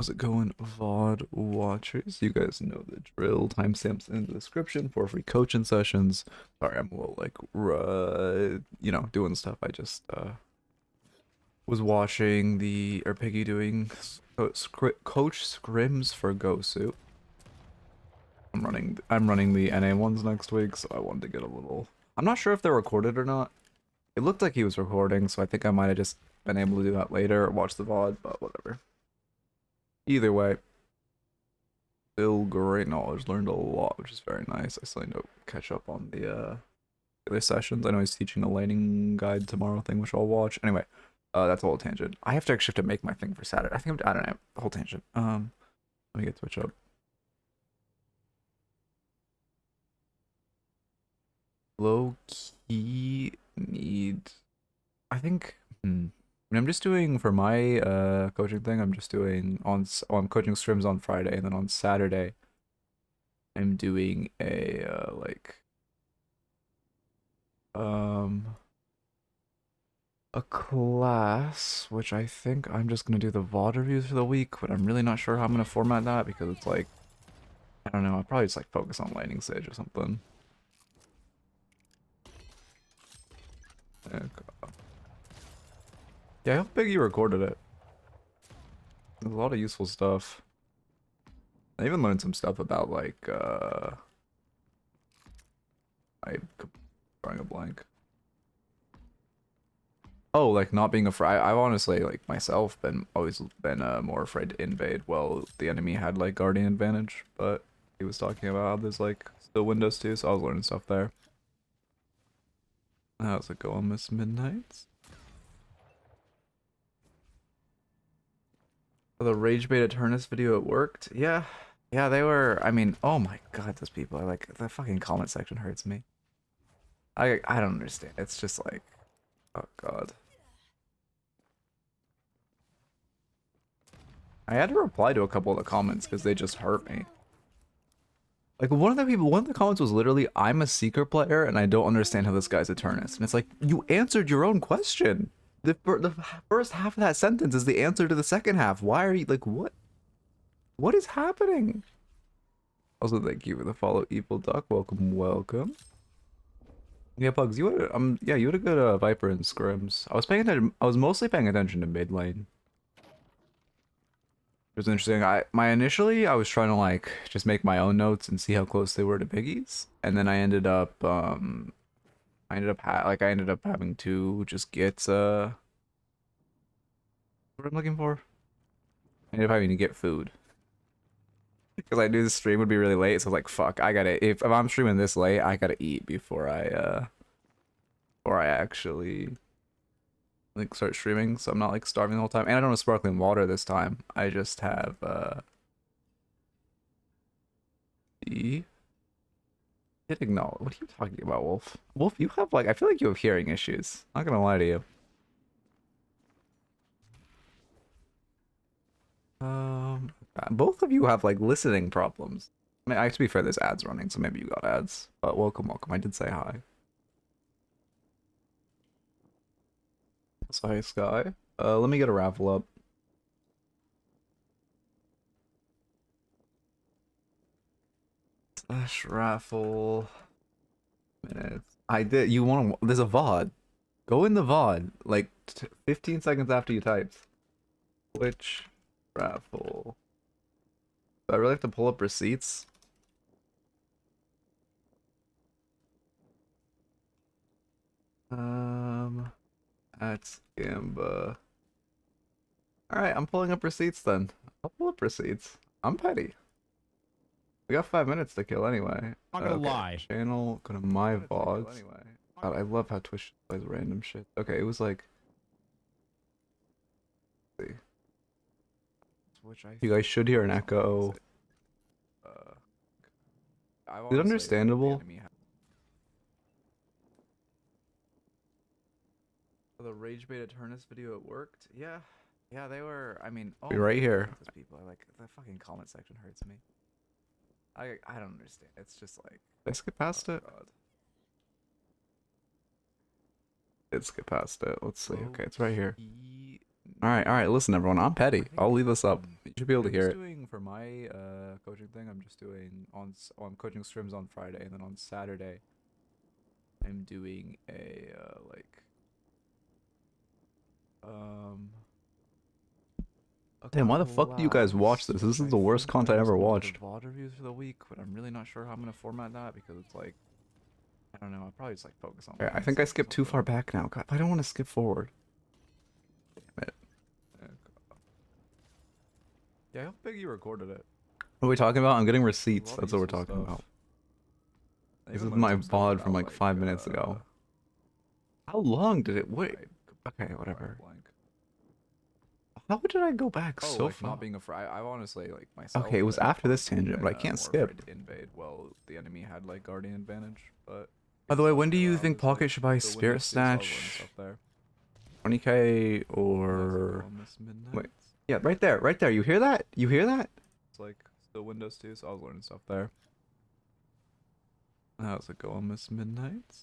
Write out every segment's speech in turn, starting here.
How's it going, VOD watchers? You guys know the drill. Timestamps in the description for free coaching sessions. Sorry, I'm a little like, doing stuff. I just was watching or Piggy doing coach scrims for Gosu. I'm running the NA ones next week, so I wanted to get a little. I'm not sure if they're recorded or not. It looked like he was recording, so I think I might have just been able to do that later or watch the VOD, but whatever. Either way, still great knowledge. Learned a lot, which is very nice. I still need to catch up on the other sessions. I know he's teaching a lighting guide tomorrow thing, which I'll watch. Anyway, that's a whole tangent. I have to actually have to make my thing for Saturday. I don't know, the whole tangent. Let me get Twitch up. Low key need. I think. I'm just doing for my coaching thing. I'm just doing on coaching scrims on Friday, and then on Saturday, I'm doing a a class, which I think I'm just gonna do the VOD reviews for the week, but I'm really not sure how I'm gonna format that because it's like, I don't know, I'll probably just like focus on Lightning Sage or something. Yeah, how big you recorded it? There's a lot of useful stuff. I even learned some stuff about like I'm drawing a blank. Oh, like not being afraid. I've honestly, like myself, always been more afraid to invade. Well, the enemy had like guardian advantage, but he was talking about how there's like still windows too, so I was learning stuff there. How's it going, Miss Midnight? For the Rage Bait Eternus video, it worked. Yeah, yeah, they were. I mean, oh my god, those people are like, the fucking comment section hurts me. I don't understand. It's just like, oh god. I had to reply to a couple of the comments because they just hurt me. Like one of the comments was literally, "I'm a Seeker player and I don't understand how this guy's Eternus." And it's like, you answered your own question. The first half of that sentence is the answer to the second half. Why are you like, what? What is happening? Also, thank you for the follow, Evil Duck. Welcome, welcome. Yeah, Pugs, you had a good Viper and Scrims. I was mostly paying attention to mid lane. It was interesting. I was trying to like just make my own notes and see how close they were to Biggie's, and then I ended up having to just get what I'm looking for. I ended up having to get food because I knew the stream would be really late, so I was like, fuck, I gotta if I'm streaming this late, I gotta eat before I actually like start streaming, so I'm not like starving the whole time. And I don't have sparkling water this time. I just have tea. Hitting no. What are you talking about, Wolf? Wolf, you have like I feel like you have hearing issues. Not gonna lie to you. Both of you have like listening problems. I mean, to be fair, there's ads running, so maybe you got ads. But welcome, welcome. I did say hi. Sorry, Sky. Let me get a raffle up. Slash raffle minutes. I did. You want to? There's a VOD. Go in the VOD like 15 seconds after you typed. Which raffle? Do I really have to pull up receipts? At Gamba. Alright, I'm pulling up receipts then. I'll pull up receipts. I'm petty. We got 5 minutes to kill anyway. Not gonna lie. Channel, go to my VODs. Anyway. God, I love how Twitch plays random shit. Okay, it was like. Let's see. You guys should hear an echo. Is it understandable? For the Rage Bait Eternus video, it worked. Yeah, yeah, they were. I mean, oh, right here. Those people are like, the fucking comment section hurts me. I don't understand. It's just like. Did I skip past it? God. Did skip past it. Let's see. Okay, it's right here. All right. Listen, everyone. I'm petty. I'll leave this up. You should be able to hear it. Doing for my coaching thing. I'm just doing on coaching scrims on Friday, and then on Saturday, I'm doing a a Damn, why the fuck do you guys watch this? This is the worst content I ever watched. VOD reviews for the week, but I'm really not sure how I'm gonna format that because it's like, I don't know. I'll probably just like focus on. Okay, I think I skipped too far back now. God, I don't want to skip forward. Damn it. Yeah, how big you recorded it? What are we talking about? I'm getting receipts. That's what we're talking about. This is my VOD from like 5 minutes ago. How long did it wait? Okay, whatever. How did I go back so far? Not being afraid. I honestly like myself. Okay, it was after this tangent, but I can't skip. Invade. Well, the enemy had like guardian advantage, but. By the way, when do you think Pocket should buy Spirit Snatch? 20k or wait? Yeah, right there, right there. You hear that? You hear that? It's like still Windows 2, so I was learning stuff there. How's it going, Miss Midnight?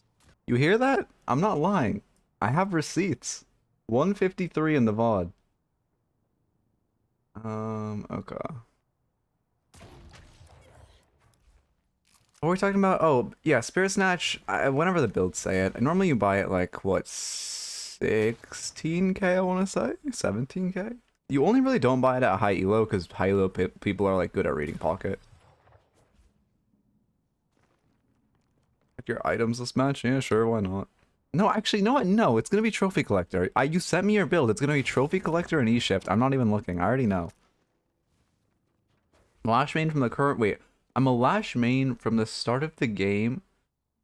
You hear that? I'm not lying. I have receipts. 153 in the VOD. Okay. What are we talking about? Oh, yeah, Spirit Snatch. Whenever the builds say it, normally you buy it like, what, 16k, I want to say? 17k? You only really don't buy it at high elo, because high elo people are like good at reading Pocket. Like your items this match? Yeah, sure, why not? No, actually, you know what? No, it's gonna be Trophy Collector. You sent me your build. It's gonna be Trophy Collector and E-Shift. I'm not even looking. I already know. Lash main from the current... Wait. I'm a Lash main from the start of the game.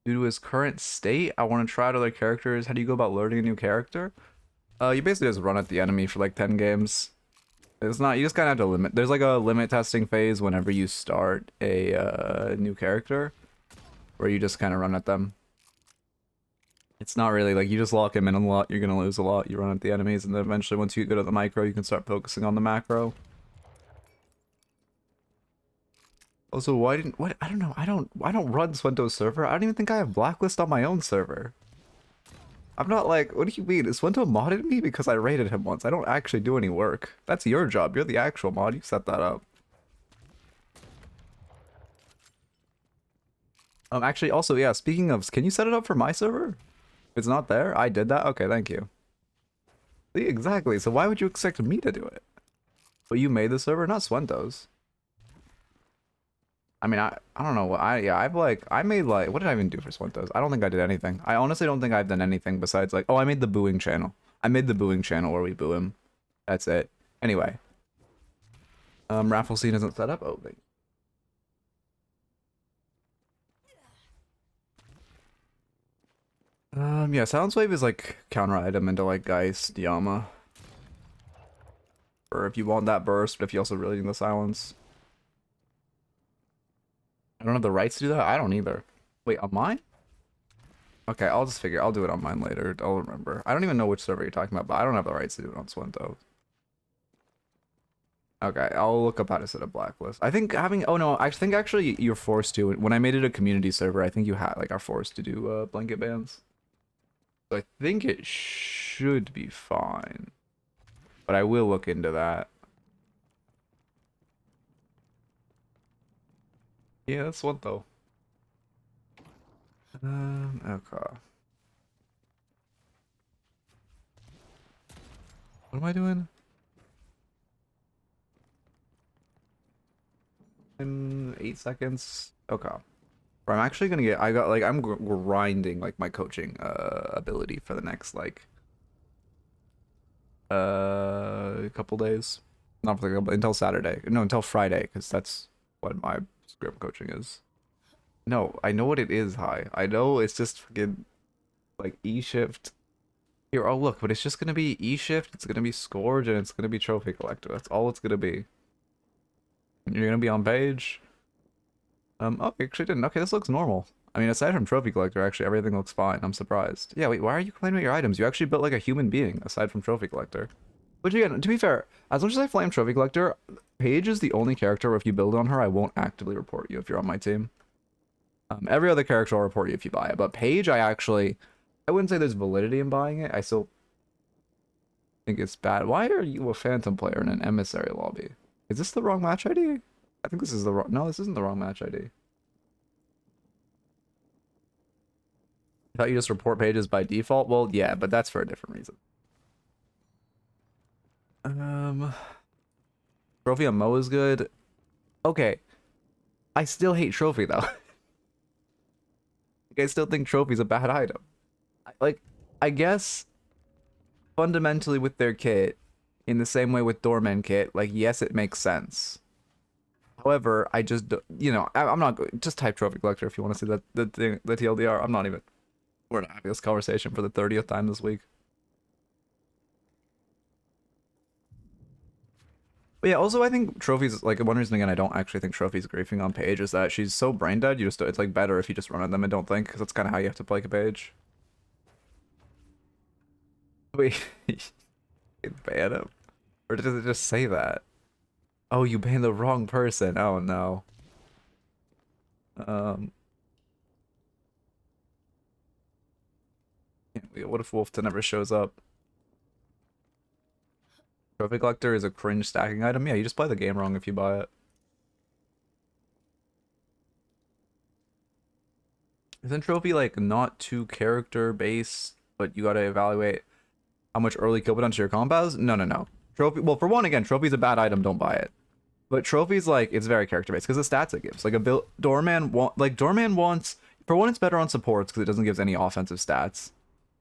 Due to his current state, I want to try out other characters. How do you go about learning a new character? You basically just run at the enemy for like 10 games. It's not... You just kind of have to limit... There's like a limit testing phase whenever you start a new character. Where you just kind of run at them. It's not really like you just lock him in a lot, you're gonna lose a lot, you run at the enemies, and then eventually once you get good at the micro, you can start focusing on the macro. Also, why didn't... What? I don't know, I don't run Swento's server. I don't even think I have Blacklist on my own server. I'm not like... What do you mean? Is Swento modded me because I raided him once? I don't actually do any work. That's your job. You're the actual mod. You set that up. Actually, also, yeah, speaking of... Can you set it up for my server? If it's not there? I did that? Okay, thank you. See, exactly. So why would you expect me to do it? But you made the server, not Swento's. I mean, I don't know. I made like... What did I even do for Swento's? I don't think I did anything. I honestly don't think I've done anything besides like... Oh, I made the booing channel. I made the booing channel where we boo him. That's it. Anyway. Raffle scene isn't set up? Oh, wait. Yeah, Silence Wave is like counter item into like Geist, Yama. Or if you want that burst, but if you also really need the silence. I don't have the rights to do that? I don't either. Wait, on mine? Okay, I'll just figure. I'll do it on mine later. I'll remember. I don't even know which server you're talking about, but I don't have the rights to do it on Swento. Okay, I'll look up how to set a blacklist. I think having... Oh no, I think actually you're forced to. When I made it a community server, I think you are forced to do blanket bans. So I think it should be fine. But I will look into that. Yeah, that's one though. Okay. What am I doing? In 8 seconds. Okay. I'm actually gonna get... I'm grinding like my coaching ability for the next like couple days. Not for like until Saturday. No, until Friday, because that's what my script coaching is. No, I know what it is, Hi. I know it's just fucking like E-Shift. Here, oh look, but it's just gonna be E-Shift, it's gonna be Scourge, and it's gonna be Trophy Collector. That's all it's gonna be. You're gonna be on page. Oh, actually didn't. Okay, this looks normal. I mean, aside from Trophy Collector, actually everything looks fine. I'm surprised. Yeah, wait, why are you complaining about your items? You actually built like a human being, aside from Trophy Collector. Which again, to be fair, as much as I flame Trophy Collector, Paige is the only character where if you build on her, I won't actively report you if you're on my team. Every other character I'll report you if you buy it, but Paige, I wouldn't say there's validity in buying it. I still... think it's bad. Why are you a phantom player in an emissary lobby? Is this the wrong match ID? I think this is the wrong. No, this isn't the wrong match ID. I thought you just report pages by default. Well, yeah, but that's for a different reason. Trophy on Mo is good. Okay, I still hate Trophy though. I still think Trophy's a bad item. Like, I guess fundamentally with their kit, in the same way with Doorman kit, like yes, it makes sense. However, I just you know I'm not just type Trophy Collector if you want to see that the TLDR. I'm not even. We're not having this conversation for the 30th time this week. But yeah, also I think Trophy's, like, one reason again I don't actually think Trophy's griefing on Paige is that she's so brain dead, you just, it's like better if you just run at them and don't think, because that's kind of how you have to play a Paige. Wait, you ban him? Or does it just say that? Oh, you banned the wrong person. Oh no. Yeah, what if Wolfton never shows up? Trophy Collector is a cringe stacking item. Yeah, you just play the game wrong if you buy it. Isn't Trophy like not too character based, but you gotta evaluate how much early kill potential your combos? No, no, no. Trophy, well, for one, again, Trophy's a bad item, don't buy it. But Trophy's like, it's very character based because the stats it gives. Like Doorman wants, for one, it's better on supports because it doesn't give any offensive stats.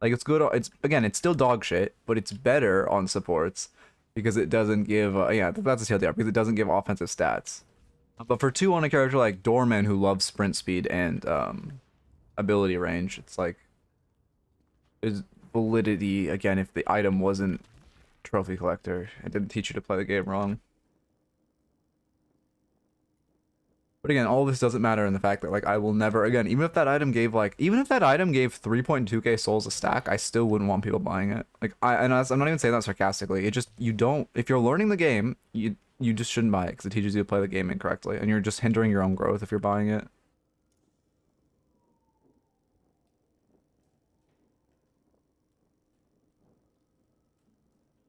Like it's good, it's still dog shit, but it's better on supports because it doesn't give, yeah, that's a TLDR, because it doesn't give offensive stats. But for two on a character like Doorman who loves sprint speed and ability range, it's like, there's validity, again, if the item wasn't Trophy Collector. It didn't teach you to play the game wrong. But again, all this doesn't matter in the fact that, like, I will never, again, even if that item gave 3.2k souls a stack, I still wouldn't want people buying it. Like, I'm not even saying that sarcastically. It just, you don't, if you're learning the game, you just shouldn't buy it because it teaches you to play the game incorrectly, and you're just hindering your own growth if you're buying it.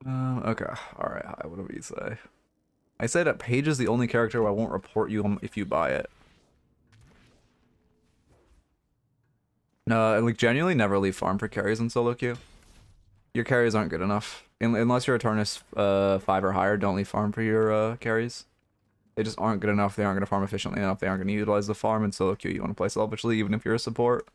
Okay, alright, hi, what do we say? I said that Paige is the only character where I won't report you if you buy it. No, like, genuinely never leave farm for carries in solo queue. Your carries aren't good enough. Unless you're a Turnus 5 or higher, don't leave farm for your carries. They just aren't good enough. They aren't going to farm efficiently enough. They aren't going to utilize the farm in solo queue. You want to play selfishly, even if you're a support.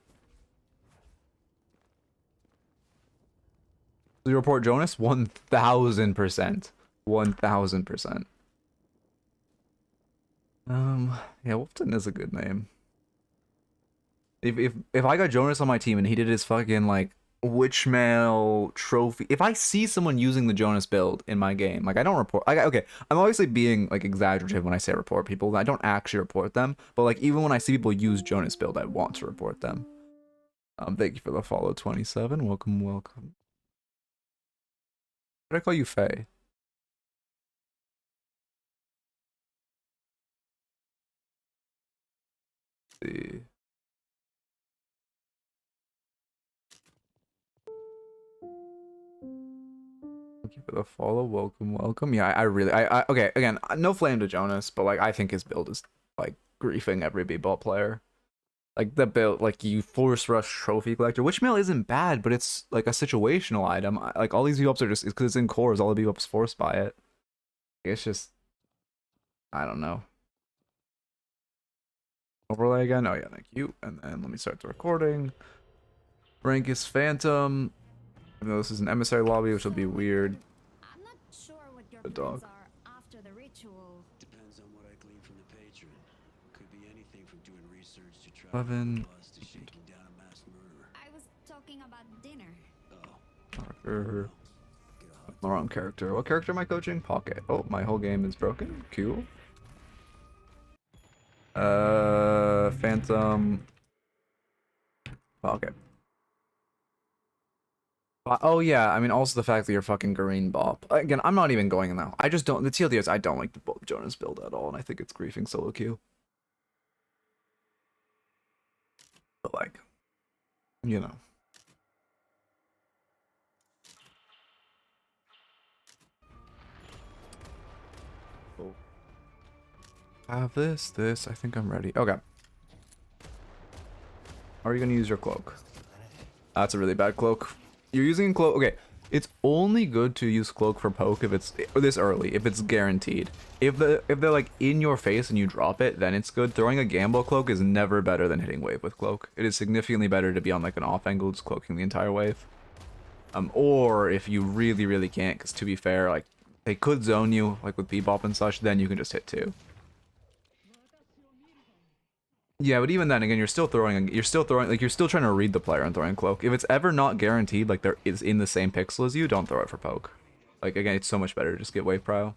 So you report Jonas? 1000%. 1000%. Yeah, Wolfton is a good name. If I got Jonas on my team and he did his fucking, like, Witchmail trophy, if I see someone using the Jonas build in my game, like, I don't report, like, okay, I'm obviously being, like, exaggerative when I say report people. I don't actually report them, but, like, even when I see people use Jonas build, I want to report them. Thank you for the follow, 27. Welcome, welcome. What did I call you, Faye? Let's see. Thank you for the follow. Welcome, welcome. Yeah, I really, okay, again, no flame to Jonas, but, like, I think his build is, like, griefing every b-ball player. Like, the build, like, you force rush Trophy Collector. Witchmail isn't bad, but it's, like, a situational item. Like, all these b-ups are just, because it's in cores, all the b-ups forced by it. It's just, I don't know. Overlay again? Oh, yeah, thank you. And then let me start the recording. Rank is Phantom. Even though this is an emissary lobby, which will be weird. I'm not sure what your The plans dog. are after the ritual. Depends on what I glean from the patron. Could be anything from doing research to try 11. to shaking down a mass murderer. I was talking about dinner. Oh, Marker. get a hot The wrong character. What character am I coaching? Pocket. Oh, my whole game is broken. Cool. Phantom. Pocket. Oh yeah, I mean also the fact that you're fucking green bop. Again, I'm not even going in though. I just don't. The TLD is I don't like the Jonas build at all, and I think it's griefing solo queue. But like, you know. I have this. I think I'm ready. Okay. Are you gonna use your cloak? That's a really bad cloak. You're using cloak. Okay, it's only good to use cloak for poke if it's this early, if it's guaranteed. If they're like in your face and you drop it, then it's good. Throwing a gamble cloak is never better than hitting wave with cloak. It is significantly better to be on like an off angle, just cloaking the entire wave. Or if you really can't, because to be fair, like they could zone you like with bebop and such, then you can just hit 2. Yeah, but even then, again, you're still trying to read the player and throwing cloak. If it's ever not guaranteed, like there is in the same pixel as you, don't throw it for poke. Like again, it's so much better to just get wave prio.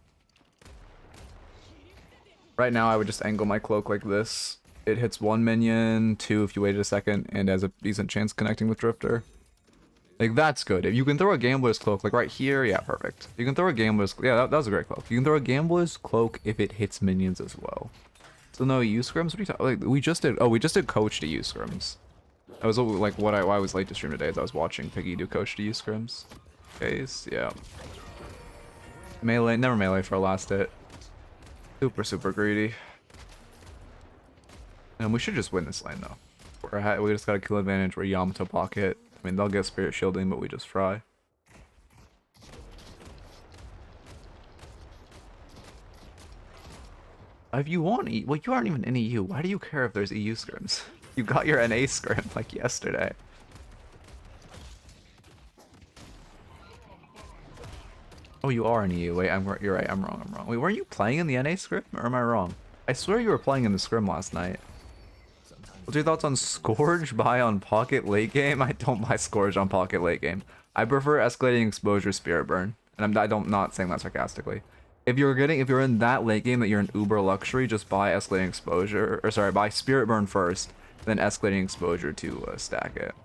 Right now, I would just angle my cloak like this. It hits 1 minion, 2 if you waited a second, and has a decent chance connecting with Drifter. Like that's good. If you can throw a gambler's cloak, like right here, yeah, perfect. You can throw a gambler's, yeah, that was a great cloak. You can throw a gambler's cloak if it hits minions as well. So no EU scrims? What are you talking? Like we just did coach to EU scrims. That was like why I was late to stream today. As I was watching Piggy do coach to EU scrims. Haze, yeah. Melee, never melee for a last hit. Super greedy. And we should just win this lane though. We just got a kill advantage. We're Yamato pocket. I mean they'll get spirit shielding, but we just fry. If you want well, you aren't even in EU. Why do you care if there's EU scrims? You got your NA scrim like yesterday. Oh, you are in EU. Wait, you're right. I'm wrong. Wait, weren't you playing in the NA scrim, or am I wrong? I swear you were playing in the scrim last night. What's your thoughts on Scourge buy on pocket late game? I don't buy Scourge on pocket late game. I prefer escalating exposure spirit burn, and I'm not saying that sarcastically. If you're in that late game that you're in uber luxury, just buy escalating exposure, or sorry, buy spirit burn first, then escalating exposure to stack it.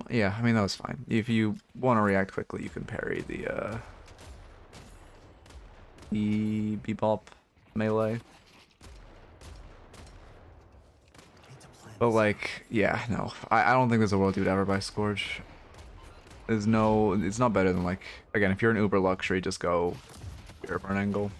Yeah, I mean that was fine. If you want to react quickly, you can parry the bebop melee. But like, yeah, no, I don't think there's a world you would ever buy Scourge. It's not better than like, again, if you're an uber luxury, just go spirit burn angle.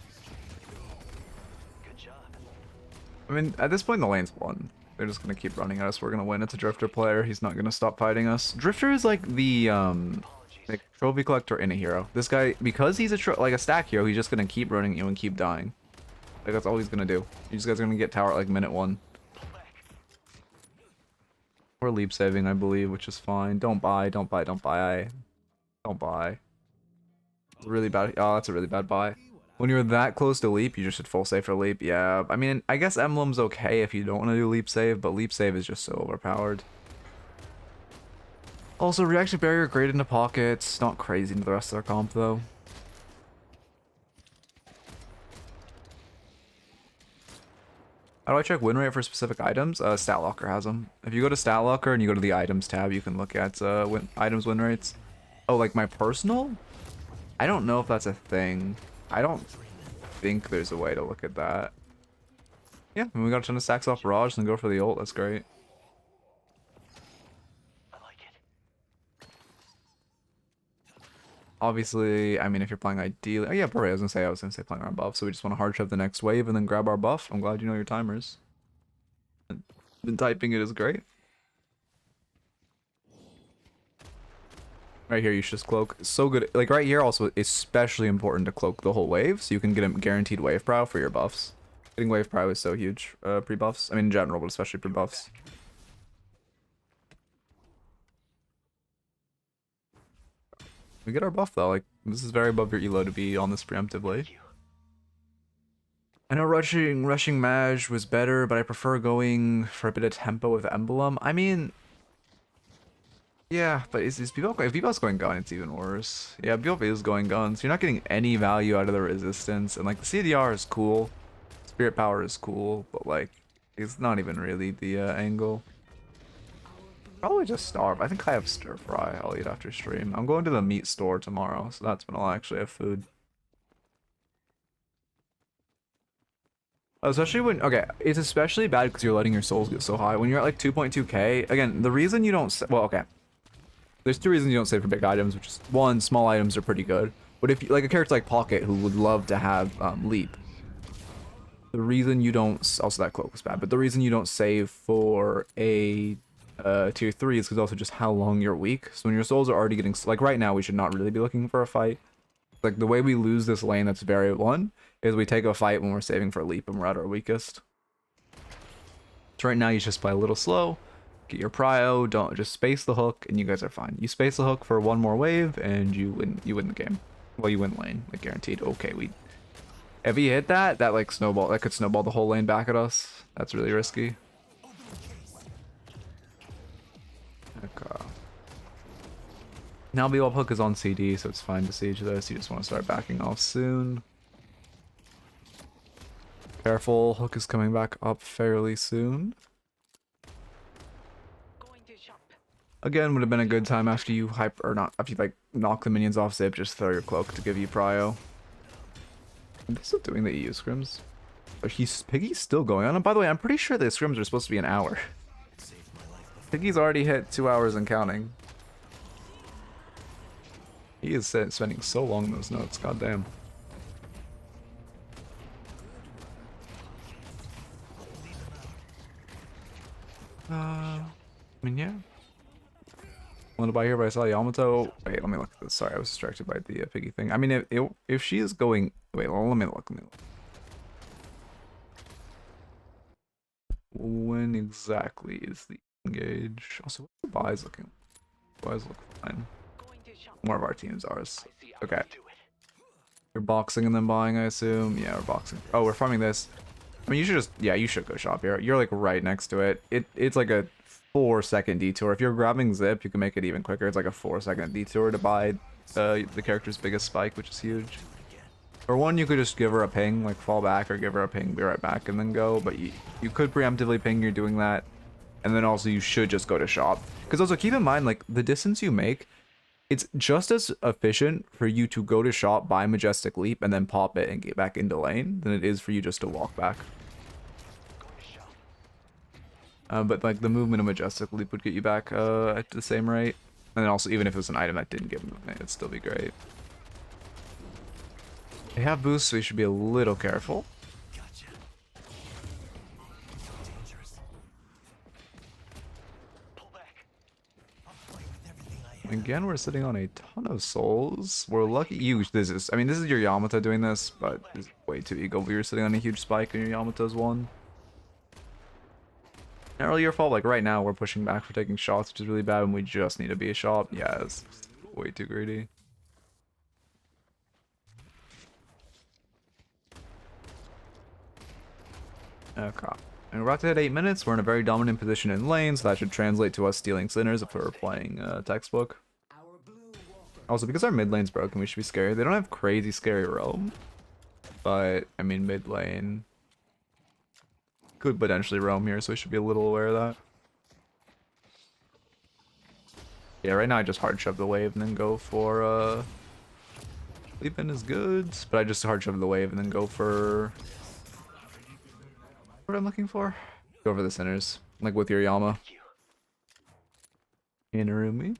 I mean, at this point the lane's won. They're just gonna keep running at us. We're gonna win. It's a Drifter player. He's not gonna stop fighting us. Drifter is like the like trophy collector in a hero. This guy, because he's like a stack hero, he's just gonna keep running you and keep dying. Like that's all he's gonna do. You just guys are gonna get tower at like minute 1. We're leap saving, I believe, which is fine. Don't buy. Don't buy. Really bad. Oh, that's a really bad buy. When you're that close to leap, you just should full save for leap. Yeah, I mean, I guess emblem's okay if you don't want to do leap save, but leap save is just so overpowered. Also, reaction barrier great into pockets. Not crazy into the rest of their comp though. How do I check win rate for specific items? Stat Locker has them. If you go to Stat Locker and you go to the items tab, you can look at items win rates. Oh, like my personal? I don't know if that's a thing. I don't think there's a way to look at that. Yeah, and we got a ton of stacks off Raj and go for the ult. That's great. Obviously, I mean, if you're playing ideally... Oh, yeah, perfect. I was gonna say playing around buff, so we just want to hard shove the next wave and then grab our buff. I'm glad you know your timers. Been typing it is great. Right here, you should just cloak. So good. Like, right here, also, especially important to cloak the whole wave, so you can get a guaranteed wave prow for your buffs. Getting wave prow is so huge, pre-buffs. I mean, in general, but especially pre-buffs. We get our buff though, like this is very above your elo to be on this preemptively. I know rushing Maj was better, but I prefer going for a bit of tempo with Emblem. I mean, yeah, but is Bebop, if Bebop's going gun, it's even worse. Yeah, Bebop is going gun, so you're not getting any value out of the resistance, and like the CDR is cool, Spirit Power is cool, but like it's not even really the angle. Probably just starve. I think I have stir fry. I'll eat after stream. I'm going to the meat store tomorrow, so that's when I'll actually have food. Especially when, okay, it's especially bad because you're letting your souls get so high. When you're at like 2.2k, again, the reason you don't, well, okay. There's 2 reasons you don't save for big items, which is 1, small items are pretty good. But if you, like a character like Pocket who would love to have leap, the reason you don't, also that cloak was bad, but the reason you don't save for a tier 3 is because also just how long you're weak. So when your souls are already getting, like right now we should not really be looking for a fight. Like the way we lose this lane that's very 1 is we take a fight when we're saving for leap and we're at our weakest. So right now you just play a little slow, get your prio, don't just space the hook and you guys are fine. You space the hook for 1 more wave and you win the game. Well, you win lane, like guaranteed. Okay, if he hit that like that could snowball the whole lane back at us. That's really risky. Okay. Now Beowulf hook is on CD, so it's fine to siege this. You just want to start backing off soon. Careful, hook is coming back up fairly soon. Again, would have been a good time after you after you like knock the minions off zip, just throw your cloak to give you prio. Are they still doing the EU scrims? Oh, Piggy's still going on. And by the way, I'm pretty sure the scrims are supposed to be an hour. Piggy's already hit 2 hours and counting. He is spending so long in those notes, goddamn. I mean, yeah. Want to buy here, but I saw Yamato. Wait, let me look at this. Sorry, I was distracted by the Piggy thing. I mean, if she is going, wait, well, let me look. When exactly is the engage? Also, what's the buys looking? Buys look fine. More of our teams ours. Okay. You're boxing and then buying, I assume. Yeah, we're boxing. Oh, we're farming this. I mean, you should just, yeah, you should go shop here. You're like right next to it. It's like a 4-second detour. If you're grabbing zip, you can make it even quicker. It's like a 4-second detour to buy the character's biggest spike, which is huge. For 1, you could just give her a ping, like fall back, or give her a ping, be right back, and then go. But you could preemptively ping, you're doing that. And then also you should just go to shop. Because also keep in mind, like the distance you make, it's just as efficient for you to go to shop, buy Majestic Leap, and then pop it and get back into lane than it is for you just to walk back. But like the movement of Majestic Leap would get you back at the same rate. And then also even if it was an item that didn't give movement, it'd still be great. They have boosts, so you should be a little careful. Again, we're sitting on a ton of souls. We're lucky. This is your Yamato doing this, but it's way too ego. You're sitting on a huge spike and your Yamato's 1. Not really your fault. Like right now, we're pushing back for taking shots, which is really bad, and we just need to be a shop. Yeah, it's way too greedy. Okay. And we're about to hit 8 minutes. We're in a very dominant position in lane, so that should translate to us stealing Sinners if we're playing textbook. Also, because our mid lane's broken, we should be scary. They don't have crazy scary roam, but I mean mid lane could potentially roam here, so we should be a little aware of that. Yeah, right now I just hard shove the wave and then go for Leaping is good, but I just hard shove the wave and then go for what I'm looking for. Go for the Sinners, like with your Yama. Inarumi.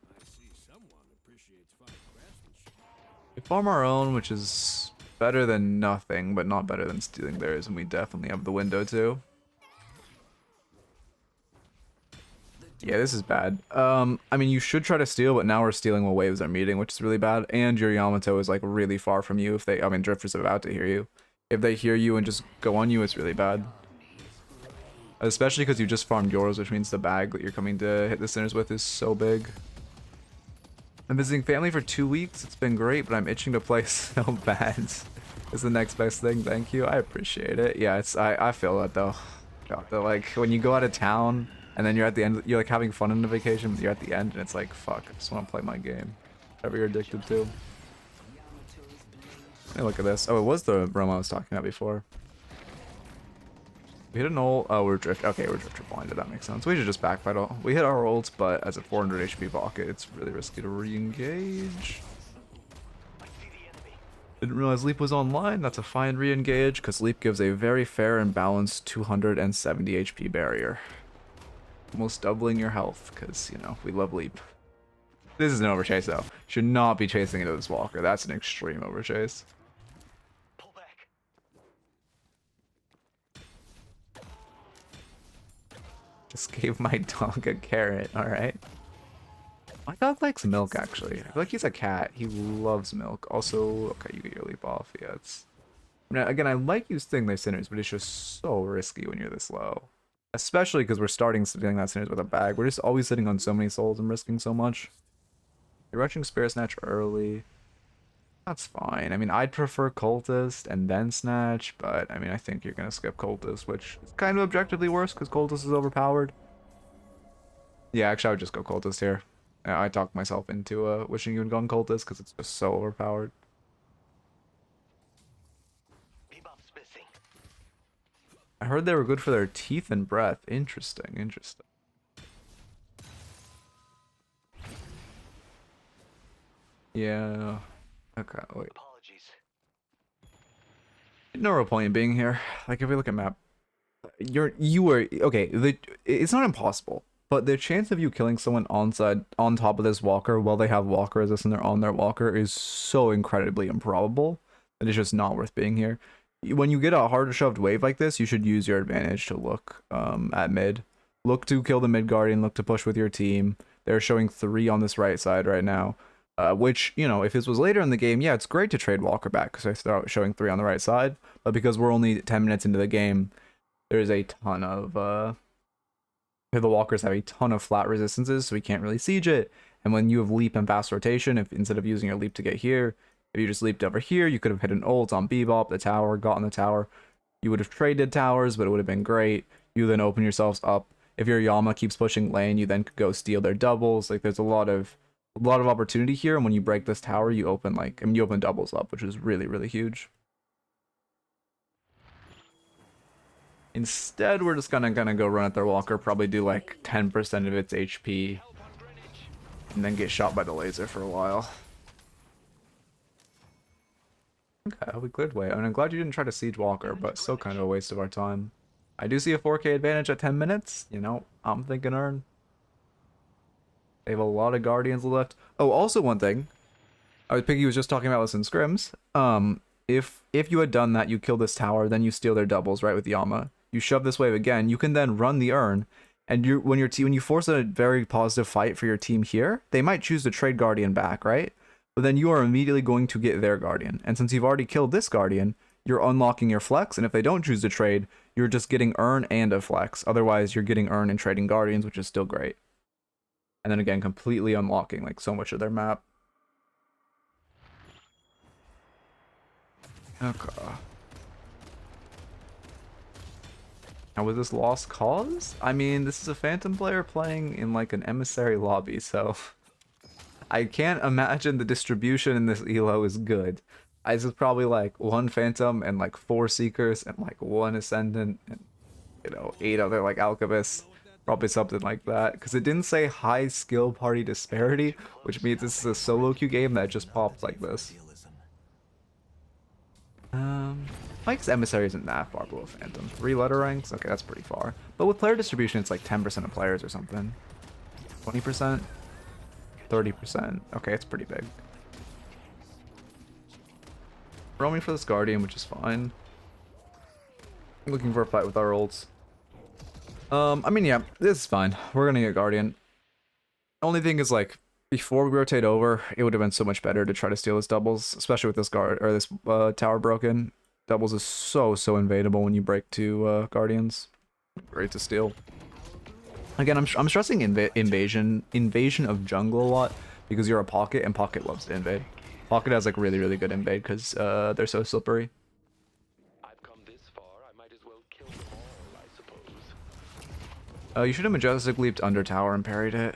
We farm our own, which is better than nothing, but not better than stealing theirs, and we definitely have the window too. Yeah, this is bad. I mean, you should try to steal, but now we're stealing while waves are meeting, which is really bad. And your Yamato is like really far from you. I mean, Drifter's about to hear you. If they hear you and just go on you, it's really bad. Especially because you just farmed yours, which means the bag that you're coming to hit the Sinners with is so big. I'm visiting family for 2 weeks. It's been great, but I'm itching to play so bad. It's the next best thing. Thank you. I appreciate it. Yeah, I feel that though. Like when you go out of town and then you're at the end, you're like having fun on a vacation, but you're at the end and it's like, fuck, I just want to play my game. Whatever you're addicted to. Hey, look at this. Oh, it was the roam I was talking about before. We hit an ult. Oh, we're drift. Okay, we're drifter blinded. That makes sense. We should just backfight all. We hit our ult, but as a 400 HP pocket, it's really risky to re-engage. Didn't realize Leap was online. That's a fine re-engage, because Leap gives a very fair and balanced 270 HP barrier. Almost doubling your health, because, you know, we love Leap. This is an overchase though. Should not be chasing into this walker. That's an extreme overchase. Pull back. Just gave my dog a carrot, alright. My dog likes milk, actually. I feel like he's a cat. He loves milk. Also, okay, you get your leap off. Yeah, it's... I mean, again, I like you stealing their sinners, but it's just so risky when you're this low. Especially because we're starting stealing that sinners with a bag. We're just always sitting on so many souls and risking so much. You're rushing Spirit Snatch early. That's fine. I mean, I'd prefer Cultist and then Snatch, but I mean, I think you're going to skip Cultist, which is kind of objectively worse because Cultist is overpowered. Yeah, actually, I would just go Cultist here. I talked myself into wishing you had gone Cultist because it's just so overpowered. Bebop's missing. I heard they were good for their teeth and breath. Interesting, interesting. Yeah. Okay, wait. Apologies. No real point in being here. Like, if we look at map, okay, it's not impossible, but the chance of you killing someone on top of this walker while they have walker resist and they're on their walker is so incredibly improbable that it's just not worth being here. When you get a harder shoved wave like this, you should use your advantage to look at mid. Look to kill the mid guardian, look to push with your team. They're showing 3 on this right side right now. Which, you know, if this was later in the game, yeah, it's great to trade walker back because I start showing 3 on the right side. But because we're only 10 minutes into the game, there's a ton of, the walkers have a ton of flat resistances, so we can't really siege it. And when you have leap and fast rotation, if instead of using your leap to get here, if you just leaped over here, you could have hit an ult on Bebop, the tower, gotten the tower. You would have traded towers, but it would have been great. You then open yourselves up. If your Yama keeps pushing lane, you then could go steal their doubles. Like, there's a lot of opportunity here, and when you break this tower, you open you open doubles up, which is really, really huge. Instead, we're just gonna go run at their walker, probably do like 10% of its HP, and then get shot by the laser for a while. Okay, we cleared way. I mean, I'm glad you didn't try to siege walker, but still kind of a waste of our time. I do see a 4K advantage at 10 minutes. You know, I'm thinking earn. They have a lot of guardians left. Oh, also one thing. Piggy was just talking about this in scrims. If you had done that, you kill this tower, then you steal their doubles, right, with Yama. You shove this wave again, you can then run the urn, and when you force a very positive fight for your team here, they might choose to trade Guardian back, right? But then you are immediately going to get their Guardian. And since you've already killed this Guardian, you're unlocking your flex, and if they don't choose to trade, you're just getting urn and a flex. Otherwise, you're getting urn and trading Guardians, which is still great. And then again, completely unlocking like so much of their map. Okay. Now, was this lost cause? I mean, this is a Phantom player playing in like an emissary lobby, so I can't imagine the distribution in this elo is good. This is probably like 1 Phantom and like 4 Seekers and like 1 Ascendant and, you know, 8 other like Alchemists. Probably something like that, because it didn't say high skill party disparity, which means this is a solo queue game that just popped like this. Mike's Emissary isn't that far below Phantom. 3 letter ranks? Okay, that's pretty far. But with player distribution, it's like 10% of players or something. 20%? 30%. Okay, it's pretty big. Roaming for this Guardian, which is fine. Looking for a fight with our ults. I mean, yeah, this is fine. We're gonna get Guardian. Only thing is, like, before we rotate over, it would have been so much better to try to steal his doubles, especially with this tower broken. Doubles is so invadable when you break 2 Guardians. Great to steal. Again, I'm stressing invasion of jungle a lot because you're a Pocket and Pocket loves to invade. Pocket has like really good invade because they're so slippery. You should have Majestic leaped under tower and parried it.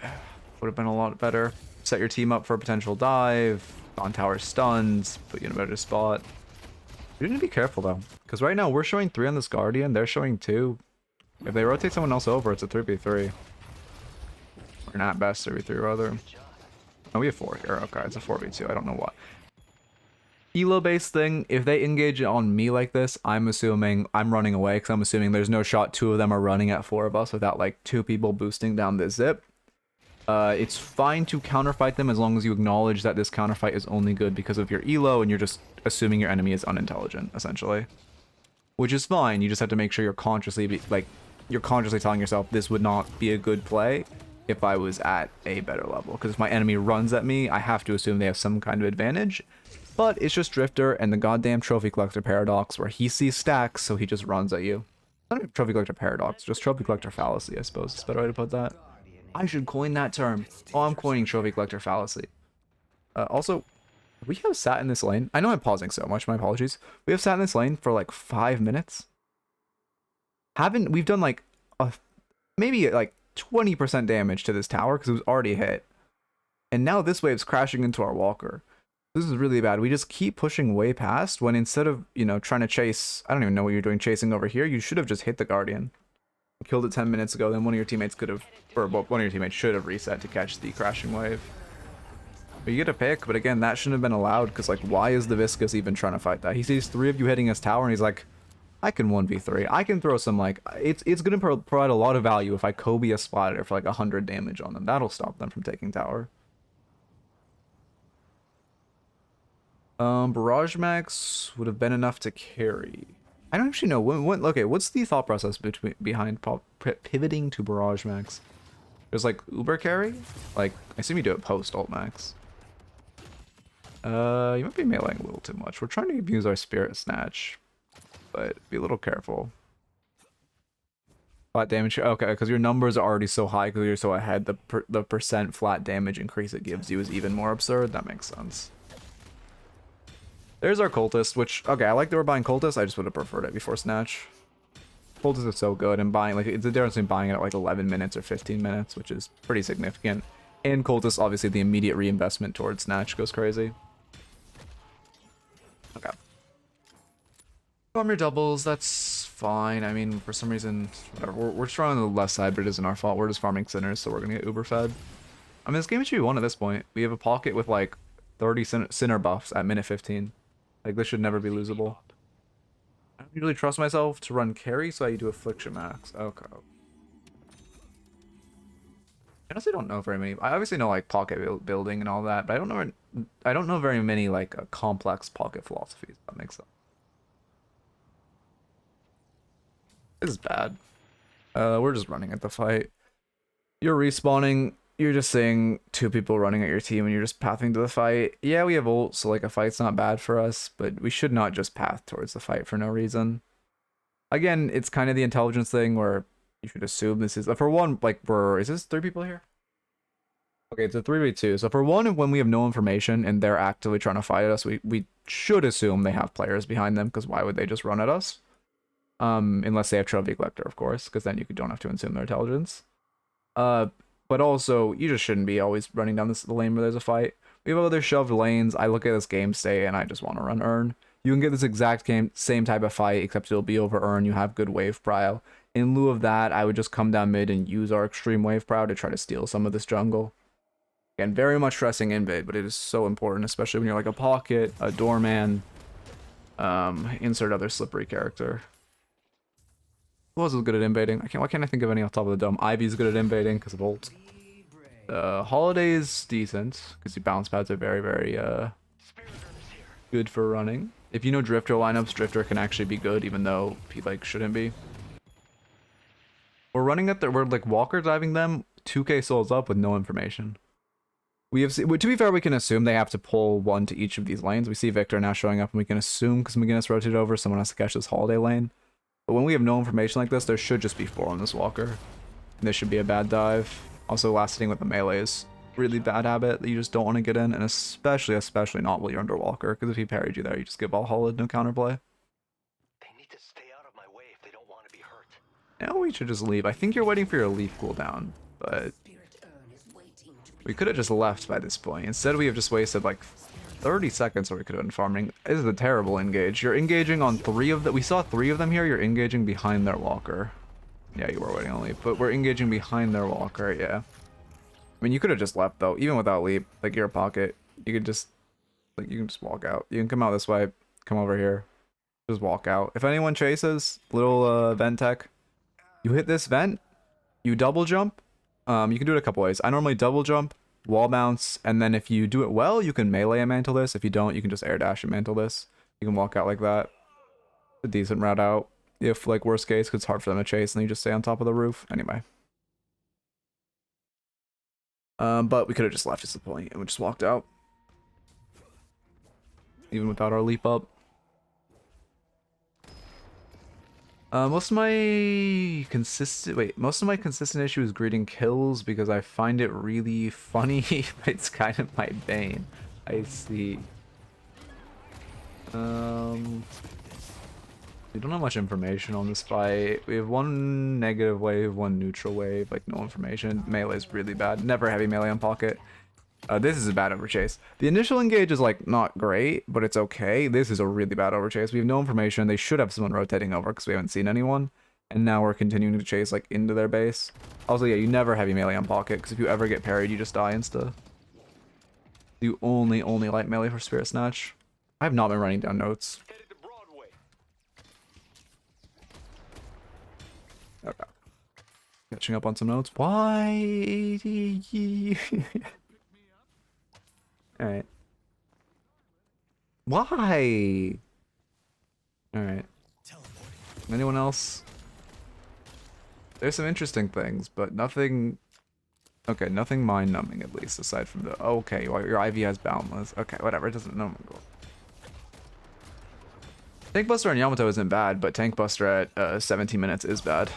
Would have been a lot better. Set your team up for a potential dive. On tower stuns. Put you in a better spot. You need to be careful though. Because right now we're showing 3 on this Guardian. They're showing 2. If they rotate someone else over, it's a 3v3. Or not best 3v3 rather. Oh, we have 4 here. Okay, it's a 4v2. I don't know what. Elo based thing, if they engage on me like this, I'm assuming I'm running away because I'm assuming there's no shot 2 of them are running at 4 of us without like 2 people boosting down this zip. It's fine to counterfight them as long as you acknowledge that this counterfight is only good because of your elo and you're just assuming your enemy is unintelligent, essentially. Which is fine, you just have to make sure you're consciously, you're consciously telling yourself this would not be a good play if I was at a better level. Because if my enemy runs at me, I have to assume they have some kind of advantage. But it's just Drifter and the goddamn Trophy Collector paradox where he sees stacks, so he just runs at you. Not even Trophy Collector paradox, just Trophy Collector fallacy, I suppose is a better way to put that. I should coin that term. Oh, I'm coining Trophy Collector fallacy. Also, we have sat in this lane. I know I'm pausing so much, my apologies. We have sat in this lane for like 5 minutes. We've done like maybe like 20% damage to this tower because it was already hit. And now this wave's crashing into our walker. This is really bad. We just keep pushing way past when instead of, you know, trying to chase, I don't even know what you're doing chasing over here, you should have just hit the Guardian. Killed it 10 minutes ago, then one of your teammates could have, or well, one of your teammates should have reset to catch the crashing wave. But you get a pick, but again, that shouldn't have been allowed because, like, why is the Viscous even trying to fight that? He sees 3 of you hitting his tower and he's like, I can 1v3. I can throw some, like, it's going to provide a lot of value if I Kobe a splatter for like 100 damage on them. That'll stop them from taking tower. Barrage Max would have been enough to carry. I don't actually know. Okay, what's the thought process behind pivoting to Barrage Max? There's like Uber carry? Like, I assume you do it post ult max. You might be meleeing a little too much. We're trying to abuse our Spirit Snatch, but be a little careful. Flat damage, okay, because your numbers are already so high because you're so ahead. The percent flat damage increase it gives you is even more absurd. That makes sense. There's our Cultist, which, okay, I like that we're buying Cultist. I just would have preferred it before Snatch. Cultist is so good, and buying, like, it's the difference between buying it at like 11 minutes or 15 minutes, which is pretty significant. And Cultist, obviously, the immediate reinvestment towards Snatch goes crazy. Okay. Farm your doubles, that's fine. I mean, for some reason, whatever. We're strong on the left side, but it isn't our fault. We're just farming Sinners, so we're gonna get Uber fed. I mean, this game should be won at this point. We have a pocket with like 30 Sinner buffs at minute 15. Like, this should never be losable. I don't really trust myself to run carry, so I do Affliction Max. Okay. I honestly don't know very many. I obviously know like pocket building and all that, but I don't know very many like complex pocket philosophies. If that makes sense. This is bad. We're just running at the fight. You're respawning. You're just seeing 2 people running at your team and you're just pathing to the fight. Yeah, we have ult, so like a fight's not bad for us, but we should not just path towards the fight for no reason. Again, it's kind of the intelligence thing where you should assume this is, for one, like, is this 3 people here? Okay, it's a 3v2. So for one, when we have no information and they're actively trying to fight us, we should assume they have players behind them, because why would they just run at us? Unless they have Trophy Collector, of course, because then you don't have to assume their intelligence. But also, you just shouldn't be always running down the lane where there's a fight. We have other shoved lanes. I look at this game state and I just want to run Urn. You can get this exact same type of fight, except it'll be over Urn. You have good wave prio. In lieu of that, I would just come down mid and use our extreme wave prio to try to steal some of this jungle. Again, very much stressing invid, but it is so important, especially when you're like a Pocket, a Doorman, insert other slippery character. Who else is good at invading? Why can't I think of any off the top of the dome? Ivy's good at invading because of ult. Holiday's decent because the bounce pads are very, very good for running. If you know Drifter lineups, Drifter can actually be good even though he like shouldn't be. We're running at we're like walker diving them 2k souls up with no information. We have to be fair, we can assume they have to pull 1 to each of these lanes. We see Victor now showing up and we can assume because McGinnis rotated over, someone has to catch this Holiday lane. But when we have no information like this, there should just be 4 on this walker. And this should be a bad dive. Also, last hitting with the melee is really bad habit that you just don't want to get in, and especially not while you're under walker, because if he parried you there, you just get ball holid, no counterplay. They need to stay out of my way if they don't want to be hurt. Now we should just leave. I think you're waiting for your leaf cooldown, but we could have just left by this point. Instead, we have just wasted like 30 seconds where we could have been farming. This is a terrible engage. You're engaging on 3 of them. We saw 3 of them here. You're engaging behind their walker. Yeah, you were waiting on leap, but we're engaging behind their walker, yeah. I mean, you could have just left though, even without leap. Like, you're a Pocket. You could just, like, you can just walk out. You can come out this way, come over here, just walk out. If anyone chases, little vent tech, you hit this vent, you double jump, You can do it a couple ways. I normally double jump, wall bounce, and then if you do it well, you can melee and mantle this. If you don't, you can just air dash and mantle this. You can walk out like that. A decent route out. If, like, worst case, 'cause it's hard for them to chase, and you just stay on top of the roof. Anyway. But we could have just left is the point, and we just walked out. Even without our leap up. Most of my consistent issue is greeting kills because I find it really funny, but it's kind of my bane. I see. We don't have much information on this fight. We have one negative wave, one neutral wave, like no information. Melee is really bad. Never heavy melee on pocket. This is a bad overchase. The initial engage is like not great, but it's okay. This is a really bad overchase. We have no information. They should have someone rotating over because we haven't seen anyone. And now we're continuing to chase like into their base. Also, yeah, you never heavy melee on pocket because if you ever get parried, you just die insta. You only light melee for Spirit Snatch. I have not been running down notes. Okay. Catching up on some notes. Why? Alright. Why? Alright. Anyone else? There's some interesting things, but nothing... Okay, nothing mind-numbing at least, aside from the... Okay, well, your IV has Boundless. Okay, whatever, it doesn't... No, Tank Buster on Yamato isn't bad, but Tank Buster at 17 minutes is bad.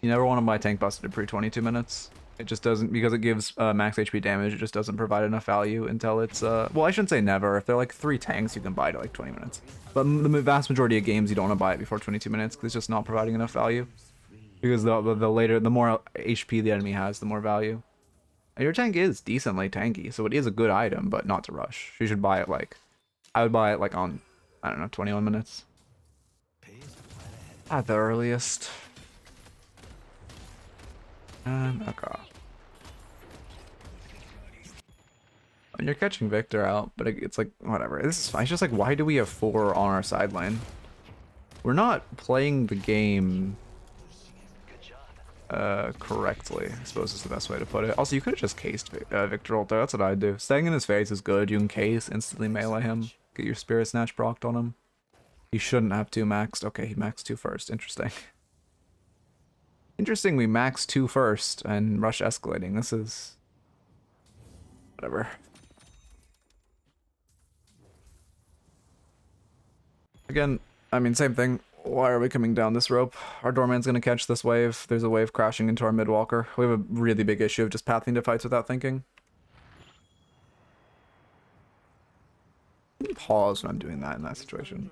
You never want to buy Tank Buster to pre-22 minutes. It just doesn't, because it gives max HP damage, it just doesn't provide enough value until it's, well, I shouldn't say never. If they're like 3 tanks, you can buy it at like 20 minutes. But the vast majority of games, you don't want to buy it before 22 minutes, because it's just not providing enough value. Because the more HP the enemy has, the more value. And your tank is decently tanky, so it is a good item, but not to rush. You should buy it like, I would buy it like on, I don't know, 21 minutes. At the earliest. Okay. And you're catching Victor out, but it's like, whatever. This is fine. It's just like, why do we have 4 on our side lane? We're not playing the game correctly, I suppose is the best way to put it. Also, you could have just cased Victor ult there. That's what I'd do. Staying in his face is good. You can case, instantly melee him, get your Spirit Snatch procced on him. He shouldn't have 2 maxed. Okay, he maxed 2 first. Interesting. Interesting, we max 2 first and rush escalating. This is... whatever. Again, I mean, same thing. Why are we coming down this rope? Our Doorman's gonna catch this wave. There's a wave crashing into our mid-walker. We have a really big issue of just pathing to fights without thinking. Pause when I'm doing that in that situation.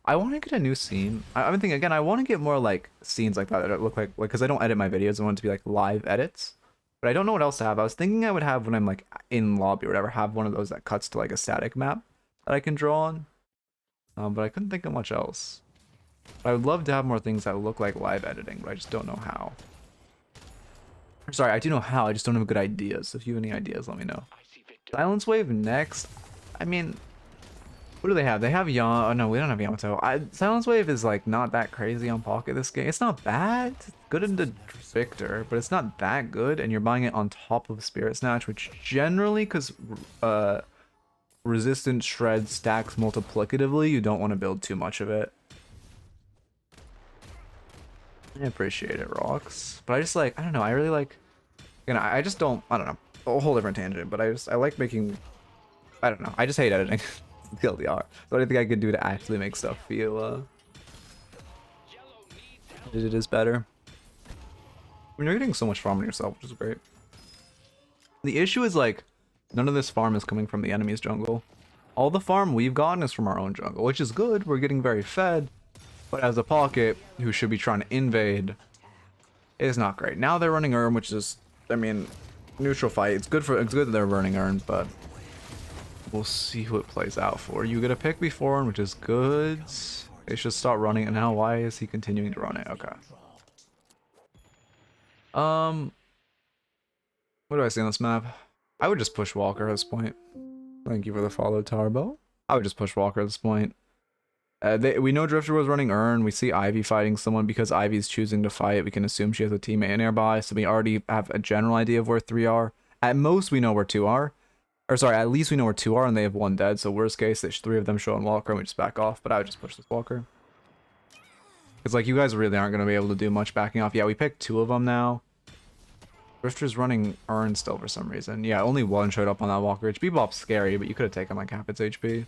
I want to get a new scene. I've been thinking, again, I want to get more like scenes like that look like, because I don't edit my videos. I want it to be like live edits. But I don't know what else to have. I was thinking I would have, when I'm like in lobby or whatever, have one of those that cuts to like a static map that I can draw on. But I couldn't think of much else. But I would love to have more things that look like live editing, but I just don't know how. Sorry, I do know how, I just don't have good ideas. So if you have any ideas, let me know. Silence Wave next. I mean, what do they have? They have oh no, we don't have Yamato. Silence Wave is like not that crazy on pocket this game. It's not bad. It's good into Victor, but it's not that good. And you're buying it on top of Spirit Snatch, which generally, because resistant shred stacks multiplicatively, you don't want to build too much of it. I appreciate it, Rocks. But I just like, I don't know, I really like, you know, I just don't, I don't know, a whole different tangent, but I like making, I don't know, I just hate editing. TLDR. So I think I could do to actually make stuff feel, it is better. When you're getting so much farm on yourself, which is great. The issue is like, none of this farm is coming from the enemy's jungle. All the farm we've gotten is from our own jungle, which is good, we're getting very fed. But as a pocket, who should be trying to invade, is not great. Now they're running Urn, which is, I mean, neutral fight. It's good that they're running Urn, but we'll see who it plays out for. You get a pick before Urn, which is good. They should start running it now. Why is he continuing to run it? Okay. What do I see on this map? I would just push Walker at this point. Thank you for the follow, Tarbo. I would just push Walker at this point. We know Drifter was running Urn. We see Ivy fighting someone because Ivy's choosing to fight. We can assume she has a teammate nearby, so we already have a general idea of where 3 are. At most, we know where 2 are. Or sorry, at least we know where 2 are, and they have 1 dead. So worst case, 3 of them show on Walker, and we just back off. But I would just push this Walker. It's like, you guys really aren't going to be able to do much backing off. Yeah, we picked 2 of them now. Drifter's running Urn still for some reason. Yeah, only 1 showed up on that Walker. Bebop's scary, but you could have taken like half its HP.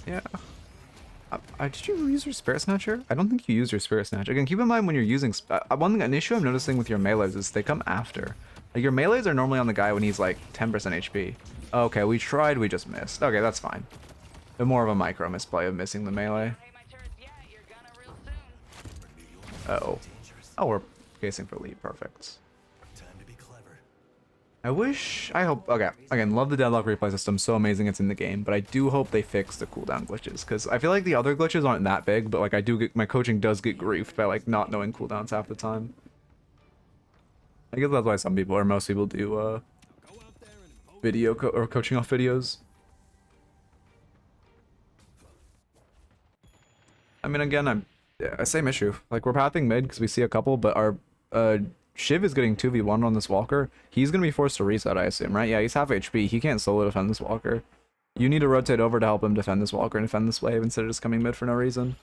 Yeah. Did you use your Spirit Snatcher? I don't think you used your Spirit Snatch. Again, keep in mind when you're using... an issue I'm noticing with your melees is they come after. Like, your melees are normally on the guy when he's like 10% HP. Okay, we tried, we just missed. Okay, that's fine. But more of a micro misplay of missing the melee. Uh-oh. Oh, we're casing for lead. Perfect. I hope, okay, again, love the Deadlock replay system, so amazing it's in the game, but I do hope they fix the cooldown glitches, because I feel like the other glitches aren't that big, but like I do get, my coaching does get griefed by like not knowing cooldowns half the time. I guess that's why some people, or most people do, video or coaching off videos. I mean, again, yeah, same issue. Like, we're pathing mid because we see a couple, but our, Shiv is getting 2v1 on this Walker. He's going to be forced to reset, I assume, right? Yeah, he's half HP. He can't solo defend this Walker. You need to rotate over to help him defend this Walker and defend this wave instead of just coming mid for no reason.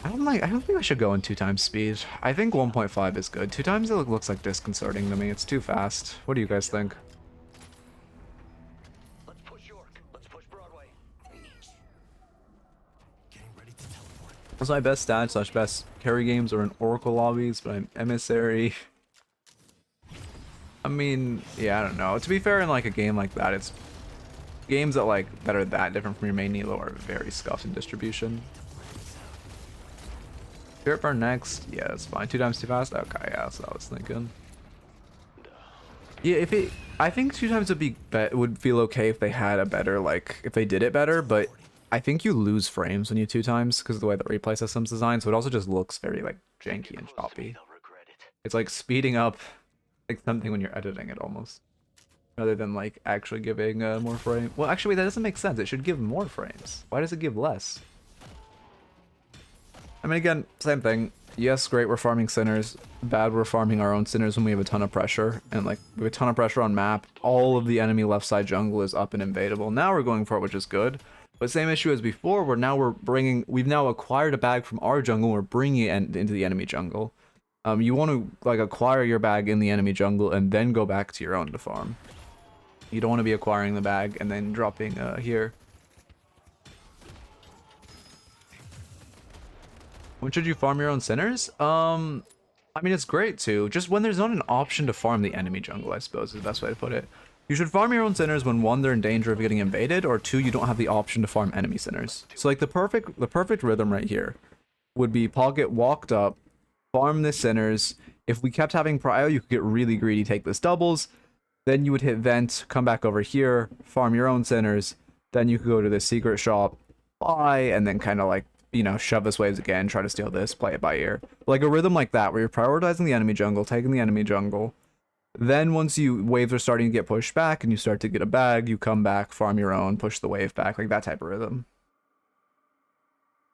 I don't think I should go in 2 times speed. I think 1.5 is good. 2 times it looks like disconcerting to me. It's too fast. What do you guys think? Let's push York. Let's push Broadway. Those are my best stats / best carry games are in Oracle lobbies, but I'm Emissary. I mean, yeah, I don't know. To be fair, in like a game like that, it's games that are that different from your main Nilo are very scuffed in distribution. Spirit Burn next. Yeah, that's fine. 2 times too fast? Okay, yeah, that's what I was thinking. Yeah, I think 2 times would feel okay if they had a better, like, if they did it better, but I think you lose frames when you 2 times because of the way the replay system's designed, so it also just looks very, like, janky and choppy. It's like speeding up, like, something when you're editing it almost. Rather than, like, actually giving more frame. Well, actually, that doesn't make sense. It should give more frames. Why does it give less? I mean, again, same thing. Yes, great, we're farming sinners. Bad, we're farming our own sinners when we have a ton of pressure. And, like, we have a ton of pressure on map. All of the enemy left side jungle is up and invadable. Now we're going for it, which is good. But same issue as before, we've now acquired a bag from our jungle, we're bringing it into the enemy jungle. You want to, like, acquire your bag in the enemy jungle and then go back to your own to farm. You don't want to be acquiring the bag and then dropping here. When should you farm your own sinners? I mean, it's great too. Just when there's not an option to farm the enemy jungle, I suppose is the best way to put it. You should farm your own sinners when 1, they're in danger of getting invaded, or 2, you don't have the option to farm enemy sinners. So like the perfect rhythm right here would be Paul get walked up, farm the sinners. If we kept having prio, you could get really greedy, take this doubles. Then you would hit vent, come back over here, farm your own sinners. Then you could go to the secret shop, buy, and then kind of like, you know, shove this waves again, try to steal this, play it by ear. Like a rhythm like that, where you're prioritizing the enemy jungle, taking the enemy jungle. Then once waves are starting to get pushed back and you start to get a bag, you come back, farm your own, push the wave back, like that type of rhythm.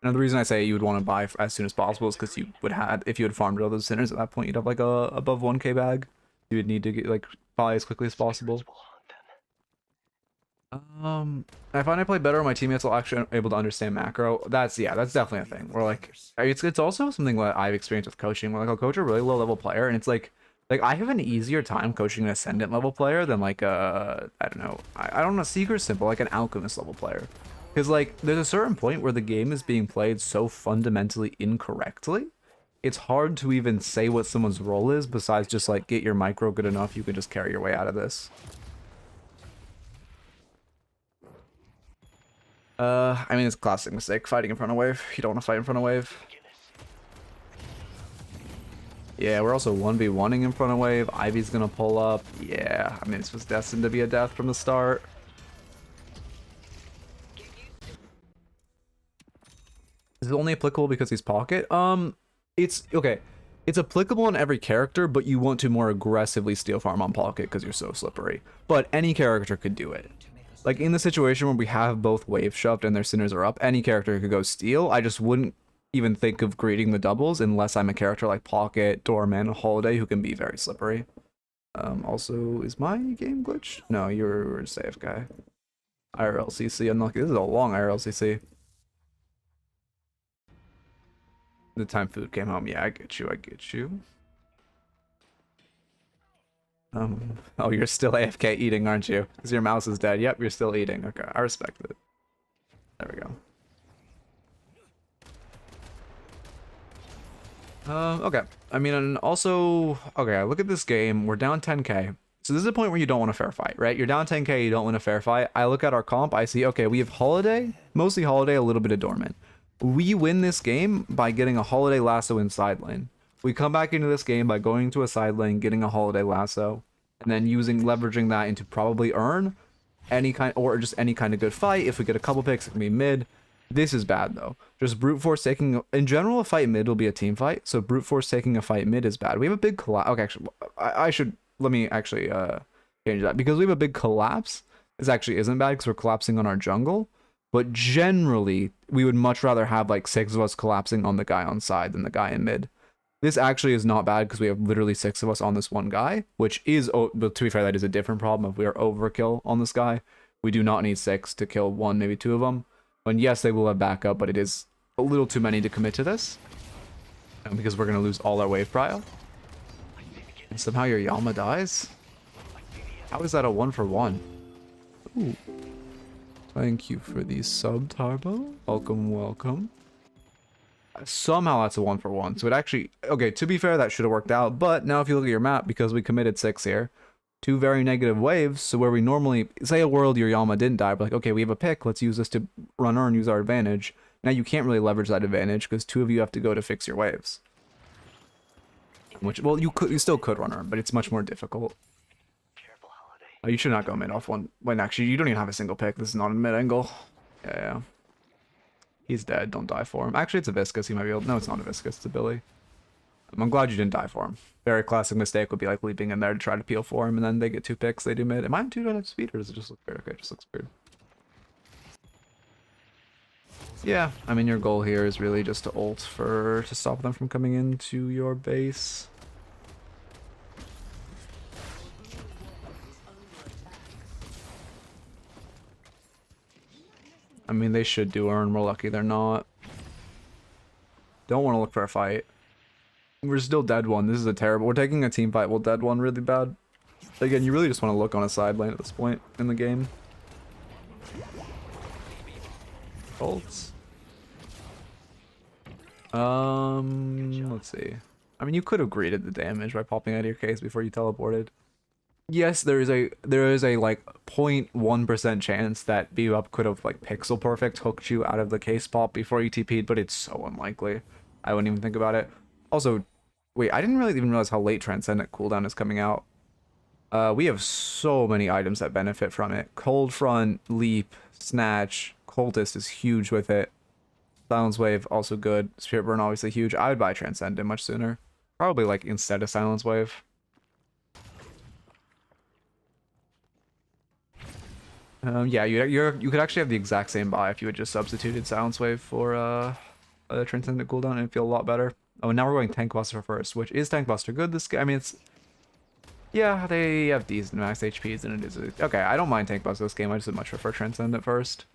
And the reason I say you would want to buy as soon as possible is because you would have, if you had farmed all those sinners at that point, you'd have like a above 1k bag. You would need to get like buy as quickly as possible. I find I play better when my teammates are actually able to understand macro. That's definitely a thing. Where like it's also something that I've experienced with coaching. Where like I'll coach a really low level player, and it's like I have an easier time coaching an Ascendant level player than like a I don't know, Seeker simple, like an Alchemist level player. Because like there's a certain point where the game is being played so fundamentally incorrectly, it's hard to even say what someone's role is besides just like get your micro good enough you can just carry your way out of this. I mean, it's a classic mistake, fighting in front of wave. You don't want to fight in front of wave. Yeah, we're also 1v1ing in front of wave. Ivy's gonna pull up. Yeah, I mean, this was destined to be a death from the start. Is it only applicable because he's pocket? It's okay. It's applicable on every character, but you want to more aggressively steal farm on pocket because you're so slippery. But any character could do it. Like in the situation where we have both wave shoved and their sinners are up, any character could go steal. I just wouldn't even think of greeting the doubles unless I'm a character like Pocket, Doorman, Holiday who can be very slippery. Also, is my game glitched? No, you're safe, guy. IRLCC, unlucky. This is a long IRLCC. The time food came home. Yeah, I get you. I get you. Oh, you're still AFK eating, aren't you? Because your mouse is dead. Yep, you're still eating. Okay, I respect it. There we go. Okay. I mean, and also, okay, I look at this game. We're down 10k. So this is a point where you don't want a fair fight, right? You're down 10k, you don't win a fair fight. I look at our comp, I see, okay, we have Holiday, mostly Holiday, a little bit of Doorman. We win this game by getting a Holiday lasso in side lane. We come back into this game by going to a side lane, getting a Holiday lasso, and then leveraging that into probably earn any kind, or just any kind of good fight. If we get a couple picks, it can be mid. This is bad though. Just brute force taking, in general, a fight mid will be a team fight. So brute force taking a fight mid is bad. We have a big collapse. Okay, actually, let me actually change that, because we have a big collapse. This actually isn't bad because we're collapsing on our jungle. But generally, we would much rather have like 6 of us collapsing on the guy on side than the guy in mid. This actually is not bad because we have literally 6 of us on this one guy, which is, but to be fair, that is a different problem if we are overkill on this guy. We do not need 6 to kill 1, maybe 2 of them. And yes, they will have backup, but it is a little too many to commit to this. Because we're going to lose all our wave prio. And somehow your Yama dies? How is that a 1-for-1? Ooh. Thank you for the sub, Tarbo. Welcome, welcome. Somehow that's a 1-for-1. So it actually, okay, to be fair, that should have worked out. But now if you look at your map, because we committed 6 here, 2 very negative waves. So where we normally, say a world your Yama didn't die, but like, okay, we have a pick. Let's use this to run earn, use our advantage. Now you can't really leverage that advantage because 2 of you have to go to fix your waves. Which, well, you still could run earn, but it's much more difficult. Careful, Holiday. Oh, you should not go mid off one. When actually, you don't even have a single pick. This is not a mid angle. Yeah. He's dead. Don't die for him. Actually, it's a Viscus. He might be able... No, it's not a Viscus. It's a Billy. I'm glad you didn't die for him. Very classic mistake would be like leaping in there to try to peel for him, and then they get 2 picks. They do mid. Am I on 2 speed, or does it just look weird? Okay, it just looks weird. Yeah, I mean, your goal here is really just to ult to stop them from coming into your base. I mean, they should do earn. We're lucky they're not. Don't want to look for a fight. We're still dead 1. This is a terrible... We're taking a team fight. We'll dead 1 really bad. Again, you really just want to look on a side lane at this point in the game. Ults. Let's see. I mean, you could have greeted the damage by popping out of your case before you teleported. Yes, there is a like 0.1% chance that B-Up could have like pixel perfect hooked you out of the case pop before you TP'd, but it's so unlikely. I wouldn't even think about it. Also, wait, I didn't really even realize how late Transcendent cooldown is coming out. We have so many items that benefit from it. Cold Front, Leap, Snatch, Cultist is huge with it. Silence Wave, also good. Spirit Burn, obviously huge. I would buy Transcendent much sooner. Probably like instead of Silence Wave. Yeah, you could actually have the exact same buy if you had just substituted Silence Wave for Transcendent cooldown, and it'd feel a lot better. Oh, and now we're going Tank Buster first, which is Tank Buster good? This game, I mean, it's... Yeah, they have decent max HPs, and it is... Okay, I don't mind Tank Buster this game, I just would much prefer Transcendent first.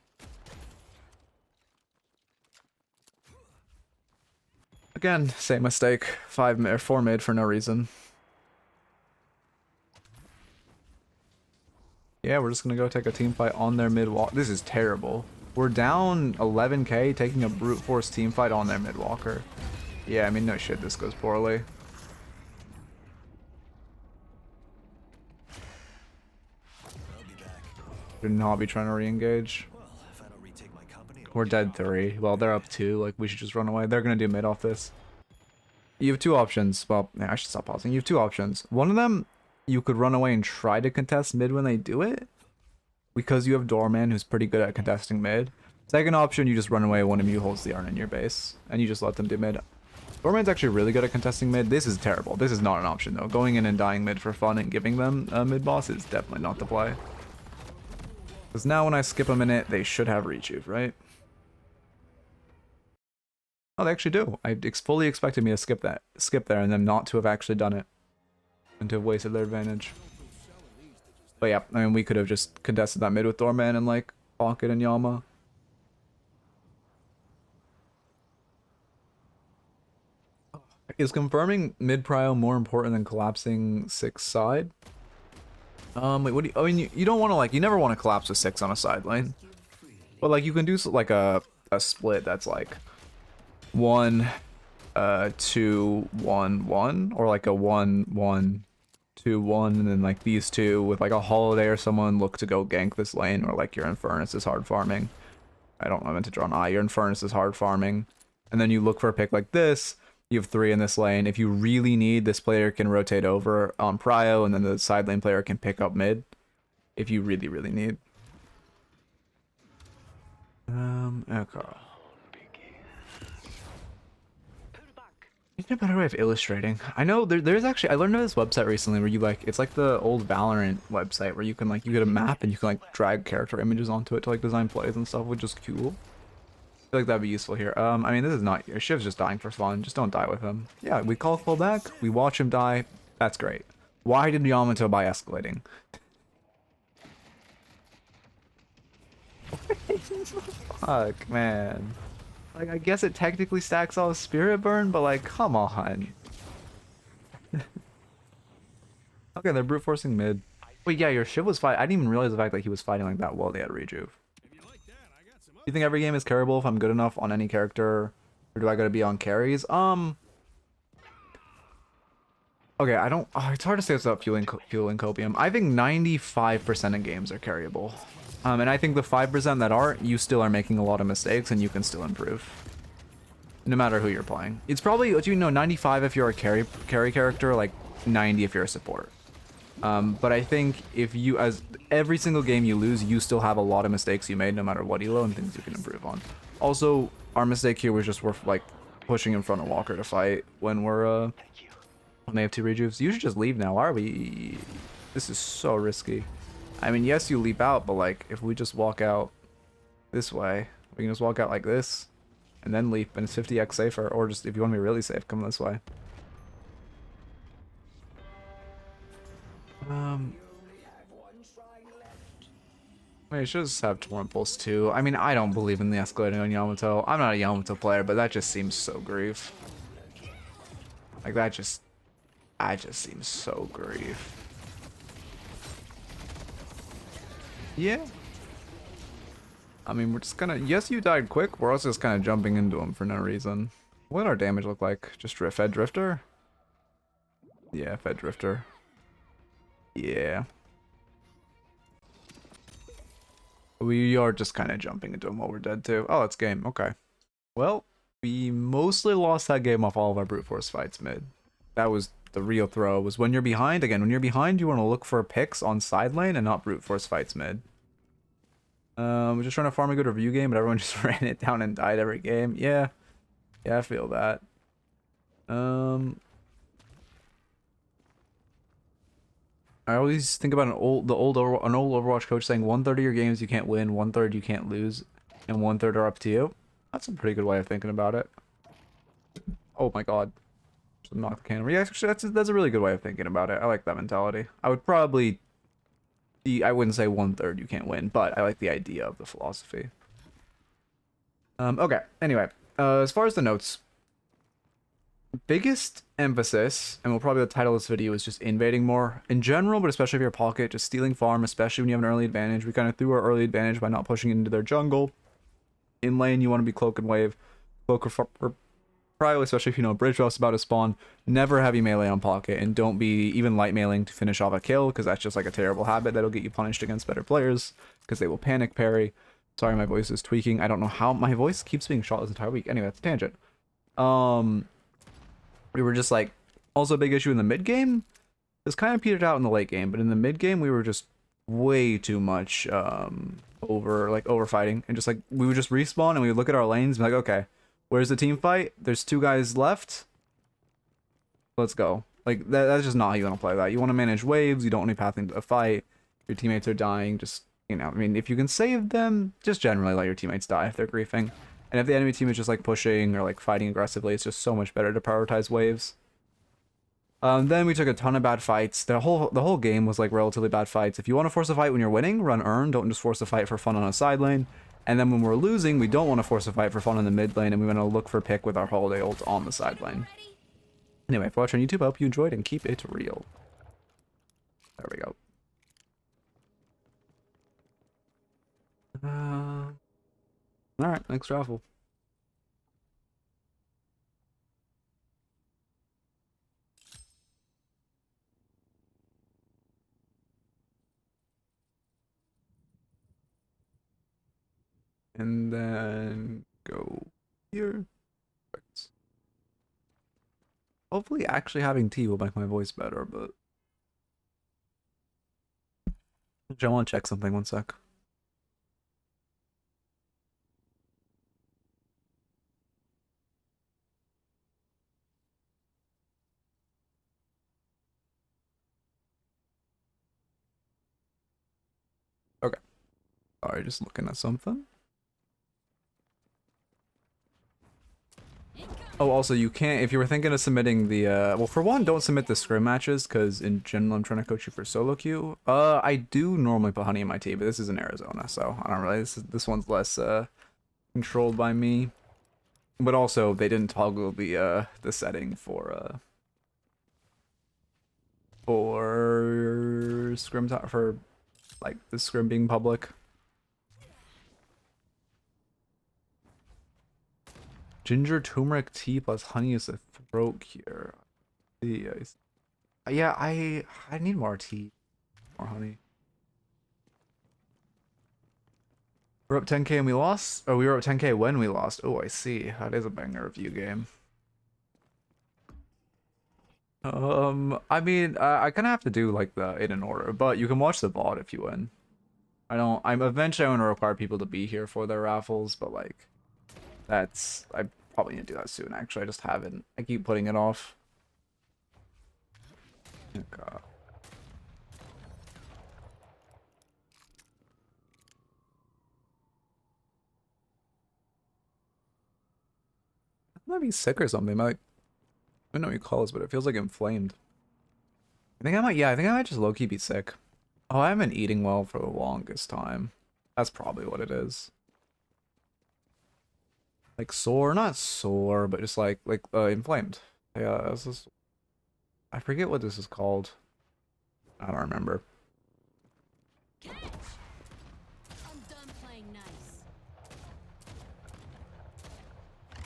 Again, same mistake. 4 mid for no reason. Yeah, we're just gonna go take a team fight on their mid walk. This is terrible. We're down 11k taking a brute force team fight on their mid walker. Yeah, I mean, no shit, this goes poorly. Should not be trying to re-engage. We're dead 3. Well, they're up 2. Like, we should just run away. They're gonna do mid off this. You have 2 options. Well, yeah, I should stop pausing. You have 2 options. One of them, you could run away and try to contest mid when they do it, because you have Doorman who's pretty good at contesting mid. Second option, you just run away. One of you holds the Arn in your base, and you just let them do mid. Doorman's actually really good at contesting mid. This is terrible. This is not an option though. Going in and dying mid for fun and giving them a mid boss is definitely not the play. Because now when I skip a minute, they should have rejuve, right? Oh, they actually do. I fully expected me to skip there, and them not to have actually done it, and to have wasted their advantage. But yeah, I mean, we could have just contested that mid with Doorman and like Pocket and Yama. Is confirming mid prio more important than collapsing 6 side? Wait, what do you, I mean, you don't want to, like, you never want to collapse a 6 on a side lane. But, like, you can do, like, a split that's, like, 1, 2, 1, 1. Or, like, a 1, 1, 2, 1. And then, like, these two with, like, a Holiday or someone look to go gank this lane. Or, like, your Infernus is hard farming. I meant to draw an eye. Your Infernus is hard farming. And then you look for a pick like this. You have 3 in this lane. If you really need, this player can rotate over on prio, and then the side lane player can pick up mid. If you really, really need. Okay. Need a better way of illustrating. I know there's actually, I learned of this website recently where you like, it's like the old Valorant website where you can like, you get a map and you can like drag character images onto it to like design plays and stuff, which is cool. I feel like that'd be useful here. I mean, this is not, your Shiv's just dying for fun. Just don't die with him. Yeah, we call full back. We watch him die. That's great. Why did Yamato buy escalating? Fuck, man. Like, I guess it technically stacks all Spirit Burn, but like, come on. Okay, they're brute forcing mid. Wait, yeah, your Shiv was fighting. I didn't even realize the fact that he was fighting like that while they had rejuve. Do you think every game is carryable if I'm good enough on any character? Or do I gotta be on carries? Okay, I don't... Oh, it's hard to say without fueling copium. I think 95% of games are carryable. And I think the 5% that aren't, you still are making a lot of mistakes and you can still improve. No matter who you're playing. It's probably, you know, 95 if you're a carry character, like 90 if you're a support. But I think if you, as every single game you lose, you still have a lot of mistakes you made no matter what elo and things you can improve on. Also, our mistake here was just we're like pushing in front of Walker to fight when we're, when they have 2 rejuves. You should just leave now. Why are we... This is so risky. I mean, yes, you leap out, but like, if we just walk out this way, we can just walk out like this, and then leap, and it's 50x safer, or just, if you want to be really safe, come this way. Wait, I should just have Torrent Pulse too. I mean, I don't believe in the escalating on Yamato. I'm not a Yamato player, but that just seems so grief. Like, that just seems so grief. Yeah. I mean, we're just gonna... Yes, you died quick. We're also just kind of jumping into him for no reason. What did our damage look like? Just Fed Drifter? Yeah, Fed Drifter. Yeah. We are just kind of jumping into him while we're dead too. Oh, it's game. Okay. Well, we mostly lost that game off all of our brute force fights mid. That was the real throw, was when you're behind. Again, when you're behind, you want to look for picks on side lane and not brute force fights mid. We're just trying to farm a good review game, but everyone just ran it down and died every game. Yeah. Yeah, I feel that. I always think about an old Overwatch coach saying 1/3 of your games you can't win, 1/3 you can't lose, and 1/3 are up to you. That's a pretty good way of thinking about it. Oh my god. Just knock the cannon. Yeah, actually, that's a really good way of thinking about it. I like that mentality. I would probably... I wouldn't say 1/3 you can't win, but I like the idea of the philosophy. Okay, anyway. As far as the notes... Biggest emphasis, and will probably the title of this video, is just invading more in general, but especially if you're pocket, just stealing farm, especially when you have an early advantage. We kind of threw our early advantage by not pushing into their jungle. In lane, you want to be cloak and wave. Cloak or prio, especially if you know a bridge buff's about to spawn. Never heavy melee on pocket, and don't be even light mailing to finish off a kill, because that's just like a terrible habit that'll get you punished against better players, because they will panic parry. Sorry, my voice is tweaking. I don't know how my voice keeps being shot this entire week. Anyway, that's a tangent. We were just like, also a big issue in the mid game. This kind of petered out in the late game, but in the mid game we were just way too much over fighting, and just like we would just respawn and we would look at our lanes and be like, okay, where's the team fight? There's 2 guys left. Let's go. Like that's just not how you want to play that. You want to manage waves. You don't want to be pathing to a fight. Your teammates are dying. Just, you know, I mean, if you can save them, just generally let your teammates die if they're griefing. And if the enemy team is just like pushing or like fighting aggressively, it's just so much better to prioritize waves. Then we took a ton of bad fights. The whole game was like relatively bad fights. If you want to force a fight when you're winning, run earn. Don't just force a fight for fun on a side lane. And then when we're losing, we don't want to force a fight for fun in the mid lane, and we want to look for pick with our holiday ult on the side lane. Anyway, for watching on YouTube, I hope you enjoyed and keep it real. There we go. Alright, next raffle. And then go here. Perfect. Hopefully actually having tea will make my voice better, but actually, I want to check something, one sec. Okay. Sorry, just looking at something. Oh, also, you can't, if you were thinking of submitting the, well, for one, don't submit the scrim matches, because in general, I'm trying to coach you for solo queue. I do normally put honey in my tea, but this is in Arizona, so I don't really, this one's less, controlled by me. But also, they didn't toggle the setting for scrim, for, like, the scrim being public. Ginger turmeric tea plus honey is a throat cure. Yeah, I need more tea. More honey. We're up 10k and we lost? Oh, we were up 10k when we lost. Oh, I see. That is a banger review game. I mean, I kind of have to do like the in order, but you can watch the VOD if you win. I'm eventually going to require people to be here for their raffles, but like, I probably need to do that soon, actually. I just haven't. I keep putting it off. Okay. I might be sick or something. I don't know what you call this, but it feels like inflamed. I think I might just low-key be sick. Oh, I haven't been eating well for the longest time. That's probably what it is. Like sore, not sore, but just like inflamed. Yeah, this is, I forget what this is called. I don't remember. I'm done playing nice.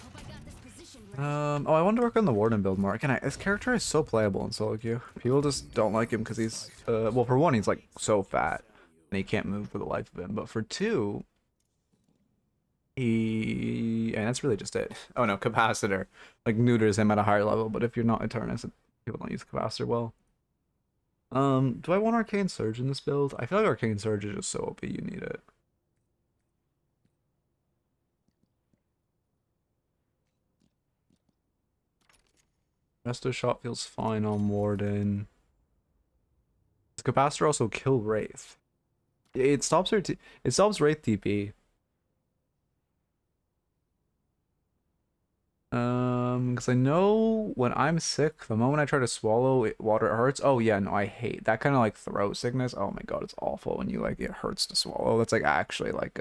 Hope I got this position right. Oh, I want to work on the Warden build more. Again, this character is so playable in solo queue. People just don't like him because he's, well, for one, he's like so fat and he can't move for the life of him. But for two, and that's really just it. Oh no, capacitor like neuters him at a higher level, but if you're not Eternus, people don't use capacitor well. Do I want Arcane Surge in this build? I feel like Arcane Surge is just so OP, you need it. Resto shot feels fine on Warden. Does capacitor also kill Wraith? It stops her it stops Wraith TP. Because I know when I'm sick, the moment I try to swallow it, water hurts. Oh yeah, no, I hate that kind of like throat sickness. Oh my god, it's awful when you like it hurts to swallow. That's like actually like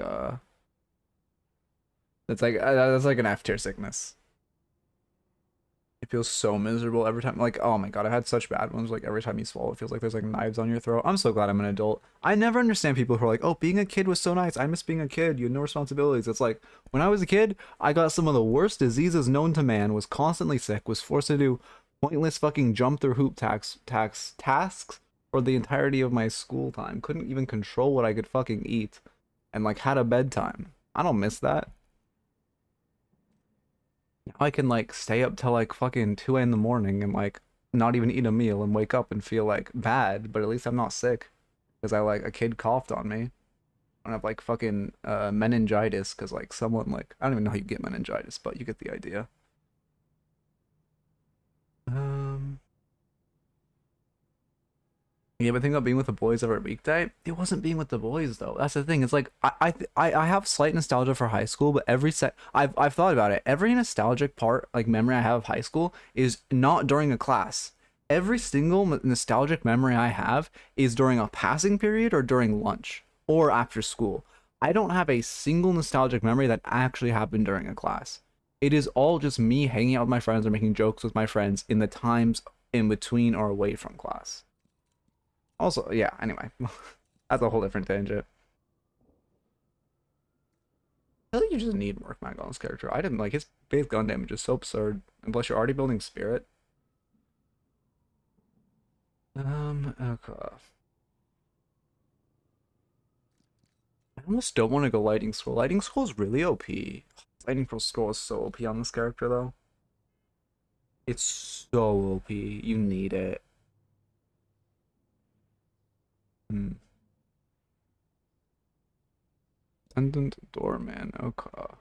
that's like an F tier sickness. It feels so miserable every time. Like, oh my god, I've had such bad ones. Like every time you swallow, it feels like there's like knives on your throat. I'm so glad I'm an adult. I never understand people who are like, oh, being a kid was so nice. I miss being a kid. You had no responsibilities. It's like, when I was a kid, I got some of the worst diseases known to man, was constantly sick, was forced to do pointless fucking jump through hoop tasks for the entirety of my school time. Couldn't even control what I could fucking eat. And like had a bedtime. I don't miss that. Now I can like stay up till like fucking 2 a.m. in the morning and like not even eat a meal and wake up and feel like bad, but at least I'm not sick because I like a kid coughed on me. I don't have like fucking meningitis because like someone like I don't even know how you get meningitis, but you get the idea. Yeah, but think about being with the boys every weekday. It wasn't being with the boys though. That's the thing. It's like I have slight nostalgia for high school, but I've thought about it. Every nostalgic part, like memory I have of high school, is not during a class. Every single nostalgic memory I have is during a passing period or during lunch or after school. I don't have a single nostalgic memory that actually happened during a class. It is all just me hanging out with my friends or making jokes with my friends in the times in between or away from class. Also, yeah, anyway. That's a whole different tangent. I feel like you just need Mark Magon's character. I didn't like his base gun damage is so absurd. And plus you're already building spirit. Okay. I almost don't want to go Lighting Scroll. Lighting Scroll is really OP. Lighting Scroll is so OP on this character though. It's so OP. You need it. Ascendant Doorman, okay. I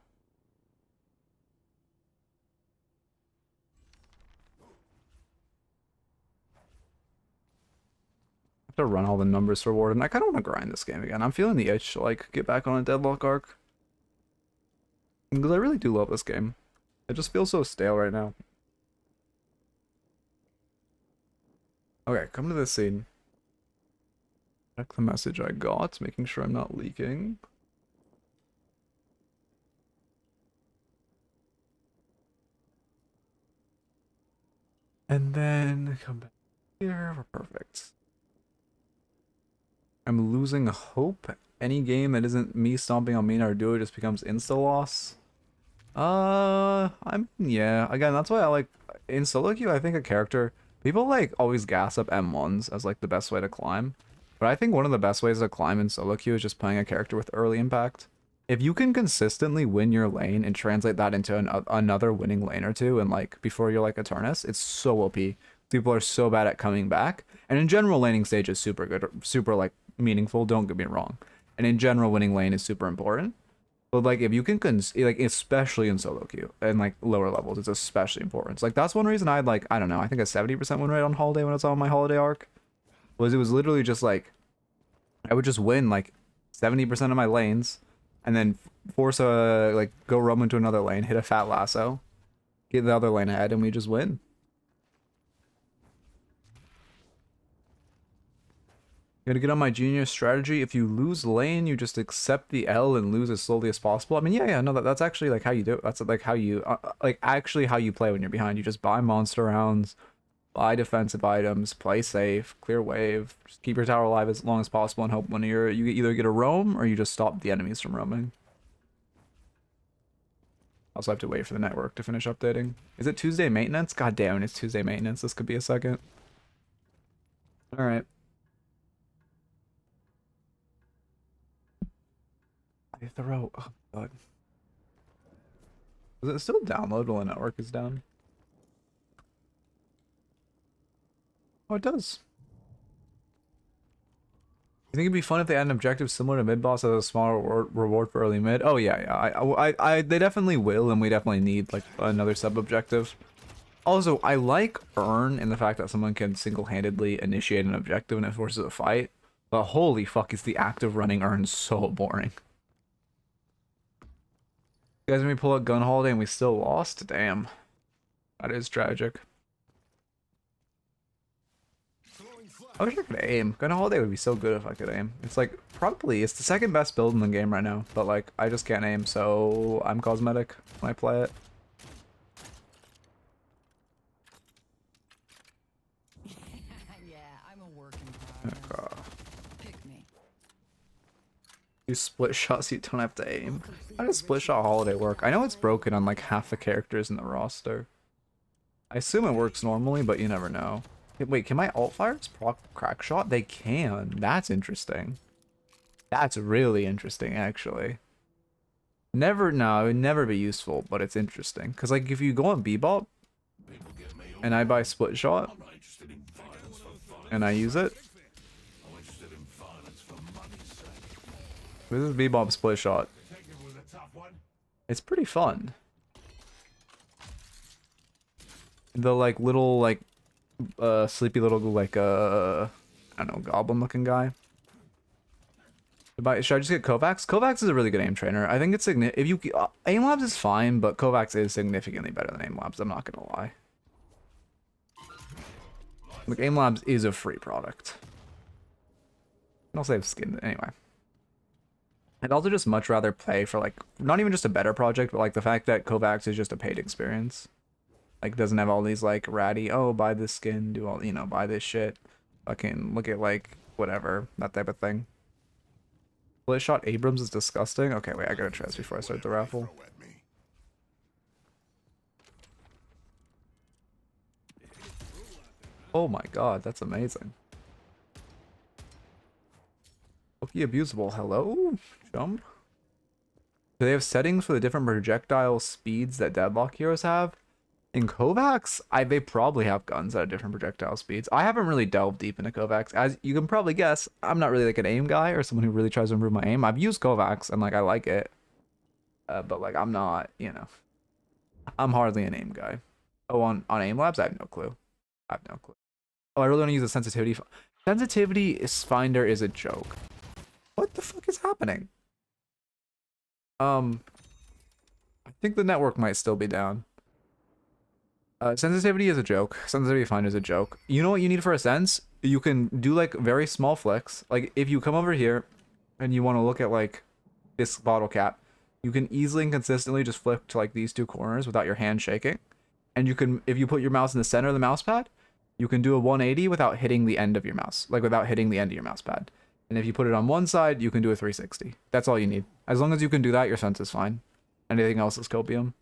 have to run all the numbers for Warden. I kind of want to grind this game again. I'm feeling the itch to like get back on a Deadlock arc. Because I really do love this game. It just feels so stale right now. Okay, come to this scene. Check the message I got, making sure I'm not leaking. And then come back here. We're perfect. I'm losing hope. Any game that isn't me stomping on Mina or Duo just becomes insta-loss. Yeah. Again, that's why I like in solo queue. I think a character people like always gas up M1s as like the best way to climb. But I think one of the best ways to climb in solo queue is just playing a character with early impact. If you can consistently win your lane and translate that into another winning lane or two, and like before you're like Eternus, it's so OP. People are so bad at coming back, and in general, laning stage is super good, super like meaningful. Don't get me wrong, and in general, winning lane is super important. But like if you can like especially in solo queue and like lower levels, it's especially important. So, like that's one reason I'd like I don't know. I think a 70% win rate on holiday when it's on my holiday arc. Was it was literally just like I would just win like 70% of my lanes and then force a like go roam into another lane, hit a fat lasso, get the other lane ahead, and we just win. You gotta get on my genius strategy. If you lose lane, you just accept the L and lose as slowly as possible. I mean, yeah, no, that's actually like how you do it. That's like how you like actually how you play when you're behind. You just buy monster rounds, buy defensive items, play safe, clear wave, just keep your tower alive as long as possible and hope when you either get a roam or you just stop the enemies from roaming. Also have to wait for the network to finish updating. Is it Tuesday maintenance? God damn, it's Tuesday maintenance. This could be a second. Alright. I throw. Oh god. Is it still download while the network is down? Oh, it does. You think it'd be fun if they had an objective similar to mid boss as a smaller reward for early mid? Oh yeah. They definitely will, and we definitely need like another sub objective. Also, I like Earn in the fact that someone can single-handedly initiate an objective and it forces a fight. But holy fuck, is the act of running Earn so boring. You guys made me pull out Gun Holiday and we still lost? Damn. That is tragic. I wish I could aim. Gun Holiday would be so good if I could aim. It's like, probably, it's the second best build in the game right now. But like, I just can't aim, so I'm cosmetic when I play it. Yeah, I'm a working partner. Okay. Pick me. You split shots, you don't have to aim. How does split shot Holiday work? I know it's broken on like half the characters in the roster. I assume it works normally, but you never know. Wait, can my alt fires proc crack shot? They can. That's interesting. That's really interesting, actually. No, it would never be useful, but it's interesting. Because, like, if you go on Bebop, and I buy split shot, and I use it, This is Bebop split shot. It's pretty fun. The like little like sleepy little like I don't know, goblin looking guy. Should I just get Kovacs? Kovacs is a really good aim trainer. I think it's if you aim labs is fine, but Kovacs is significantly better than aim labs. I'm not gonna lie. Like aim labs is a free product. I'll save skin anyway. I'd also just much rather play for like not even just a better project, but like the fact that Kovacs is just a paid experience. Like doesn't have all these like ratty, oh buy this skin, do all buy this shit. Fucking look at like whatever, that type of thing. Split shot Abrams is disgusting. Okay, wait, I gotta try this before I start the raffle. Oh my god, that's amazing. Okay, abusable. Hello? Jump. Do they have settings for the different projectile speeds that Deadlock heroes have? In Kovacs, they probably have guns at different projectile speeds. I haven't really delved deep into Kovacs. As you can probably guess, I'm not really like an aim guy or someone who really tries to improve my aim. I've used Kovacs and like I like it. But like I'm not, I'm hardly an aim guy. Oh, on aim labs, I have no clue. I have no clue. Oh, I really want to use a sensitivity. Sensitivity finder is a joke. What the fuck is happening? I think the network might still be down. Sensitivity is a joke. Sensitivity finder is a joke. You know what you need for a sense? You can do like very small flicks. Like if you come over here and you want to look at like this bottle cap, you can easily and consistently just flip to like these two corners without your hand shaking. And you can, if you put your mouse in the center of the mouse pad, you can do a 180 without hitting the end of your mouse, like without hitting the end of your mouse pad. And if you put it on one side, you can do a 360. That's all you need. As long as you can do that, your sense is fine. Anything else is copium.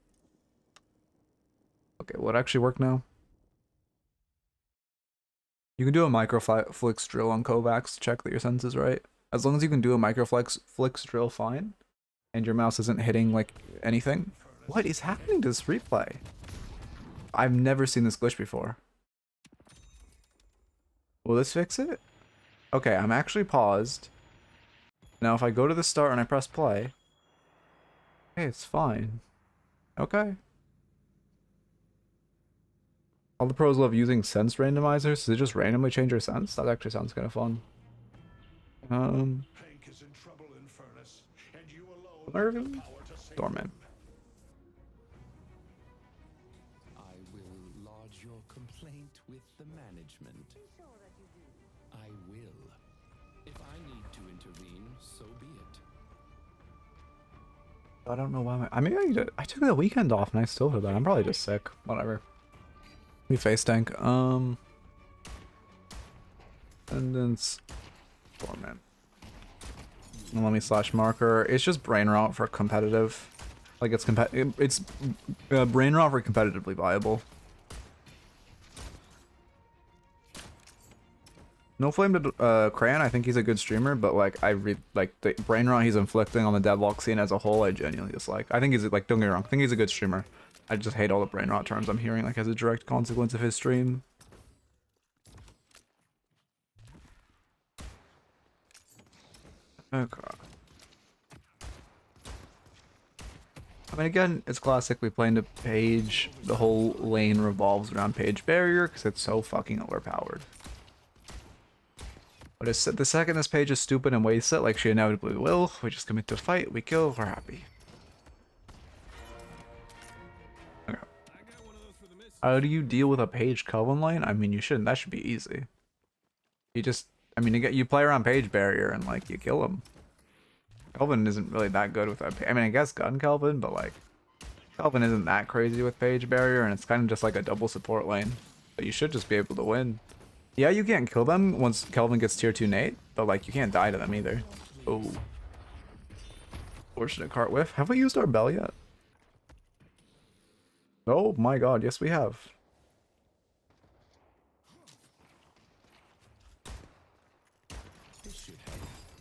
Okay, will it actually work now? You can do a microflex drill on Kovacs to check that your sense is right. As long as you can do a microflex drill fine, and your mouse isn't hitting like anything. What is happening to this replay? I've never seen this glitch before. Will this fix it? Okay, I'm actually paused. Now if I go to the start and I press play, hey, it's fine. Okay. All the pros love using sense randomizers. Does it just randomly change your sense? That actually sounds kind of fun. Irvin? Doorman. I will lodge your complaint with the management. I will. If I need to intervene, so be it. I don't know why I took the weekend off and I still feel bad. I'm probably just sick. Whatever. We face tank. Ascendant Doorman. Let me slash marker. It's just brain rot for competitive. Like it's brain rot for competitively viable. No flame to Crayon. I think he's a good streamer, but like like the brain rot he's inflicting on the Deadlock scene as a whole, I genuinely dislike. I think he's like, don't get me wrong, I think he's a good streamer. I just hate all the brain rot terms I'm hearing like as a direct consequence of his stream. Okay. I mean, again, it's classic. We play into Page. The whole lane revolves around Page Barrier because it's so fucking overpowered. But it's, the second this Page is stupid and wastes it, like she inevitably will, we just commit to a fight, we kill, we're happy. Okay. How do you deal with a Page Coven lane? I mean, you shouldn't. That should be easy. You just, I mean, you play around Page Barrier and like you kill him. Kelvin isn't really that good with that. I mean, I guess Gun Kelvin, but like Kelvin isn't that crazy with Page Barrier, and it's kind of just like a double support lane. But you should just be able to win. Yeah, you can't kill them once Kelvin gets tier 2 Nate, but like you can't die to them either. Oh. Fortunate cart whiff. Have we used our bell yet? Oh my god, yes we have.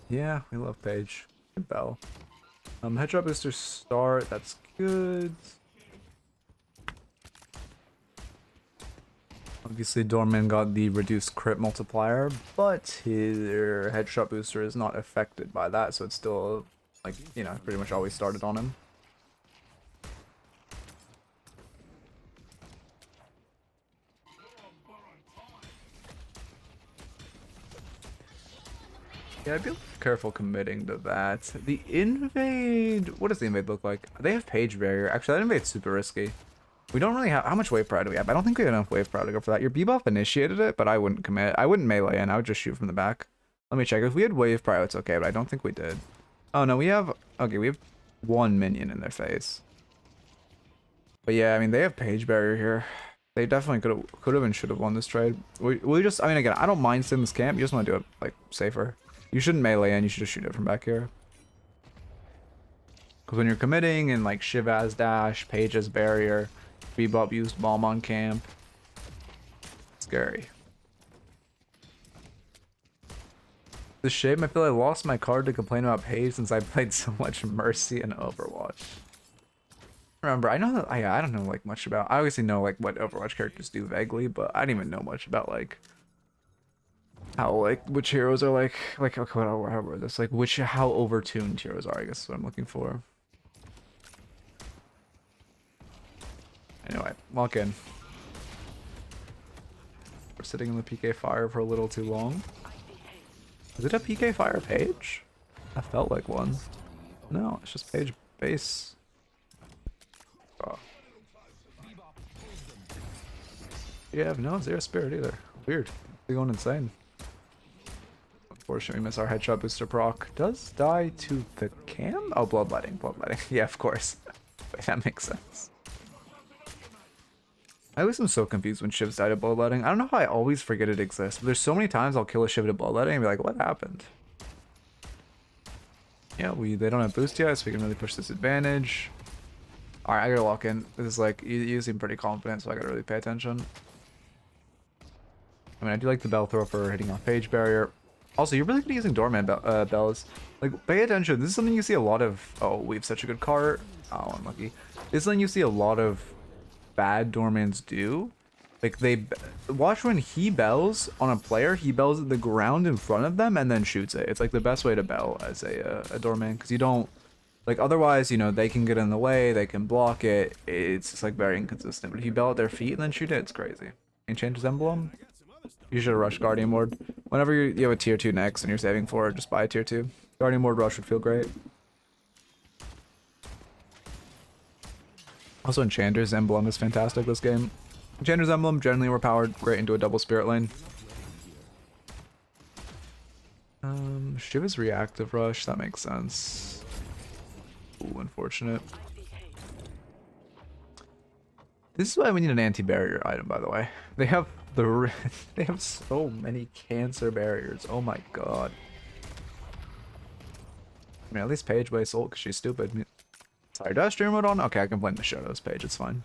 Yeah, we love Page. Good bell. Headshot booster start, that's good. Obviously, Doorman got the reduced crit multiplier, but his headshot booster is not affected by that, so it's still Like, you know, pretty much always started on him. Yeah, I'd be careful committing to that. The invade, what does the invade look like? They have page barrier. Actually, that invade's super risky. We don't really have, how much wave power do we have? I don't think we have enough wave power to go for that. Your debuff initiated it, but I wouldn't commit. I wouldn't melee in, I would just shoot from the back. Let me check. If we had wave power, it's okay, but I don't think we did. Oh no, we have, okay, we have one minion in their face. But yeah, I mean, they have page barrier here. They definitely could have and should have won this trade. We just, I mean, again, I don't mind sitting this camp. You just want to do it, like, safer. You shouldn't melee in, you should just shoot it from back here. Because when you're committing and like Shiv has dash, Page has barrier, Bebop used bomb on camp. Scary. The shame, I feel I lost my card to complain about Page since I played so much Mercy and Overwatch. Remember, I know that I don't know like much about, I obviously know like what Overwatch characters do vaguely, but I didn't even know much about like how like which heroes are like okay, how were this, like which, how overtuned heroes are, I guess is what I'm looking for. Anyway, walk in. We're sitting in the PK fire for a little too long. Is it a PK fire page? I felt like one. No, it's just page base. Oh. Yeah, no zero spirit either. Weird. They're going insane. Unfortunately, we miss our headshot booster proc. Does die to the cam? Oh, bloodletting. Yeah, of course. That makes sense. I always am so confused when Shivs die to bloodletting. I don't know how I always forget it exists, but there's so many times I'll kill a Shiv to bloodletting and be like, what happened? Yeah, they don't have boost yet, so we can really push this advantage. Alright, I gotta walk in. This is like, you seem pretty confident, so I gotta really pay attention. I mean, I do like the bell throw for hitting off page barrier. Also, you're really good at using Doorman bells. Like, pay attention. This is something you see a lot of. Oh, we have such a good cart. Oh, unlucky. This is something you see a lot of bad Doormans do. Like, watch when he bells on a player, he bells at the ground in front of them and then shoots it. It's like the best way to bell as a Doorman, because you don't, like, otherwise, you know, they can get in the way, they can block it. It's just like very inconsistent. But if you bell at their feet and then shoot it, it's crazy. Enchant his emblem. You should have rushed Guardian Ward. Whenever you have a tier 2 next and you're saving for it, just buy a tier 2. Guardian Ward rush would feel great. Also, Enchanter's Emblem is fantastic this game. Enchanter's Emblem, generally overpowered, great into a double spirit lane. Shiv is reactive rush, that makes sense. Ooh, unfortunate. This is why we need an anti-barrier item, by the way. They have they have so many cancer barriers. Oh my god. I mean, at least Paige wastes ult because she's stupid. Sorry, do I have stream mode on? Okay, I can blame the shadows page, it's fine.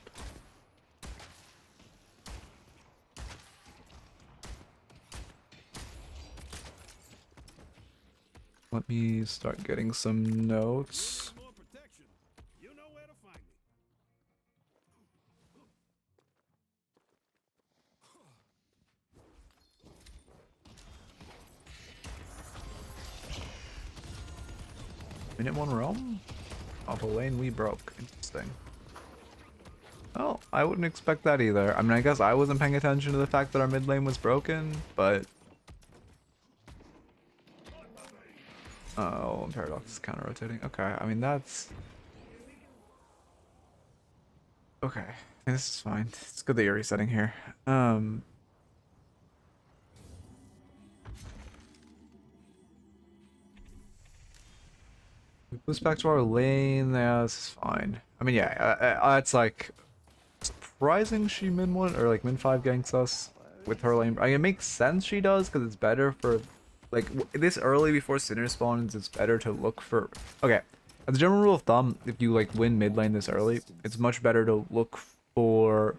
Let me start getting some notes. Minute 1 realm? Off a lane we broke. Interesting. Oh, I wouldn't expect that either. I mean, I guess I wasn't paying attention to the fact that our mid lane was broken, but... Oh, Paradox is counter rotating. Okay, I mean, that's... Okay, this is fine. It's good that you're resetting here. We boost back to our lane. Yeah, this is fine. I mean, yeah, it's like surprising she min 1 or like min 5 ganks us with her lane. I mean, it makes sense she does because it's better for like this early before Sinner spawns. It's better to look for. Okay, as a general rule of thumb, if you like win mid lane this early, it's much better to look for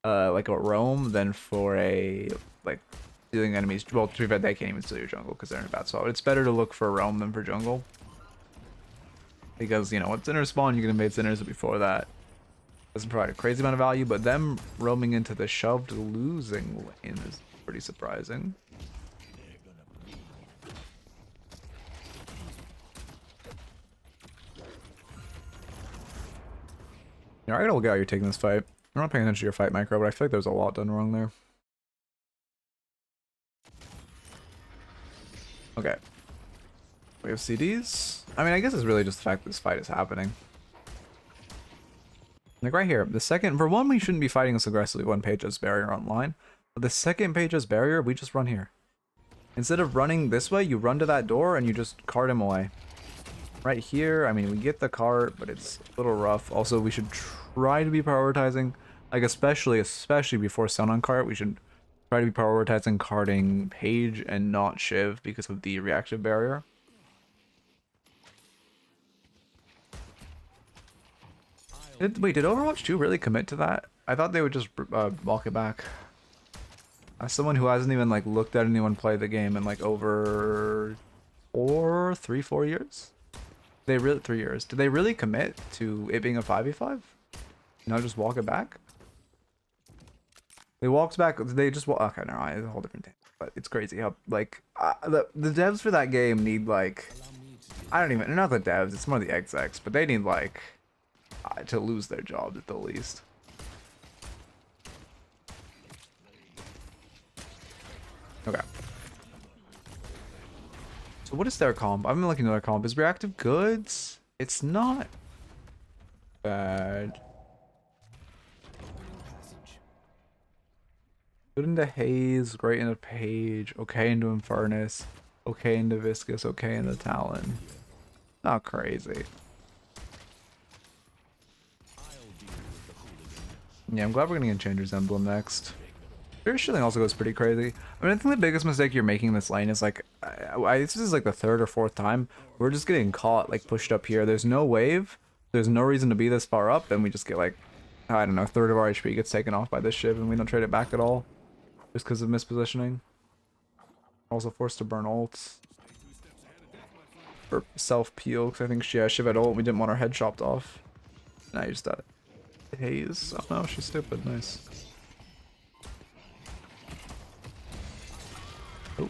like a roam than for a like stealing enemies. Well, to be fair, they can't even steal your jungle because they're in a bad spot. It's better to look for a roam than for jungle. Because, you know, once Sinners spawn, you can invade Sinners, but before that, doesn't provide a crazy amount of value, but them roaming into the shoved losing lane is pretty surprising. Yeah, I gotta look out you're taking this fight. I'm not paying attention to your fight, Micro, but I feel like there's a lot done wrong there. Okay. We have CDs. I mean, I guess it's really just the fact that this fight is happening. Like right here, the second, for one, we shouldn't be fighting this aggressively when Page has barrier online. But the second Page has barrier, we just run here. Instead of running this way, you run to that door and you just cart him away. Right here, I mean, we get the cart, but it's a little rough. Also, we should try to be prioritizing, like especially before Sun on cart, we should try to be prioritizing carting Page and not Shiv because of the reactive barrier. Wait, did Overwatch 2 really commit to that? I thought they would just walk it back. As someone who hasn't even like looked at anyone play the game in like over 4 years? They really 3 years. Did they really commit to it being a 5v5? Not just walk it back? They walked back. They just walk. Okay, no, it's a whole different thing. But it's crazy how like the devs for that game need like I don't even not the devs. It's more the execs, but they need like to lose their jobs at the least. Okay. So what is their comp? I've been looking at their comp. Is reactive goods? It's not bad. Good into Haze, great into Page, okay into Infernus, okay into Viscous, okay into Talon. Not crazy. Yeah, I'm glad we're gonna get Changer's Emblem next. Fierce Shielding also goes pretty crazy. I mean, I think the biggest mistake you're making in this lane is like, this is like the 3rd or 4th time. We're just getting caught, like pushed up here. There's no wave. There's no reason to be this far up, and we just get like, I don't know, 1/3 of our HP gets taken off by this Shiv, and we don't trade it back at all. Just because of mispositioning. Also forced to burn ults. For self-peel, because I think she has Shiv at ult, we didn't want our head chopped off. Now you just got it. Haze. Oh no, she's stupid. Nice. Oh.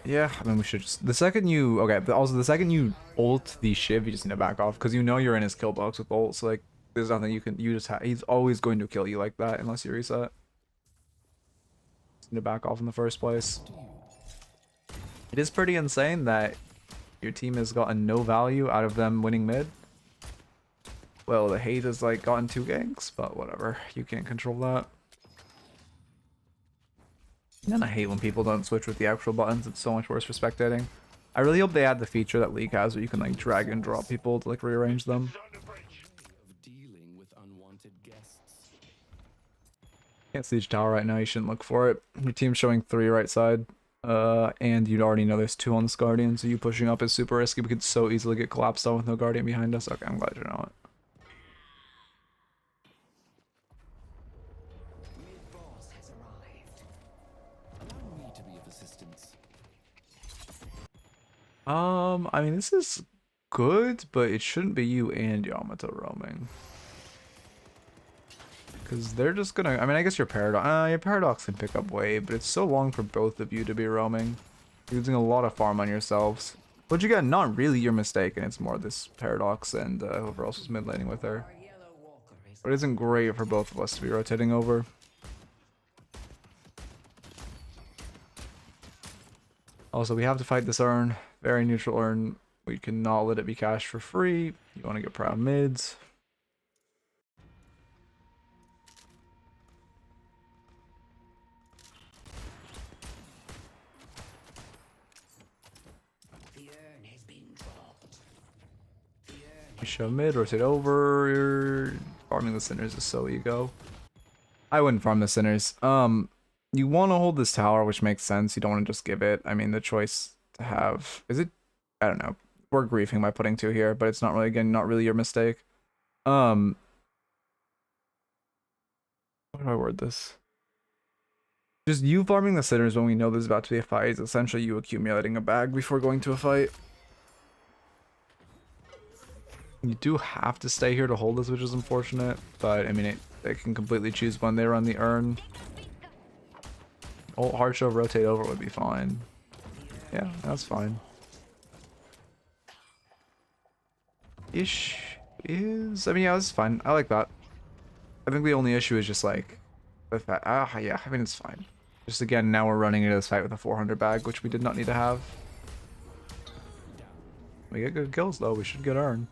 Yeah, I mean we should just the second you also the second you ult the Shiv, you just need to back off because you know you're in his kill box with ult. So like there's nothing you can he's always going to kill you like that unless you reset. Just need to back off in the first place. It is pretty insane that your team has gotten no value out of them winning mid. Well, the Haze has like gotten 2 ganks, but whatever. You can't control that. And I hate when people don't switch with the actual buttons. It's so much worse for spectating. I really hope they add the feature that League has where you can like drag and drop people to like rearrange them. Can't siege tower right now. You shouldn't look for it. Your team's showing 3 right side. And you'd already know there's 2 on this Guardian, so you pushing up is super risky. We could so easily get collapsed on with no Guardian behind us. Okay, I'm glad you know it. I mean, this is good, but it shouldn't be you and Yamato roaming. Because they're just gonna, I mean, I guess your Paradox can pick up wave, but it's so long for both of you to be roaming. You're using a lot of farm on yourselves. Which again, not really your mistake, and it's more this Paradox and whoever else was mid laning with her. But it isn't great for both of us to be rotating over. Also, we have to fight this urn. Very neutral urn. We cannot let it be cashed for free. You want to get proud mids. We show mid, rotate over. Farming the Sinners is so ego. I wouldn't farm the Sinners. You want to hold this tower, which makes sense. You don't want to just give it. I mean, the choice to have is it? I don't know. We're griefing by putting 2 here, but it's not really, again, not really your mistake. How do I word this? Just you farming the Sinners when we know there's about to be a fight is essentially you accumulating a bag before going to a fight. You do have to stay here to hold this, which is unfortunate, but I mean, they can completely choose when they run the urn. Oh, hard shove, rotate over would be fine. Yeah, that's fine. Ish. is... I mean, yeah, it's fine. I like that. I think the only issue is just like... the fact... yeah, I mean, it's fine. Just again, now we're running into this fight with a 400 bag, which we did not need to have. We get good kills, though. We should get earn.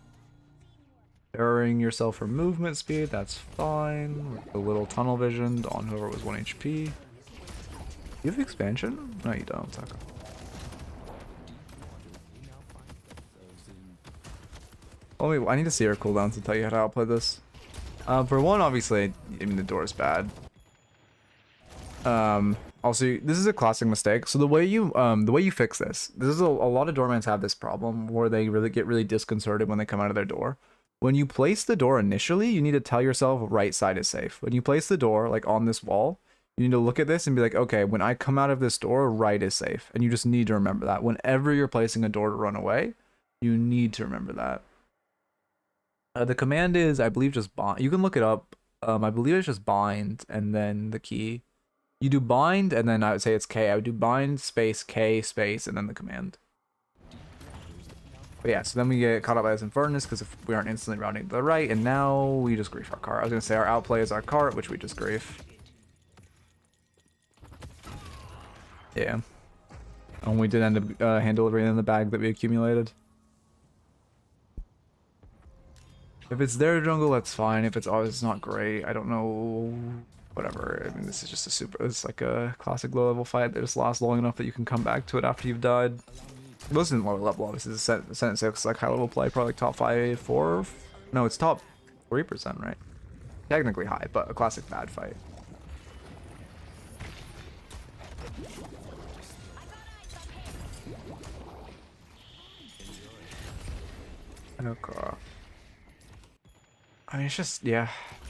Erroring yourself for movement speed, that's fine. With a little tunnel vision on whoever was 1 HP. You have expansion? No, you don't. Okay. Oh, wait, I need to see her cooldowns to tell you how to outplay this. For one, obviously, I mean, the door is bad. Also, this is a classic mistake. So the way you fix this is a lot of doormans have this problem where they really get really disconcerted when they come out of their door. When you place the door initially, you need to tell yourself right side is safe. When you place the door like on this wall, you need to look at this and be like, okay, when I come out of this door, right is safe. And you just need to remember that. Whenever you're placing a door to run away, you need to remember that. The command is, I believe, just bind. You can look it up. I believe it's just bind and then the key. You do bind and then I would say it's K. I would do bind space K space and then the command. But yeah, so then we get caught up by this Infernus because if we aren't instantly rounding to the right, and now we just grief our cart. I was gonna say our outplay is our cart, which we just grief. Yeah. And we did end up hand delivering in the bag that we accumulated. If it's their jungle, that's fine. If it's ours, it's not great. I don't know. Whatever. I mean, this is just a super. It's like a classic low level fight that just lasts long enough that you can come back to it after you've died. This isn't lower level, obviously. It's a Ascendant 6, like high level play, probably like top 5, 4. No, it's top 3%, right? Technically high, but a classic bad fight. Okay. I mean, it's just, yeah.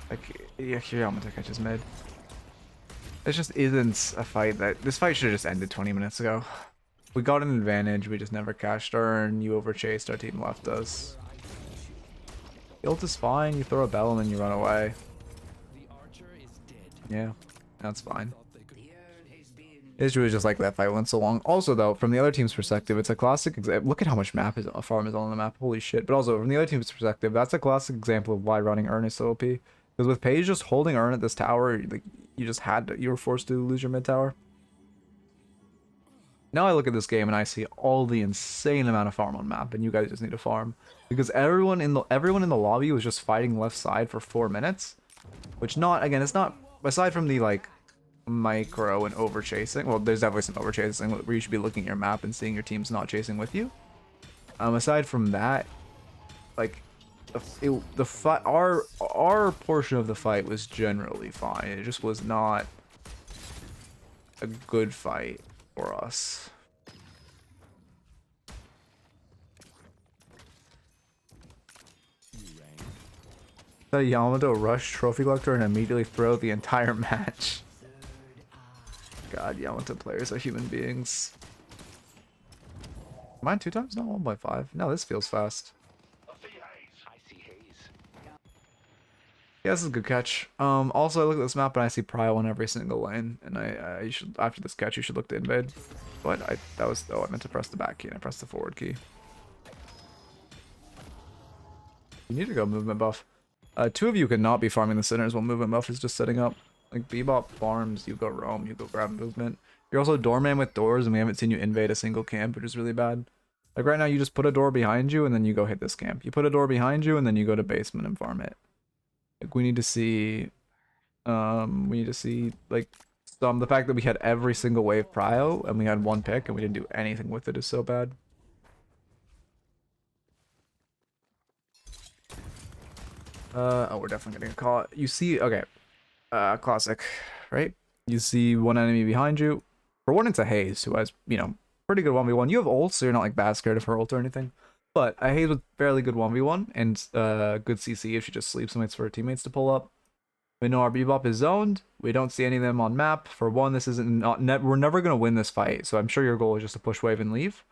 Like, yeah, Yamato catches mid. It just isn't a fight that... This fight should have just ended 20 minutes ago. We got an advantage, we just never cashed earn. You overchased, our team left us. The ult is fine, you throw a bell and then you run away. Yeah, that's fine. It's really just like that fight went so long. Also though, from the other team's perspective, it's a classic example. Look at how much farm is on the map, holy shit. But also, from the other team's perspective, that's a classic example of why running earn is so OP. Because with Paige just holding earn at this tower, like, you were forced to lose your mid tower. Now I look at this game and I see all the insane amount of farm on map, and you guys just need to farm because everyone in the lobby was just fighting left side for 4 minutes, which it's not aside from the like micro and over chasing. Well, there's definitely some over chasing where you should be looking at your map and seeing your team's not chasing with you. Aside from that, like the fight, our portion of the fight was generally fine. It just was not a good fight for us. The Yamato rush trophy collector and immediately throw the entire match. God, Yamato players are human beings. Mine 2 times? No, 1.5. No, this feels fast. I see Haze. Yeah, this is a good catch. Also, I look at this map and I see Prio on every single lane, and you should, after this catch, you should look to invade. But I meant to press the back key and I pressed the forward key. You need to go movement buff. 2 of you cannot be farming the sinners while movement buff is just setting up. Like Bebop farms, you go roam, you go grab movement. You're also doorman with doors, and we haven't seen you invade a single camp, which is really bad. Like right now, you just put a door behind you and then you go hit this camp. You put a door behind you and then you go to basement and farm it. Like we need to see like the fact that we had every single wave prio and we had 1 pick and we didn't do anything with it is so bad. Oh, we're definitely getting a call. You see, okay, classic, right? You see 1 enemy behind you. For 1, it's a Haze who has, pretty good 1v1. You have ult, so you're not like bad scared of her ult or anything. But a Haze with fairly good 1v1 and good CC if she just sleeps and waits for her teammates to pull up. We know our Bebop is zoned. We don't see any of them on map. For 1, this isn't we're never gonna win this fight. So I'm sure your goal is just to push wave and leave.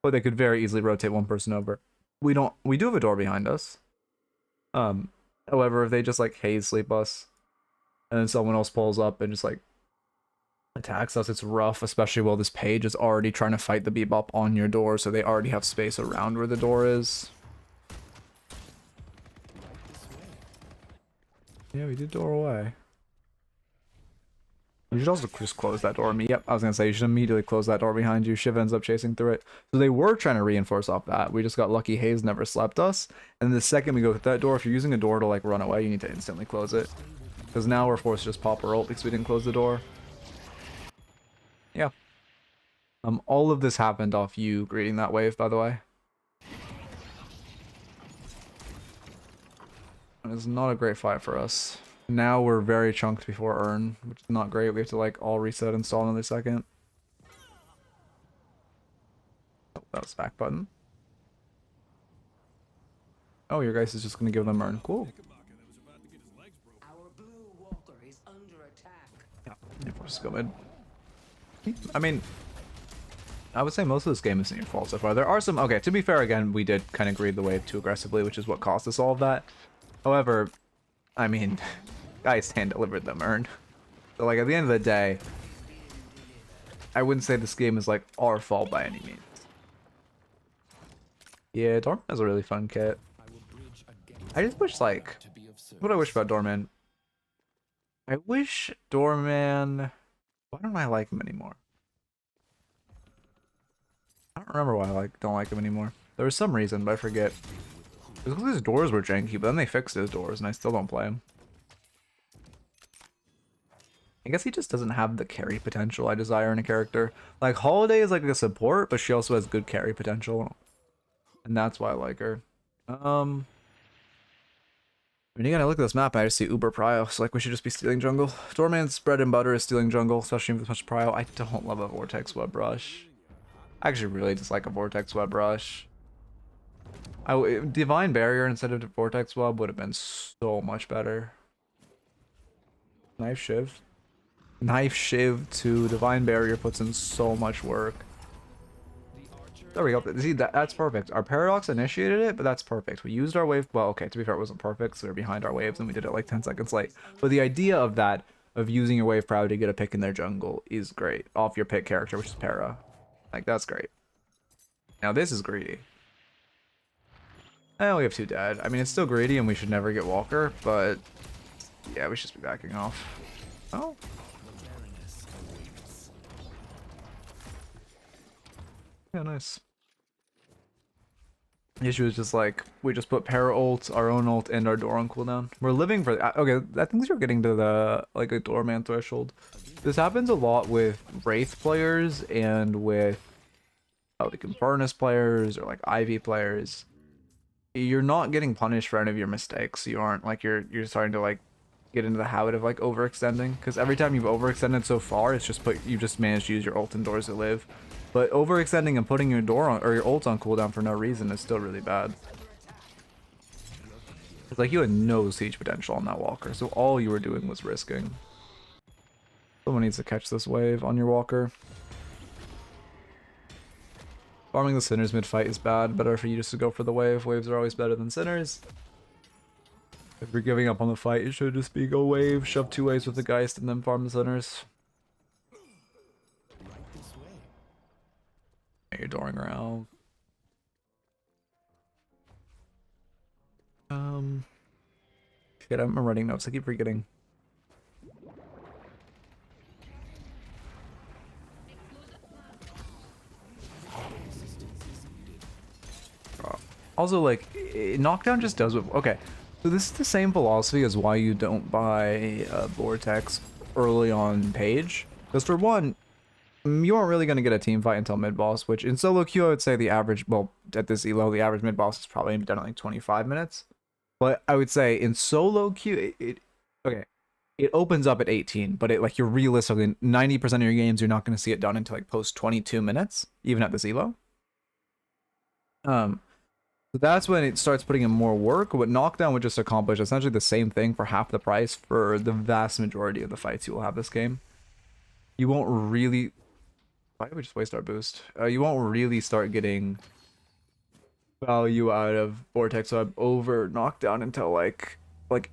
But they could very easily rotate 1 person over. We do have a door behind us. However, if they just like Haze sleep us, and then someone else pulls up and just like attacks us, it's rough, especially while this page is already trying to fight the Bebop on your door, so they already have space around where the door is. Yeah, we did door away. You should also just close that door. Yep, I was gonna say you should immediately close that door behind you. Shiv ends up chasing through it. So they were trying to reinforce off that. We just got lucky. Haze never slept us. And the second we go hit that door, if you're using a door to like run away, you need to instantly close it. Because now we're forced to just pop our ult because we didn't close the door. Yeah. All of this happened off you greeting that wave, by the way. It's not a great fight for us. Now we're very chunked before earn, which is not great. We have to like all reset and stall another second. Oh, that was back button. Oh, your guys is just gonna give them earn. Cool. Our blue walker is under attack. Yeah, if we're just go mid. I mean, I would say most of this game isn't your fault so far. There are some... Okay, to be fair, again, we did kind of greed the wave too aggressively, which is what cost us all of that. However, I mean, guys hand-delivered them earn. So, like, at the end of the day, I wouldn't say this game is, like, our fault by any means. Yeah, Doorman has a really fun kit. I just wish, like... What do I wish about Doorman? I wish Doorman... Why don't I like him anymore? I don't remember why I don't like him anymore. There was some reason, but I forget. It was because his doors were janky, but then they fixed his doors, and I still don't play him. I guess he just doesn't have the carry potential I desire in a character. Like, Holiday is like a support, but she also has good carry potential. And that's why I like her. I mean, again, I look at this map and I just see Uber Prio, so like we should just be stealing jungle. Doorman's bread and butter is stealing jungle, especially with much Prio. I don't love a Vortex Web Rush. I actually really dislike a Vortex Web Rush. Divine Barrier instead of Vortex Web would have been so much better. Knife Shiv. Knife Shiv to Divine Barrier puts in so much work. There we go. See, that's perfect. Our Paradox initiated it, but that's perfect. We used our wave. Well, okay, to be fair, it wasn't perfect, so we were behind our waves, and we did it like 10 seconds late. But the idea of that, of using your wave proud to get a pick in their jungle, is great. Off your pick character, which is Para. Like, that's great. Now, this is greedy. We have 2 dead. I mean, it's still greedy, and we should never get Walker, but... Yeah, we should just be backing off. Oh. Yeah, nice. The issue is just like, we just put Para ult, our own ult, and our door on cooldown. We're living for... Okay, I think you're getting to the, like, a Doorman threshold. This happens a lot with Wraith players and with, like, Infernus players or, like, Ivy players. You're not getting punished for any of your mistakes. You aren't, like, you're starting to, like, get into the habit of, like, overextending. Because every time you've overextended so far, it's just you've just managed to use your ult and doors to live. But overextending and putting your door on, or your ult on cooldown for no reason is still really bad. It's like you had no siege potential on that walker, so all you were doing was risking. Someone needs to catch this wave on your walker. Farming the Sinners mid-fight is bad. Better for you just to go for the wave. Waves are always better than Sinners. If you're giving up on the fight, it should just be go wave, shove 2 waves with the Geist, and then farm the Sinners. You're dooring around. Shit, I'm running notes. I keep forgetting. Also, like, knockdown just does what... Okay, so this is the same philosophy as why you don't buy Vortex early on page. Because for one, you aren't really going to get a team fight until mid-boss, which in solo queue I would say the average, well, at this elo, the average mid-boss is probably done in like 25 minutes. But I would say in solo queue, okay, it opens up at 18, but it, like, you're realistically, 90% of your games, you're not going to see it done until like post 22 minutes, even at this elo. So that's when it starts putting in more work. What knockdown would just accomplish essentially the same thing for half the price for the vast majority of the fights you will have this game. You won't really... Why did we just waste our boost? You won't really start getting value out of Vortex Web over knockdown until like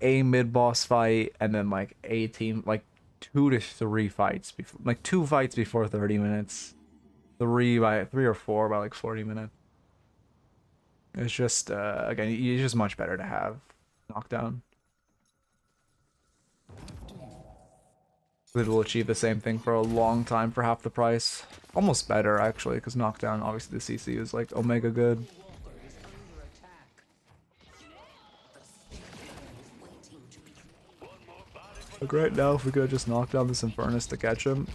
a mid-boss fight, and then like a team, like 2 to 3 fights before, like 2 fights before 30 minutes, 3 or 4 by like 40 minutes. It's just again, it's just much better to have knockdown. It will achieve the same thing for a long time for half the price. Almost better, actually, because knockdown, obviously the CC is like omega good. Like right now, if we could just knock down this Infernus to catch him.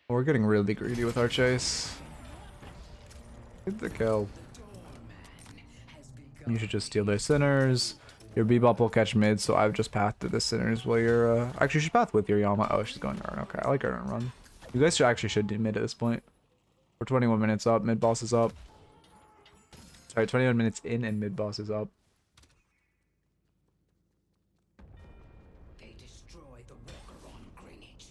We're getting really greedy with our chase. Get the kill. You should just steal their sinners. Your Bebop will catch mid, so I've just pathed to the sinners while you're, actually you should path with your Yama. Oh, she's going Urn. Okay, I like Urn run. You guys should do mid at this point. We're 21 minutes up, mid boss is up. Sorry, 21 minutes in and mid boss is up. They destroyed the walker on Greenwich.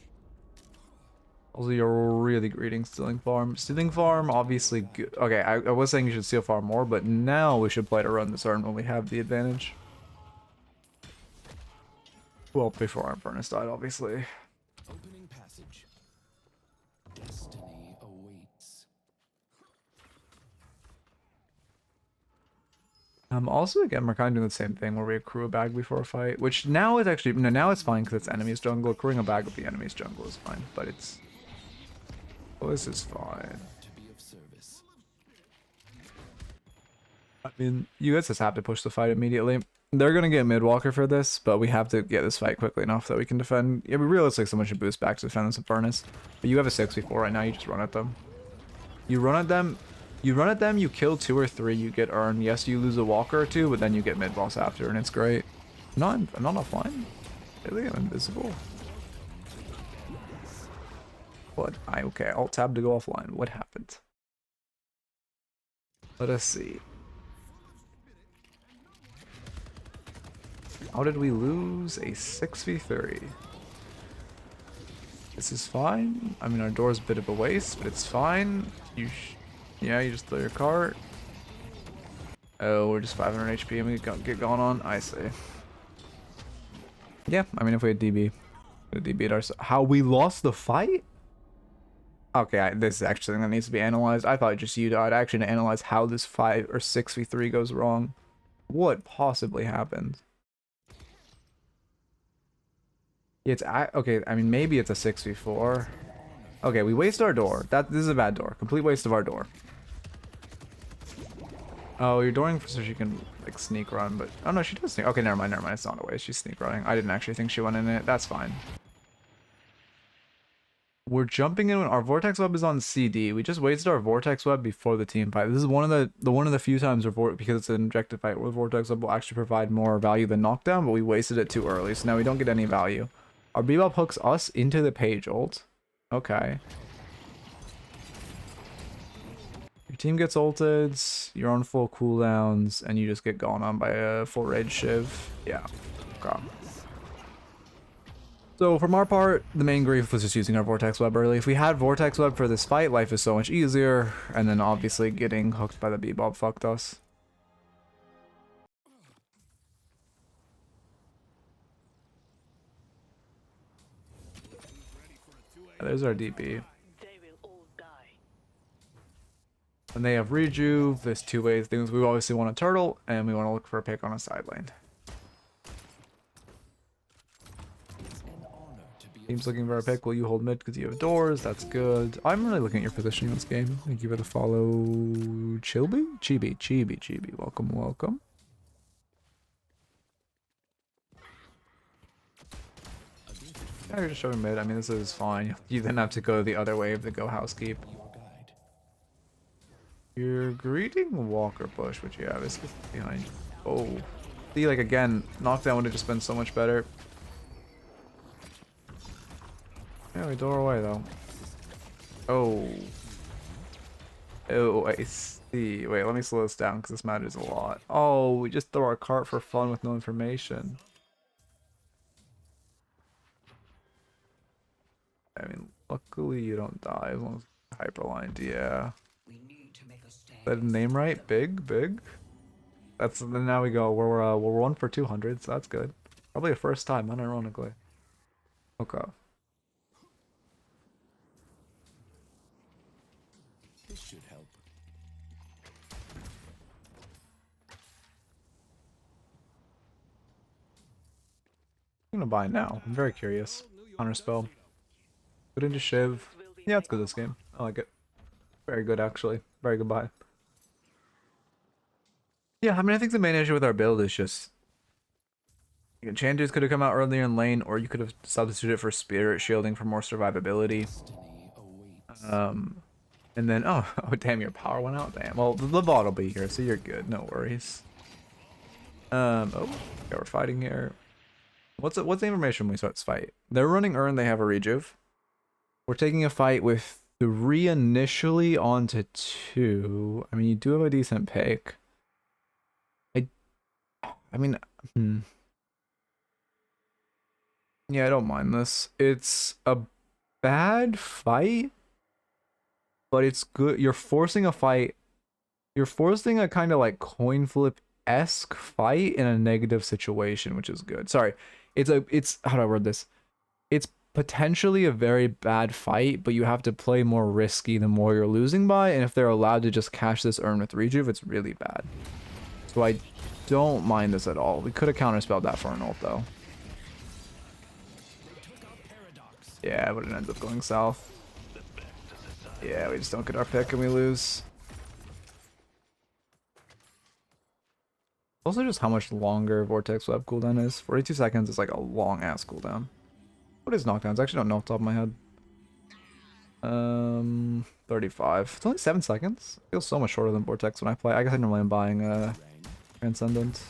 Also, you're really greeting Stealing Farm. Stealing Farm, obviously good. Okay, I was saying you should steal farm more, but now we should play to run this Urn when we have the advantage. Well, before our Infernus died, obviously. Opening passage. Destiny awaits. Also, again, we're kind of doing the same thing where we accrue a bag before a fight, which now is actually, no, now it's fine because it's enemy's jungle. Accruing a bag with the enemy's jungle is fine, but it's, well, this is fine. To be of service. I mean, you guys just have to push the fight immediately. They're gonna get mid-walker for this, but we have to get this fight quickly enough that we can defend. Yeah, we realistically someone should boost back to defend this Infernus. But you have a 6v4 right now, you just run at them. You run at them, you kill 2 or 3, you get Urn. Yes, you lose a walker or 2, but then you get mid-boss after, and it's great. I'm not offline. Really? I'm invisible. What? Okay, Alt-tab to go offline. What happened? Let us see. How did we lose a 6v3? This is fine. I mean, our door's a bit of a waste, but it's fine. Yeah, you just throw your cart. Oh, we're just 500 HP and we get going on. I see. Yeah, I mean, if we had DB, we DB'd ourselves. How we lost the fight? Okay, this is actually something that needs to be analyzed. I thought just you died. I actually need to analyze how this 5 or 6v3 goes wrong. What possibly happened? It's okay. I mean, maybe it's a 6v4. Okay, we waste our door. This is a bad door. Complete waste of our door. Oh, you're dooring so she can like sneak run, but oh no, she does sneak. Okay, never mind. It's not a waste. She's sneak running. I didn't actually think she went in it. That's fine. We're jumping in when our vortex web is on CD. We just wasted our vortex web before the team fight. This is one of the few times where because it's an objective fight where vortex web will actually provide more value than knockdown, but we wasted it too early, so now we don't get any value. Our Bebop hooks us into the page ult. Okay. Your team gets ulted, you're on full cooldowns, and you just get gone on by a full rage shiv. Yeah. Okay. So from our part, the main grief was just using our Vortex Web early. If we had Vortex Web for this fight, life is so much easier. And then obviously getting hooked by the Bebop fucked us. There's our DP. They will all die. And they have Rejuve. There's two ways. Things we obviously want a turtle, and we want to look for a pick on a side lane. Team's looking for a pick. Will you hold mid because you have doors? That's good. I'm really looking at your positioning in this game. Thank you for the follow. Chilby? Chibi. Welcome, welcome. Yeah, you're just showing mid. I mean, this is fine. You then have to go the other way of the go housekeep. You're greeting Walker Bush, which you have is behind you. Oh. See, like, again, knockdown would have just been so much better. Yeah, we door away, though. Oh. Oh, I see. Wait, let me slow this down, because this matters a lot. Oh, we just throw our cart for fun with no information. I mean, luckily you don't die as long as it's hyperlined, yeah. We need to make a stand. Is that a name right? Big? That's, then now we go. We're 1 for 200, so that's good. Probably a first time, unironically. Okay. This should help. I'm gonna buy it now. I'm very curious. Counter spell. Put into Shiv. Yeah, it's good this game. I like it. Very good actually. Very good buy. Yeah, I mean I think the main issue with our build is just enchanters could have come out earlier in lane, or you could have substituted it for spirit shielding for more survivability. Destiny awaits. And then oh damn, your power went out. Damn. Well, the bot will be here, so you're good. No worries. Oh, yeah, we're fighting here. What's the information when we start this fight? They're running Urn. They have a rejuve. We're taking a fight with 3 initially onto 2. I mean, you do have a decent pick. I mean, yeah, I don't mind this. It's a bad fight, but it's good. You're forcing a fight. You're forcing a kind of like coin flip-esque fight in a negative situation, which is good. Sorry. It's how do I word this? It's potentially a very bad fight, but you have to play more risky the more you're losing by, and if they're allowed to just cash this Urn with rejuve, it's really bad. So I don't mind this at all. We could have counterspelled that for an ult though. Yeah, but it ends up going south. Yeah, we just don't get our pick and we lose. Also just how much longer Vortex Web cooldown is. 42 seconds is like a long ass cooldown. What is knockdowns? I actually don't know off the top of my head. 35. It's only 7 seconds. It feels so much shorter than Vortex when I play. I guess I normally am buying Transcendent.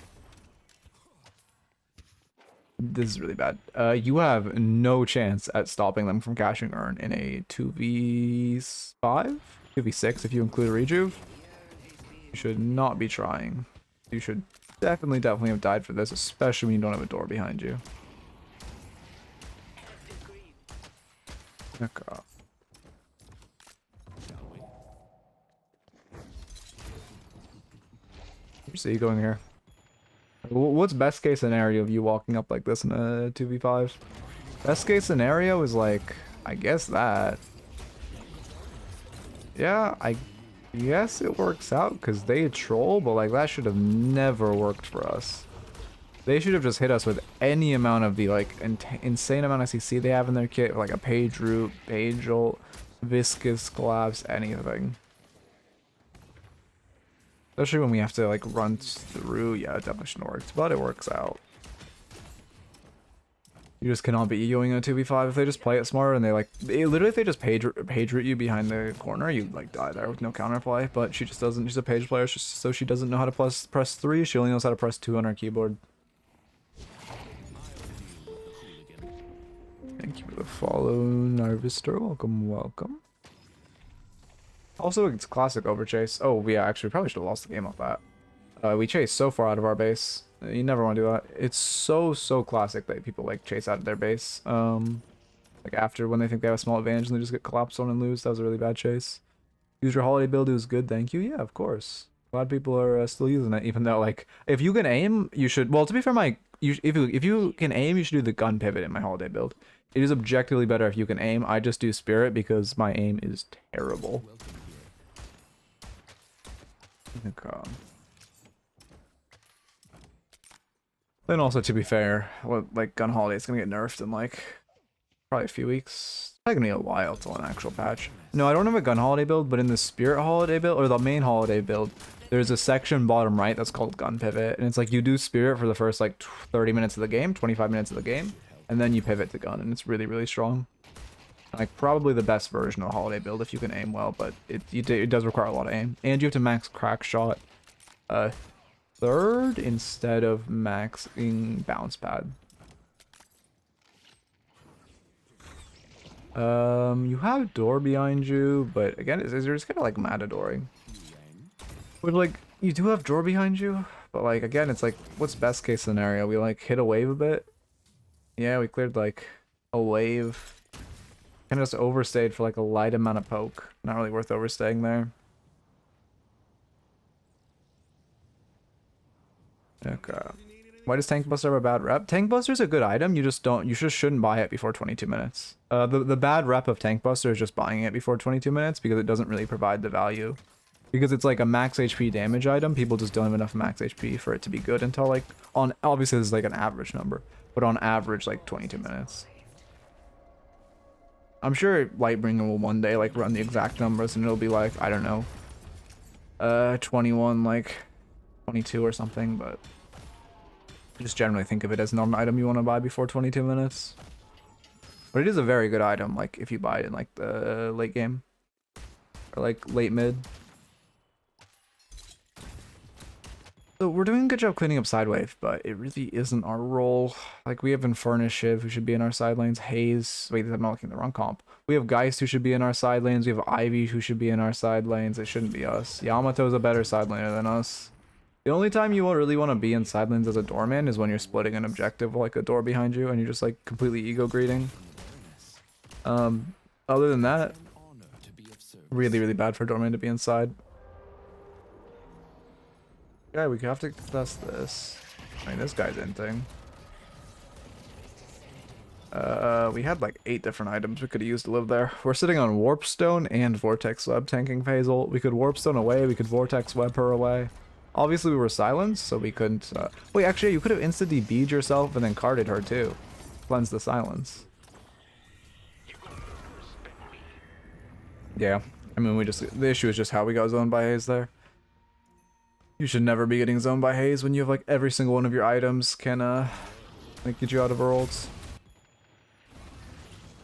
This is really bad. You have no chance at stopping them from cashing Urn in a 2v5? 2v6 if you include a rejuve. You should not be trying. You should definitely have died for this, especially when you don't have a door behind you. Okay. See you going here. What's best case scenario of you walking up like this in a 2v5? Best case scenario is like, I guess that. Yeah, I guess it works out because they troll, but like that should have never worked for us. They should have just hit us with any amount of the like insane amount of CC they have in their kit, like a page root, page ult, viscous collapse, anything. Especially when we have to like run through, yeah, it definitely shouldn't work, but it works out. You just cannot beat Yoing in a 2v5 if they just play it smarter and literally if they just page root you behind the corner, you like die there with no counterplay. But she just doesn't. She's a page player, so she doesn't know how to press 3. She only knows how to press 2 on her keyboard. Thank you for the follow, Narvister. Welcome. Also, it's classic overchase. Oh, yeah, actually, we probably should have lost the game off that. We chase so far out of our base. You never want to do that. It's so classic that people, like, chase out of their base. Like, after, when they think they have a small advantage and they just get collapsed on and lose. That was a really bad chase. Use your holiday build. It was good. Thank you. Yeah, of course. Glad people are still using it, even though, like, if you can aim, you should... Well, to be fair, if you can aim, you should do the gun pivot in my holiday build. It is objectively better if you can aim. I just do spirit because my aim is terrible. Okay. Then also, to be fair, like gun holiday is gonna get nerfed in like probably a few weeks. It's probably gonna be a while till an actual patch. No, I don't have a gun holiday build, but in the spirit holiday build or the main holiday build, there's a section bottom right that's called gun pivot, and it's like you do spirit for the first like 30 minutes of the game, 25 minutes of the game, and then you pivot to gun, and it's really strong. Like probably the best version of a holiday build if you can aim well, but it does require a lot of aim, and you have to max crack shot 3rd instead of maxing bounce pad. You have door behind you, but again, it's just kind of like matadoring. But like you do have door behind you, but like again, it's like what's best case scenario? We like hit a wave a bit. Yeah, we cleared like a wave. Kind of just overstayed for like a light amount of poke. Not really worth overstaying there. Okay. Why does Tank Buster have a bad rep? Tank Buster is a good item. You just shouldn't buy it before 22 minutes. The bad rep of Tank Buster is just buying it before 22 minutes because it doesn't really provide the value Because it's like a max HP damage item, people just don't have enough max HP for it to be good until like, on obviously this is like an average number, but on average like 22 minutes. I'm sure Lightbringer will one day like run the exact numbers and it'll be like, I don't know, 21, like 22 or something, but just generally think of it as not an item you want to buy before 22 minutes. But it is a very good item, like if you buy it in like the late game or like late mid. So we're doing a good job cleaning up side wave, but it really isn't our role. Like we have Infernus Shiv who should be in our side lanes. Haze, wait, I'm not looking at the wrong comp. We have Geist who should be in our side lanes. We have Ivy who should be in our side lanes. It shouldn't be us. Yamato's a better side laner than us. The only time you really want to be in side lanes as a doorman is when you're splitting an objective like a door behind you and you're just like completely ego greeting. Other than that, really, really bad for doorman to be inside. Yeah, we have to test this. I mean, this guy's in thing. We had like 8 different items we could have used to live there. We're sitting on Warpstone and Vortex Web tanking Hazel. We could Warpstone away, we could Vortex Web her away. Obviously we were silenced, so we couldn't... Wait, actually, you could have insta-DB'd yourself and then carded her too. Cleanse the silence. Yeah, I mean, the issue is just how we got zoned by Haze there. You should never be getting zoned by Haze when you have like every single one of your items can like get you out of her ults.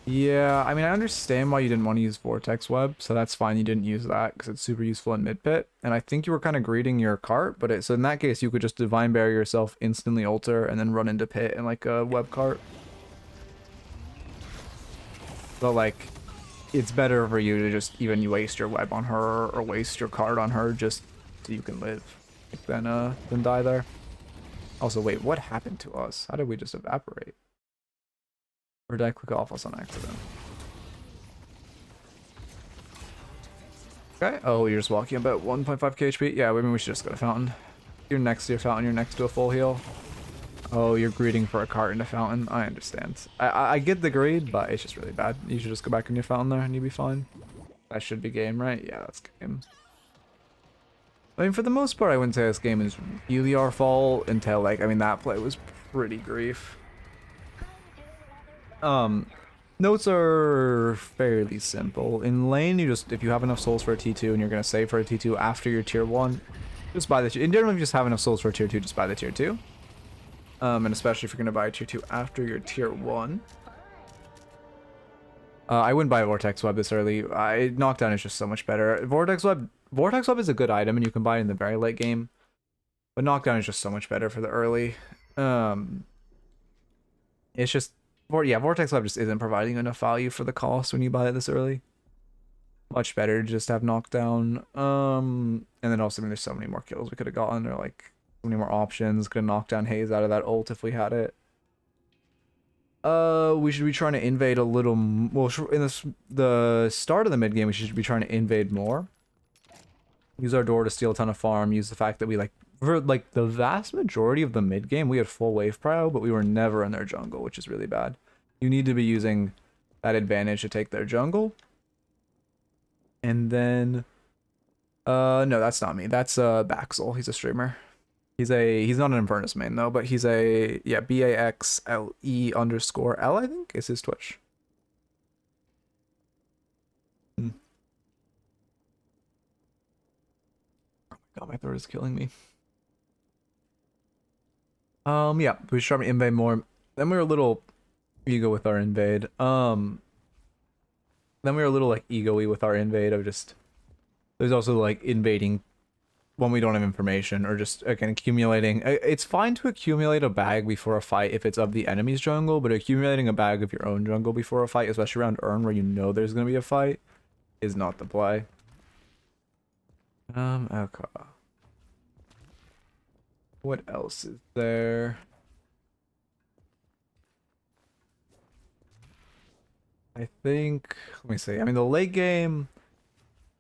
Yeah, I mean, I understand why you didn't want to use Vortex Web, so that's fine you didn't use that because it's super useful in mid pit. And I think you were kind of greeting your cart, but so in that case you could just Divine Barrier yourself, instantly alter, and then run into pit in like a web cart. But like, it's better for you to just even waste your web on her or waste your card on her just so you can live. Than die there. Also, wait, what happened to us? How did we just evaporate? Or did I click off us on accident? Okay. Oh, you're just walking about 1.5k HP? Yeah, I mean, we should just go to fountain. You're next to your fountain, you're next to a full heal. Oh, you're greeting for a cart in a fountain. I understand. I get the greed, but it's just really bad. You should just go back in your fountain there and you'll be fine. That should be game, right? Yeah, that's game. I mean, for the most part, I wouldn't say this game is really our fault until, like, I mean, that play was pretty grief. Notes are fairly simple. In lane, you just, if you have enough souls for a T2 and you're going to save for a T2 after your tier 1, just buy the, in general, if you just have enough souls for a tier 2, just buy the tier 2. And especially if you're going to buy a tier 2 after your tier 1. I wouldn't buy a Vortex Web this early. Knockdown is just so much better. Vortex Web is a good item and you can buy it in the very late game. But Knockdown is just so much better for the early. It's just... yeah, Vortex Web just isn't providing enough value for the cost when you buy it this early. Much better to just have Knockdown. And then also, I mean, there's so many more kills we could have gotten. Or like, so many more options. Could have knocked down Haze out of that ult if we had it. We should be trying to invade a little... well, in the start of the mid game, we should be trying to invade more. Use our door to steal a ton of farm. Use the fact that we, like... for, like, the vast majority of the mid game, we had full wave prio, but we were never in their jungle, which is really bad. You need to be using that advantage to take their jungle. And then... no, that's not me. That's, Baxel. He's a streamer. He's not an Infernus main though, but he's a, yeah, BAXLE_L, I think, is his Twitch. Oh my god, my throat is killing me. Yeah, we should try to invade more. Then we were a little ego with our invade. Then we were a little like ego-y with our invade of just, there's also like invading when we don't have information, or just, again, accumulating. It's fine to accumulate a bag before a fight if it's of the enemy's jungle, but accumulating a bag of your own jungle before a fight, especially around Urn where you know there's going to be a fight, is not the play. Okay. What else is there? I think, let me see. I mean, the late game...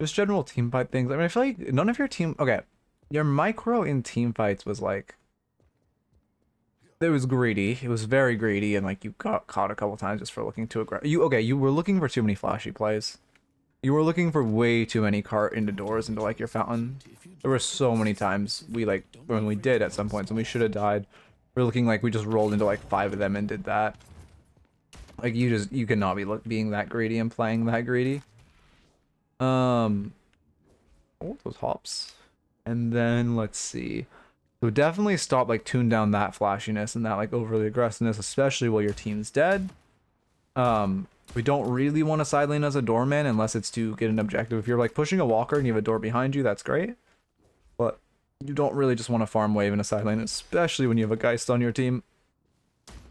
just general team fight things. I mean, I feel like none of your team... okay, your micro in team fights was like... it was greedy. It was very greedy, and like you got caught a couple times just for looking too aggressive. You were looking for too many flashy plays. You were looking for way too many cart into doors into like your fountain. There were so many times we like when we did at some points and we should have died. We're looking like we just rolled into like 5 of them and did that. Like you cannot be being that greedy and playing that greedy. Oh, those hops. And then let's see. So definitely stop like tune down that flashiness and that like overly aggressiveness, especially while your team's dead. We don't really want to side lane as a doorman unless it's to get an objective. If you're like pushing a walker and you have a door behind you, that's great. But you don't really just want to farm wave in a side lane, especially when you have a Geist on your team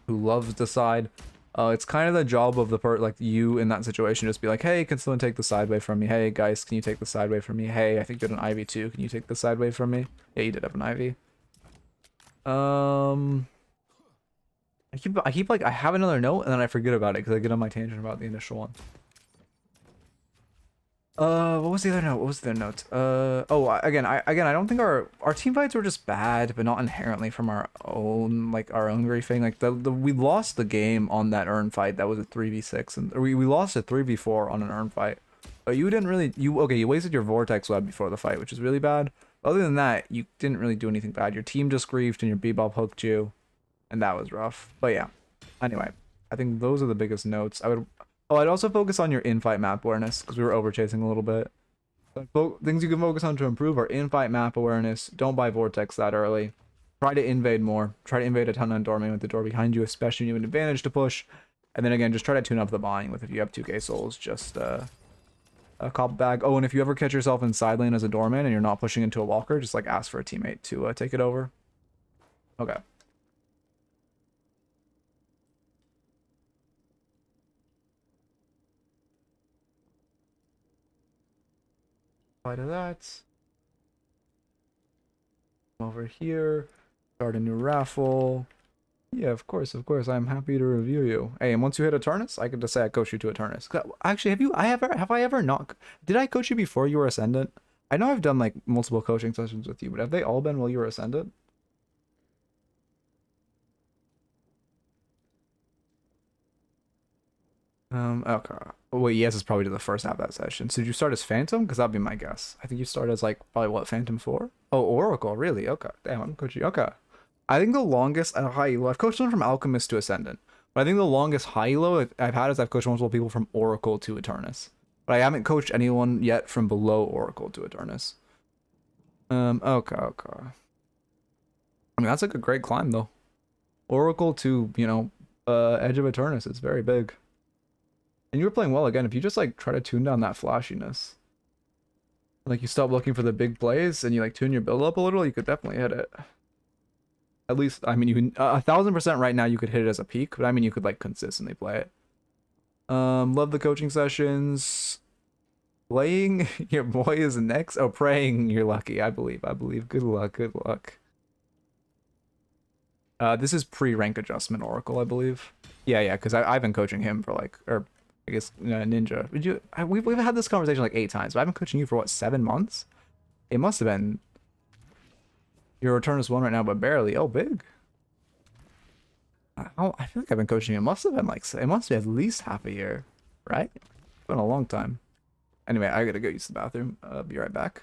who loves to side. It's kind of the job of the like you in that situation, just be like, hey, can someone take the side wave from me? Hey, Geist, can you take the side wave from me? Hey, I think you did an Ivy too. Can you take the side wave from me? Yeah, you did have an Ivy. I keep like I have another note and then I forget about it because I get on my tangent about the initial one. What was the other note? What was the other note? Again, I don't think our team fights were just bad, but not inherently from our own griefing. Like we lost the game on that urn fight. That was a 3v6, and we lost a 3v4 on an urn fight. But you didn't really you wasted your vortex web before the fight, which is really bad. Other than that, you didn't really do anything bad. Your team just griefed and your bebop hooked you. And that was rough. But yeah. Anyway, I think those are the biggest notes. I'd also focus on your in-fight map awareness because we were over-chasing a little bit. Things you can focus on to improve are in-fight map awareness. Don't buy Vortex that early. Try to invade more. Try to invade Ascendant Doorman with the door behind you, especially when you have an advantage to push. And then again, just try to tune up the buying with if you have 2k souls, just a cop bag. Oh, and if you ever catch yourself in side lane as a doorman and you're not pushing into a walker, just like ask for a teammate to take it over. Okay. Apply to that. Over here. Start a new raffle. Yeah, of course. I'm happy to review you. Hey, and once you hit a Turnus, I could just say I coach you to a Turnus. Actually, have I ever not? Did I coach you before you were Ascendant? I know I've done like multiple coaching sessions with you, but have they all been while you were Ascendant? Okay. Oh, wait, yes, it's probably to the first half of that session. So did you start as Phantom? Because that'd be my guess. I think you start as like probably what, Phantom 4? Oh, Oracle, really? Okay. Damn, I'm coaching. Okay. I think the longest high elo, I've coached someone from Alchemist to Ascendant. But I think the longest high elo I've had is I've coached multiple people from Oracle to Eternus. But I haven't coached anyone yet from below Oracle to Eternus. Okay. I mean, that's like a great climb though. Oracle to, Edge of Eternus, it's very big. And you were playing well again. If you just like try to tune down that flashiness, like you stop looking for the big plays and you like tune your build up a little, you could definitely hit it. At least, I mean, you can 1000% right now you could hit it as a peak, but I mean you could like consistently play it. Love the coaching sessions. Playing your boy is next. Oh, praying you're lucky. I believe. Good luck. This is pre-rank adjustment Oracle, I believe. Yeah, because I've been coaching him for like, or I guess Ninja. We've had this conversation like 8 times, but I've been coaching you for what, 7 months? It must have been. Your Returnus 1 right now, but barely. Oh, big. I feel like I've been coaching you. It must have been like, it must be at least half a year, right? It's been a long time. Anyway, I gotta go use the bathroom. Be right back.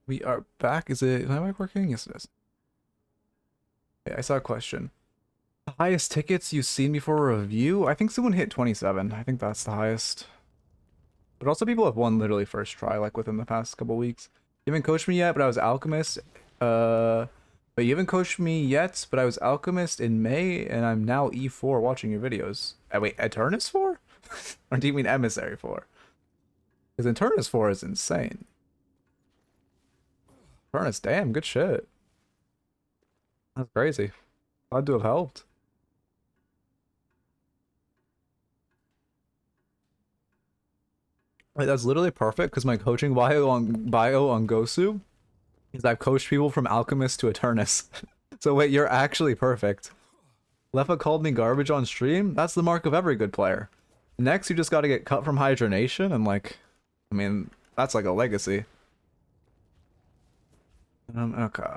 We are back. Is my mic working? Yes, it is. Okay, I saw a question. The highest tickets you've seen before a review? I think someone hit 27. I think that's the highest. But also people have won literally first try, like within the past couple weeks. You haven't coached me yet, but I was Alchemist. But you haven't coached me yet, but I was Alchemist in May, and I'm now E4 watching your videos. Wait, Eternus 4? Or do you mean Emissary 4? Because Eternus 4 is insane. Eternus, damn, good shit. That's crazy. Glad to have helped. Wait, that's literally perfect because my coaching bio on Gosu is I've coached people from Alchemist to Eternus. So wait, you're actually perfect. Lefa called me garbage on stream? That's the mark of every good player. Next, you just gotta get cut from Hydronation and like, I mean, that's like a legacy. Okay.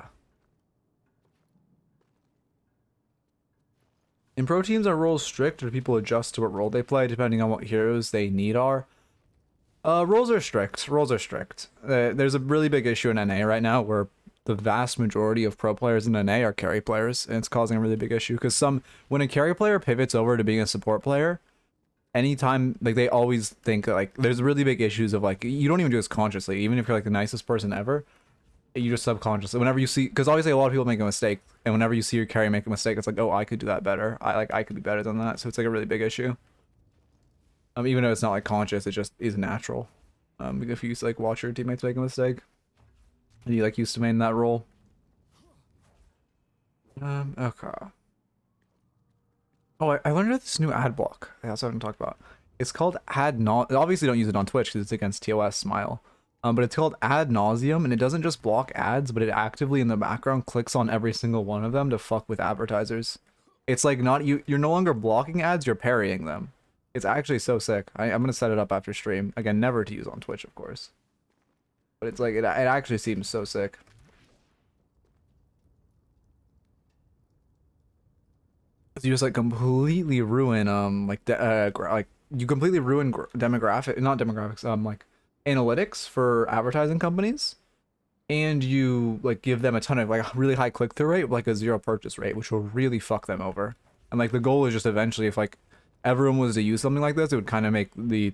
In pro teams, are roles strict or do people adjust to what role they play depending on what heroes they need are? Roles are strict. Roles are strict. There's a really big issue in NA right now where the vast majority of pro players in NA are carry players, and it's causing a really big issue because when a carry player pivots over to being a support player, anytime, like, they always think like there's really big issues of like, you don't even do this consciously, even if you're like the nicest person ever, you just subconsciously, whenever you see, because obviously a lot of people make a mistake, and whenever you see your carry make a mistake, it's like, oh, I could do that better. I could be better than that. So it's like a really big issue. Even though it's not like conscious, it just is natural. If you used to like watch your teammates make a mistake, and you like used to main that role. Okay. Oh, I learned this new ad block. That's what I'm talking about. It's called ad nauseam. Obviously, don't use it on Twitch because it's against TOS Smile. But it's called ad nauseam, and it doesn't just block ads, but it actively in the background clicks on every single one of them to fuck with advertisers. It's like you're no longer blocking ads, you're parrying them. It's actually so sick. I'm gonna set it up after stream. Again, never to use on Twitch, of course. But it's like, it actually seems so sick. You just like completely ruin like you completely ruin demographics, like analytics for advertising companies, and you like give them a ton of like really high click-through rate, like a 0 purchase rate, which will really fuck them over. And like the goal is just eventually, if like everyone was to use something like this, it would kind of make the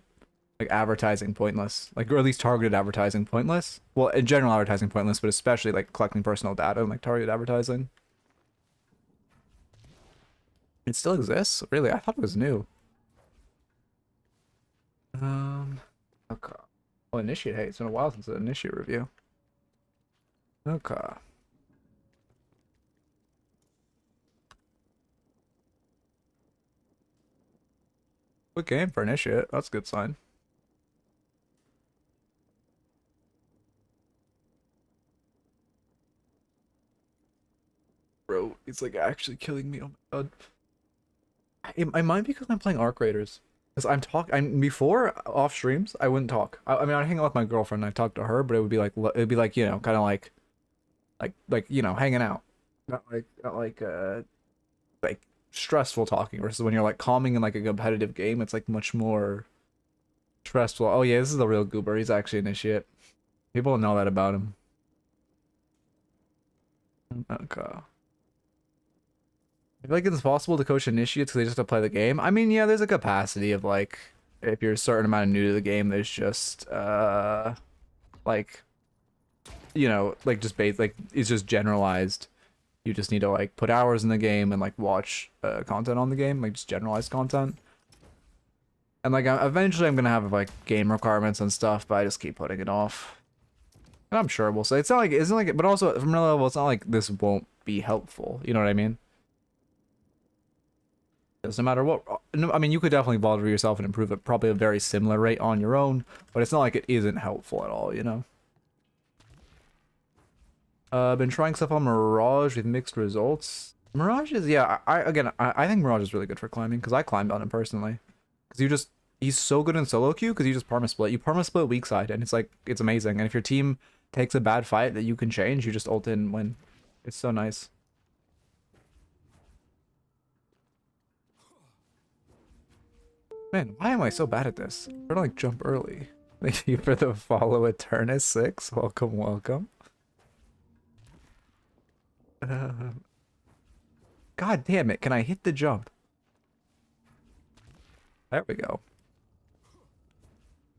like advertising pointless, like, or at least targeted advertising pointless. Well, in general advertising pointless, but especially like collecting personal data and like targeted advertising. It still exists? Really? I thought it was new. Okay. Well, Initiate. Hey, it's been a while since the Initiate review. Okay. Good game for Initiate. That's a good sign. Bro, it's like actually killing me. Oh my god. I might be because I'm playing Arc Raiders. Because I'm before off streams, I wouldn't talk. I mean, I'd hang out with my girlfriend and I'd talk to her, but it would be like, you know, kind of like, you know, hanging out. Not like stressful talking versus when you're like calming in like a competitive game, it's like much more stressful. Oh yeah, this is a real goober. He's actually Initiate. People know that about him. Okay. I feel like it's possible to coach Initiates because they just have to play the game. I mean, yeah, there's a capacity of like, if you're a certain amount of new to the game, there's just like, you know, like just like it's just generalized. You just need to like put hours in the game and like watch content on the game, like just generalized content. And like eventually I'm gonna have like game requirements and stuff, but I just keep putting it off. And I'm sure we'll say it's not like, but also from another level, it's not like this won't be helpful. You know what I mean? No matter what, I mean, you could definitely bother yourself and improve at probably a very similar rate on your own, but it's not like it isn't helpful at all, you know? I've been trying stuff on Mirage with mixed results. Mirage is, yeah, I think Mirage is really good for climbing, because I climbed on him personally. Because he's so good in solo queue, because you just perma-split. You perma-split weak side, and it's like, it's amazing. And if your team takes a bad fight that you can change, you just ult in and win. It's so nice. Man, why am I so bad at this? I'm trying to like jump early. Thank you for the follow, Eternus 6. Welcome, welcome. God damn it, can I hit the jump? There we go.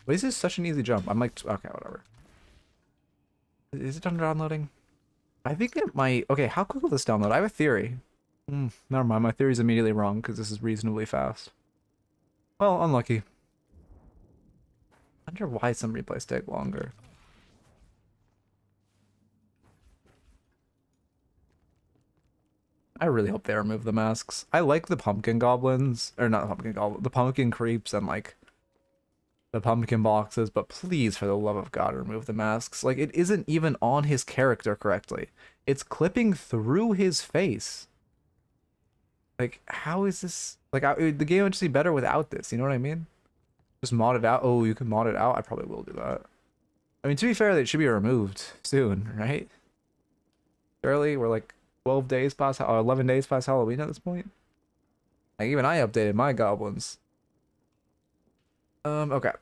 Why is this such an easy jump? I'm like, okay, whatever. Is it done downloading? I think it might. Okay, how quick will this download? I have a theory. Never mind, my theory's immediately wrong because this is reasonably fast. Well, unlucky. I wonder why some replays take longer. I really hope they remove the masks. I like the pumpkin goblins, or not the pumpkin goblin, the pumpkin creeps and like the pumpkin boxes, but please, for the love of God, remove the masks. Like, it isn't even on his character correctly. It's clipping through his face. Like, how is this? Like, the game would just be better without this, you know what I mean? Just mod it out. Oh, you can mod it out? I probably will do that. I mean, to be fair, it should be removed soon, right? Surely, we're like 12 days past, or 11 days past Halloween at this point. Like, even I updated my goblins. Okay.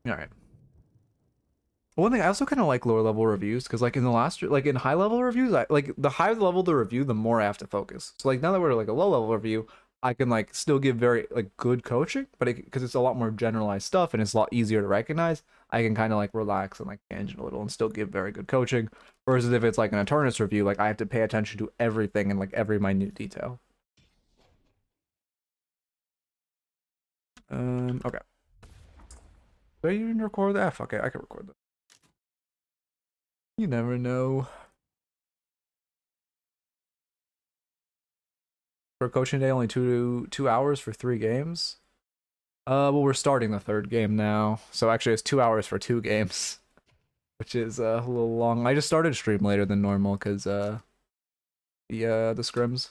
Alright. One thing, I also kind of like lower level reviews, because like in the last, like in high level reviews, like the higher the level the review, the more I have to focus. So like now that we're like a low level review, I can like still give very like good coaching, but because it's a lot more generalized stuff and it's a lot easier to recognize, I can kind of like relax and like tangent a little and still give very good coaching. Versus if it's like an Eternus review, like I have to pay attention to everything and like every minute detail. Okay. Do I even record that? Okay, I can record that. You never know. For coaching day, only two hours for 3 games. Well, we're starting the 3rd game now, so actually it's 2 hours for 2 games, which is a little long. I just started stream later than normal because the scrims.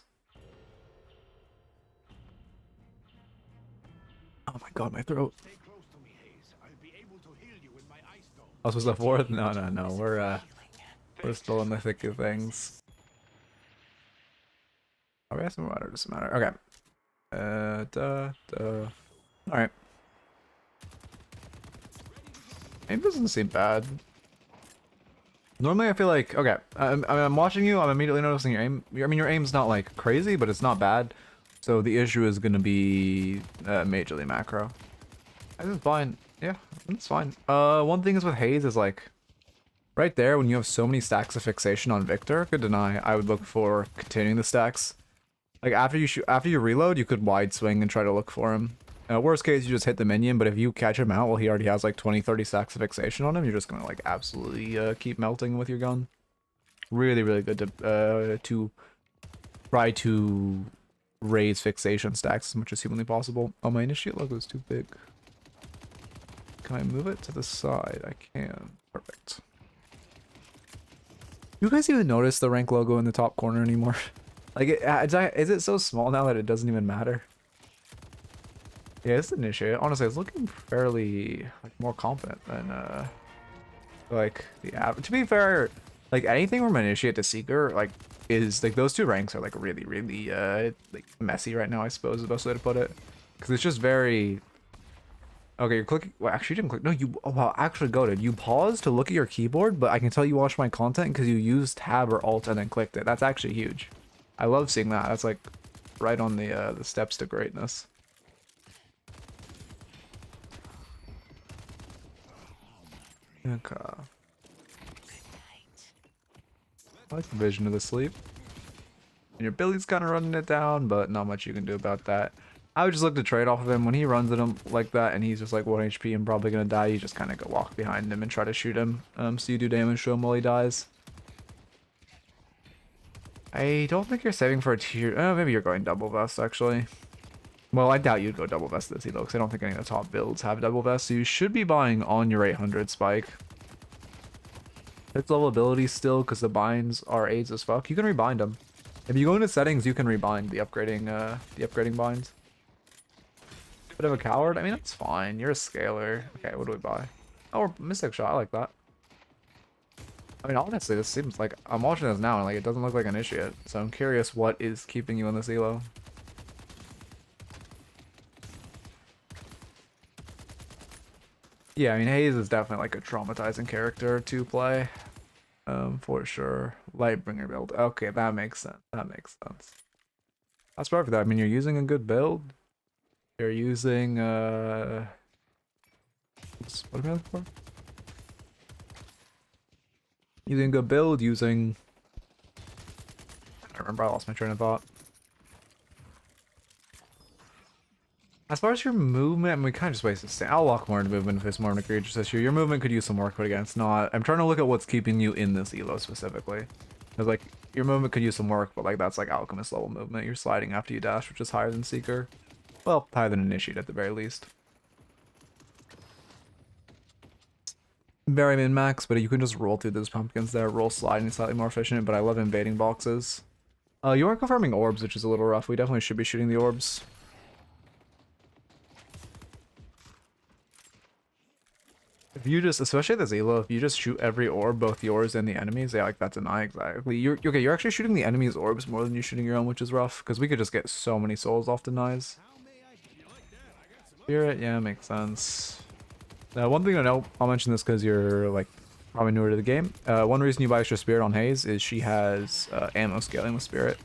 Oh my god, my throat. Stay close to me, Haze. I'll be able to heal you with my ice stone. Oh, this was the 4th? No. We're still in the thick of things. Oh, it doesn't matter. Doesn't matter. Okay. All right. Aim doesn't seem bad. Normally, I feel like okay. I'm watching you. I'm immediately noticing your aim. I mean, your aim's not like crazy, but it's not bad. So the issue is gonna be majorly macro. I think it's fine. Yeah, it's fine. One thing is with Haze is like right there when you have so many stacks of fixation on Victor. Could deny. I would look for continuing the stacks. Like after you reload, you could wide swing and try to look for him. Worst case, you just hit the minion, but if you catch him out while he already has like 20-30 stacks of fixation on him, you're just gonna like absolutely keep melting with your gun. Really, really good to try to raise fixation stacks as much as humanly possible. Oh, my initiate logo is too big. Can I move it to the side? I can. Perfect. You guys even notice the rank logo in the top corner anymore? Like, is it so small now that it doesn't even matter? Yeah, it's initiate. Honestly, it's looking fairly like more competent than like the average. To be fair, like anything from initiate to seeker, like is like those 2 ranks are like really, really like messy right now. I suppose is the best way to put it, because it's just very. Okay, you're clicking. Well, actually, you didn't click. No, you. Oh, wow, actually, goated. You paused to look at your keyboard, but I can tell you watched my content because you used tab or alt and then clicked it. That's actually huge. I love seeing that. That's like right on the steps to greatness. Okay. I like the vision of the sleep. And your Billy's kind of running it down, but not much you can do about that. I would just look to trade off of him. When he runs at him like that and he's just like 1 HP and probably gonna die, you just kind of go walk behind him and try to shoot him. So you do damage to him while he dies. I don't think you're saving for a tier. Oh, maybe you're going double vest actually. Well, I doubt you'd go double vest this though, because I don't think any of the top builds have double vest. So you should be buying on your 800 spike. It's level ability still, because the binds are aids as fuck. You can rebind them. If you go into settings, you can rebind the upgrading binds. Bit of a coward. I mean, that's fine. You're a scaler. Okay, what do we buy? Oh, Mystic Shot. I like that. I mean, honestly, this seems like I'm watching this now, and like it doesn't look like an issue yet. So I'm curious what is keeping you in this elo. Yeah, I mean, Haze is definitely like a traumatizing character to play. For sure. Lightbringer build. Okay, that makes sense. That makes sense. That's perfect. I mean, you're using a good build. You're using what am I looking for? Using a good build, using I remember, I lost my train of thought. As far as your movement, I mean, we kind of just wasted stamina. I'll lock more into movement if it's more of an egregious issue. Your movement could use some work, but again, it's not. I'm trying to look at what's keeping you in this elo specifically. Because, like, your movement could use some work, but, like, that's, like, Alchemist level movement. You're sliding after you dash, which is higher than Seeker. Well, higher than Initiate at the very least. Very min-max, but you can just roll through those pumpkins there. Roll sliding is slightly more efficient, but I love invading boxes. You are confirming orbs, which is a little rough. We definitely should be shooting the orbs. If you just, especially this elo, if you just shoot every orb, both yours and the enemies, yeah, like that's an eye exactly. You're okay. You're actually shooting the enemy's orbs more than you're shooting your own, which is rough because we could just get so many souls off the knives. Spirit, yeah, makes sense. One thing to note, I'll mention this because you're like probably newer to the game. One reason you buy extra Spirit on Haze is she has ammo scaling with Spirit,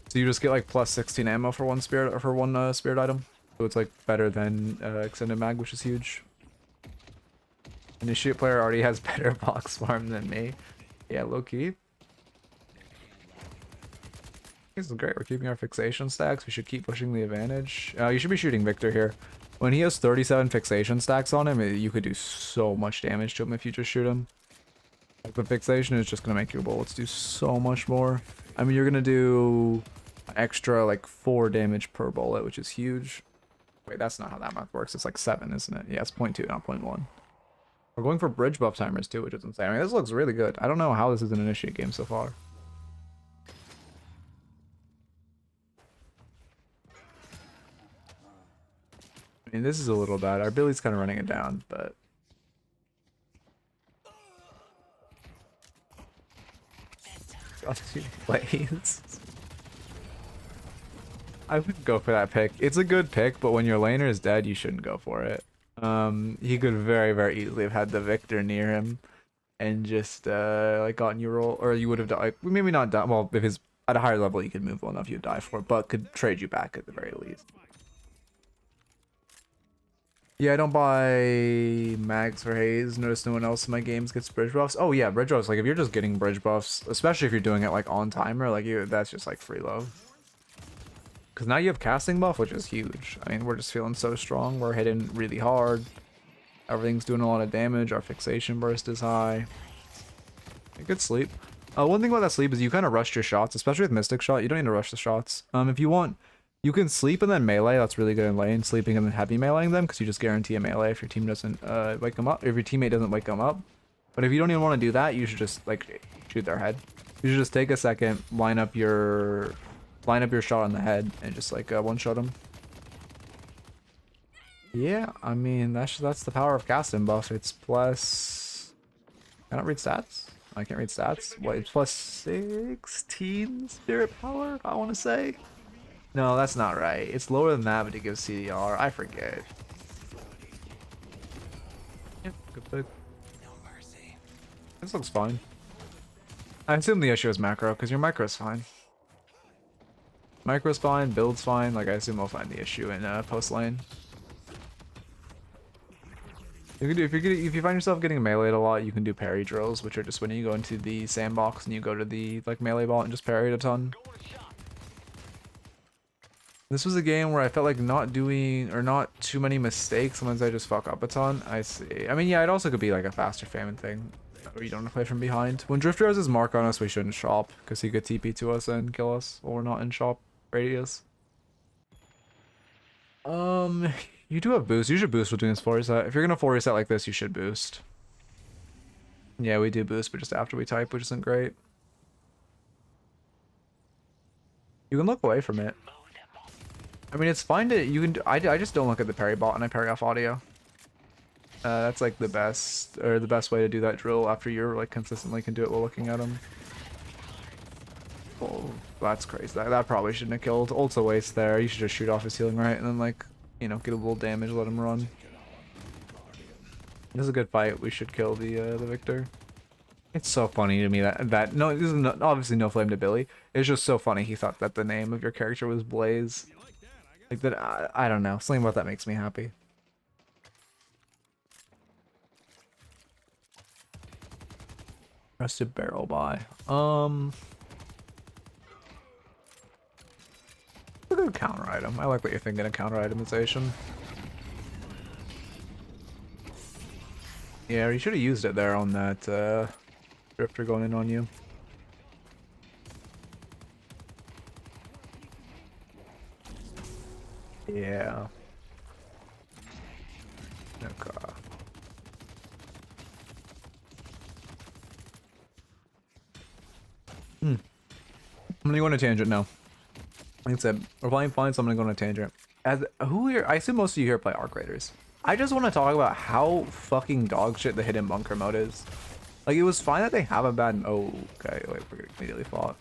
so you just get like plus 16 ammo for one Spirit or for one Spirit item. So it's like better than Extended Mag, which is huge. Initiate player already has better box farm than me. Yeah, low key. This is great. We're keeping our fixation stacks. We should keep pushing the advantage. You should be shooting Victor here. When he has 37 fixation stacks on him, you could do so much damage to him if you just shoot him. Like, the fixation is just going to make your bullets do so much more. I mean, you're going to do an extra like 4 damage per bullet, which is huge. Wait, that's not how that math works. It's like 7, isn't it? Yeah, it's 0.2, not 0.1. We're going for bridge buff timers too, which is insane. I mean, this looks really good. I don't know how this is an initiate game so far. I mean, this is a little bad. Our Billy's kind of running it down, but... Got 2 plays. I wouldn't go for that pick. It's a good pick, but when your laner is dead, you shouldn't go for it. He could very, very easily have had the Victor near him and just like gotten you roll, or you would have died. Like, maybe not die. Well, if he's at a higher level, you could move well enough, you'd die for it, but could trade you back at the very least. Yeah, I don't buy mags for Haze. Notice no one else in my games gets bridge buffs. Oh yeah, bridge buffs. Like if you're just getting bridge buffs, especially if you're doing it like on timer, like that's just like free love. Because now you have casting buff, which is huge. I mean, we're just feeling so strong. We're hitting really hard. Everything's doing a lot of damage. Our fixation burst is high. A good sleep. One thing about that sleep is you kind of rushed your shots, especially with Mystic Shot. You don't need to rush the shots. If you want, you can sleep and then melee. That's really good in lane. Sleeping and then heavy meleeing them because you just guarantee a melee if your team doesn't wake them up. If your teammate doesn't wake them up. But if you don't even want to do that, you should just like shoot their head. You should just take a second, line up your shot on the head and just like one-shot him. Yeah, I mean that's the power of casting buff. It's plus. Can I not read stats? I can't read stats. What? It's plus 16 spirit power. I want to say. No, that's not right. It's lower than that, but it gives CDR. I forget. Yeah, good pick. No mercy. This looks fine. I assume the issue is macro because your micro is fine. Micro's fine, build's fine. Like I assume we'll find the issue in post lane. You can do if you find yourself getting meleeed a lot, you can do parry drills, which are just when you go into the sandbox and you go to the like melee bot and just parry it a ton. This was a game where I felt like not too many mistakes. Sometimes I just fuck up a ton. I see. I mean, yeah, it also could be like a faster famine thing, where you don't want to play from behind. When Drifter has his mark on us, we shouldn't shop because he could TP to us and kill us while we're not in shop radius. You do have boost. You should boost with doing this 4 reset. If you're gonna 4 reset like this, you should boost. Yeah, we do boost, but just after we type, which isn't great. You can look away from it. I mean, it's fine to, you can, I just don't look at the parry bot and I parry off audio. That's like the best way to do that drill after you're like consistently can do it while looking at him. Oh, that's crazy. That probably shouldn't have killed. Ult's a waste there. You should just shoot off his healing right and then like, you know, get a little damage, let him run. This is a good fight. We should kill the Victor. It's so funny to me that no, this is no, obviously no flame to Billy. It's just so funny he thought that the name of your character was Blaze. Like that, I don't know. Something about that makes me happy. Rusted barrel buy. A good counter item. I like what you're thinking of counter itemization. Yeah, you should have used it there on that drifter going in on you. Yeah. Okay. I'm gonna go on a tangent now. Like I said, we're playing fine, so I'm gonna go on a tangent. As who here? I assume most of you here play Arc Raiders. I just want to talk about how fucking dog shit the hidden bunker mode is. Like, it was fine that they have a bad. Oh, okay. Wait, we're immediately fought.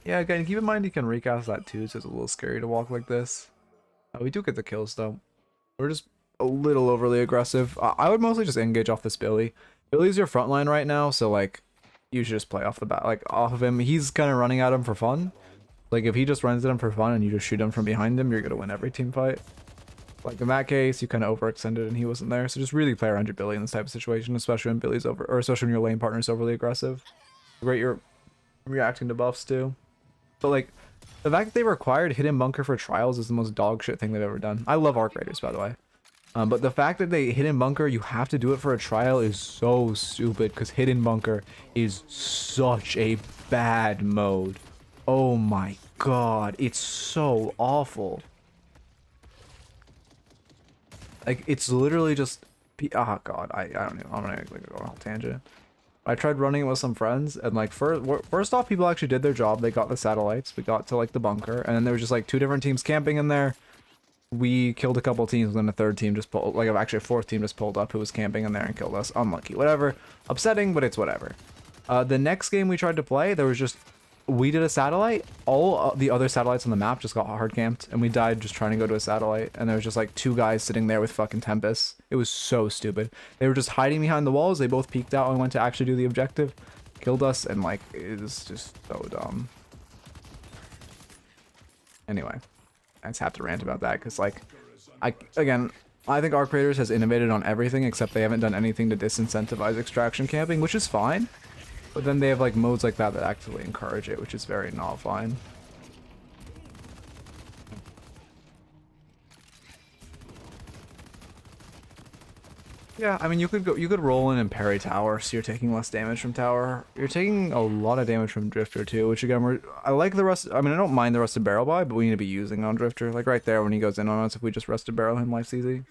Yeah, again, keep in mind you can recast that too, so it's a little scary to walk like this. We do get the kills though. We're just a little overly aggressive. I would mostly just engage off this Billy. Billy's your front line right now, so like, you should just play off the bat, like off of him. He's kind of running at him for fun. Like, if he just runs at him for fun and you just shoot him from behind him, you're gonna win every team fight. Like, in that case, you kind of overextended and he wasn't there. So just really play around your Billy in this type of situation, especially when Billy's over, or especially when your lane partner's overly aggressive. Great, you're reacting to buffs too. But like, the fact that they required hidden bunker for trials is the most dog shit thing they've ever done. I love Arc Raiders, by the way. But the fact that they hidden bunker, you have to do it for a trial is so stupid, because hidden bunker is such a bad mode. Oh my god, it's so awful. Like, it's literally just, oh god, I don't know, I'm gonna go on a tangent. I tried running it with some friends, and like, first off, people actually did their job. They got the satellites, we got to like the bunker, and then there was just like 2 different teams camping in there. We killed a couple teams, and then a third team just pulled, like actually a 4th team just pulled up who was camping in there and killed us. Unlucky, whatever. Upsetting, but it's whatever. The next game we tried to play, there was just, we did a satellite, all the other satellites on the map just got hard camped, and we died just trying to go to a satellite, and there was just like 2 guys sitting there with fucking Tempest. It was so stupid. They were just hiding behind the walls, they both peeked out and went to actually do the objective, killed us, and like, it was just so dumb. Anyway, I just have to rant about that, because like, I think Arc Raiders has innovated on everything, except they haven't done anything to disincentivize extraction camping, which is fine. But then they have like modes like that that actively encourage it, which is very not fine. Yeah, I mean, you could roll in and parry tower, so you're taking less damage from tower. You're taking a lot of damage from drifter too, which again, I like the rest. I mean, I don't mind the rusted barrel buy, but we need to be using on drifter. Like right there when he goes in on us, if we just rusted barrel him, life's easy.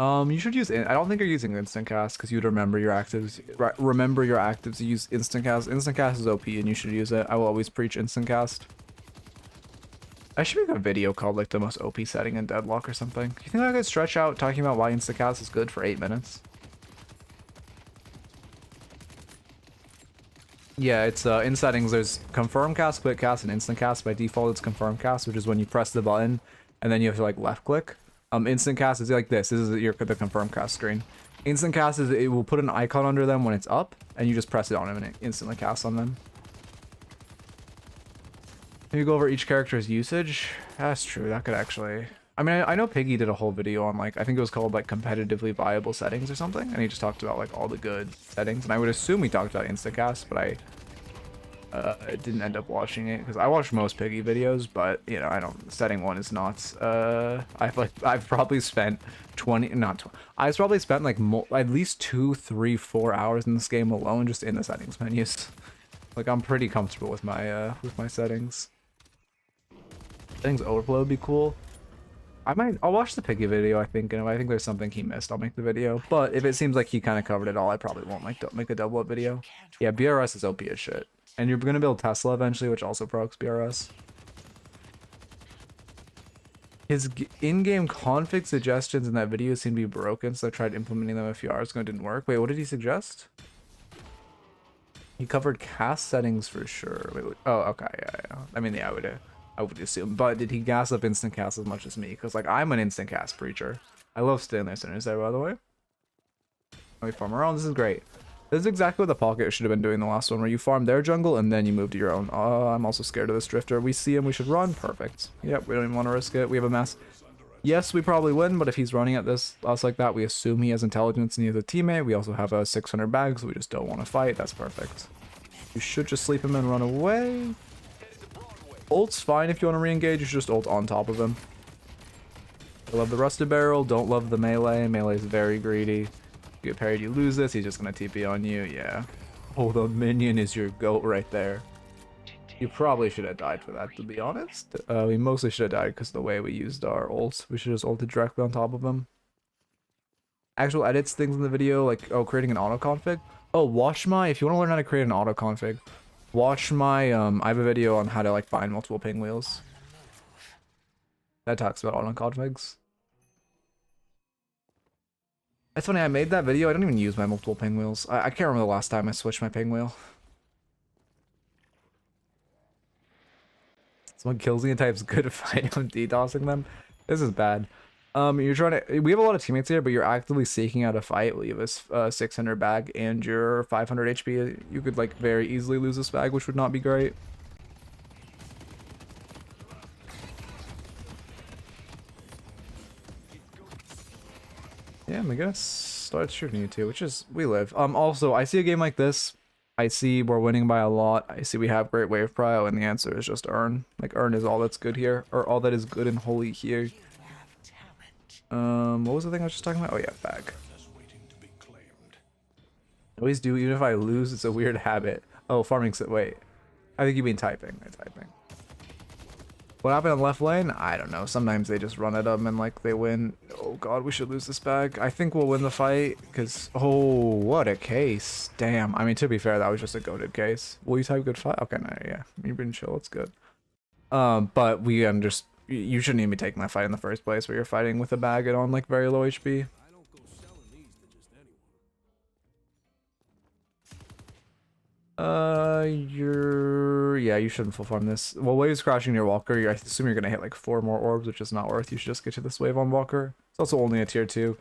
You should use. I don't think you're using instant cast because you'd remember your actives. Remember your actives. You use instant cast. Instant cast is OP, and you should use it. I will always preach instant cast. I should make a video called like the most OP setting in Deadlock or something. You think I could stretch out talking about why instant cast is good for 8 minutes? Yeah, it's in settings. There's confirm cast, quick cast, and instant cast. By default, it's confirm cast, which is when you press the button and then you have to like left click. Instant cast is like this. This is the confirm cast screen. Instant cast is it will put an icon under them when it's up, and you just press it on them and it instantly casts on them. Can you go over each character's usage? That's true. That could actually. I mean, I know Piggy did a whole video on like I think it was called like competitively viable settings or something, and he just talked about like all the good settings. And I would assume he talked about instant cast, but I didn't end up watching it because I watch most Piggy videos, but you know I don't. Setting 1 is not. I've probably spent 20, not 20. I've probably spent like at least 2, 3, 4 hours in this game alone just in the settings menus. Like I'm pretty comfortable with my settings. Settings overflow would be cool. I'll watch the Piggy video, I think, and if I think there's something he missed, I'll make the video. But if it seems like he kind of covered it all, I probably won't make a double up video. Yeah, BRS is OP as shit. And you're gonna build Tesla eventually, which also procs BRS. His in-game config suggestions in that video seem to be broken, so I tried implementing them a few hours ago and it didn't work. Wait, what did he suggest? He covered cast settings for sure. Wait, oh, okay, yeah. I mean, yeah, I would. I would assume. But did he gas up instant cast as much as me? Because like I'm an instant cast preacher. I love staying there sinners there, by the way. We farm around. This is great. This is exactly what the pocket should have been doing the last one, where you farm their jungle and then you move to your own. I'm also scared of this drifter. We see him, we should run. Perfect. Yep, we don't even want to risk it. We have a mess. Yes, we probably win, but if he's running at us like that, we assume he has intelligence and he has a teammate. We also have a 600 bag, so we just don't want to fight. That's perfect. You should just sleep him and run away. Ult's fine if you want to re-engage. You should just ult on top of him. I love the rusted barrel. Don't love the melee. Melee is very greedy. You get parried, you lose this. He's just gonna TP on you. Yeah. Oh, the minion is your goat right there. You probably should have died for that, to be honest. We mostly should have died because of the way we used our ults. We should have just ulted directly on top of him. Actual edits things in the video, like, oh, creating an auto config. Oh, watch my, if you want to learn how to create an auto config, watch my, I have a video on how to, like, bind multiple ping wheels. That talks about auto configs. It's funny, I made that video. I don't even use my multiple ping wheels. I can't remember the last time I switched my ping wheel. Someone kills me and types good fight. I'm DDoSing them. This is bad. You're trying to. We have a lot of teammates here, but you're actively seeking out a fight. Well, you have a 600 bag and your 500 HP. You could like very easily lose this bag, which would not be great. Yeah, I'm gonna start shooting you too, which is we live. Also, I see a game like this. I see we're winning by a lot. I see we have great wave prio, and the answer is just earn. Like earn is all that's good here, or all that is good and holy here. What was the thing I was just talking about? Oh yeah, bag. I always do, even if I lose. It's a weird habit. Oh, farming. Wait, I think you mean typing. Typing. What happened in left lane? I don't know. Sometimes they just run at them and like they win. Oh god, we should lose this bag. I think we'll win the fight because oh, what a case. Damn. I mean, to be fair, that was just a goated case. Will you type good fight? Okay, no, yeah. You've been chill. It's good. But we just you shouldn't even be taking that fight in the first place where you're fighting with a bag and on like very low HP. Yeah, you shouldn't full farm this. Well, wave's crashing your walker. I assume you're gonna hit like 4 more orbs, which is not worth. You should just get to this wave on walker. It's also only a tier 2.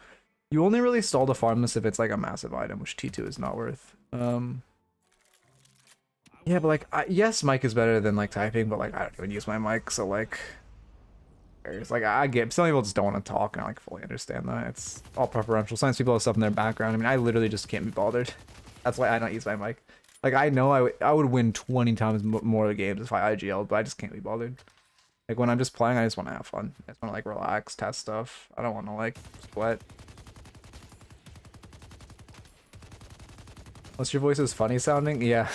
You only really stall to farm this if it's like a massive item, which T2 is not worth. Yeah, but like, yes, mic is better than like typing, but like I don't even use my mic, so like, it's like I get some people just don't want to talk, and I like fully understand that. It's all preferential. Sometimes people have stuff in their background. I mean, I literally just can't be bothered. That's why I don't use my mic. Like, I know I would win 20 times more of the games if I IGL'd, but I just can't be bothered. Like, when I'm just playing, I just want to have fun. I just want to, like, relax, test stuff. I don't want to, like, sweat. Unless your voice is funny sounding? Yeah.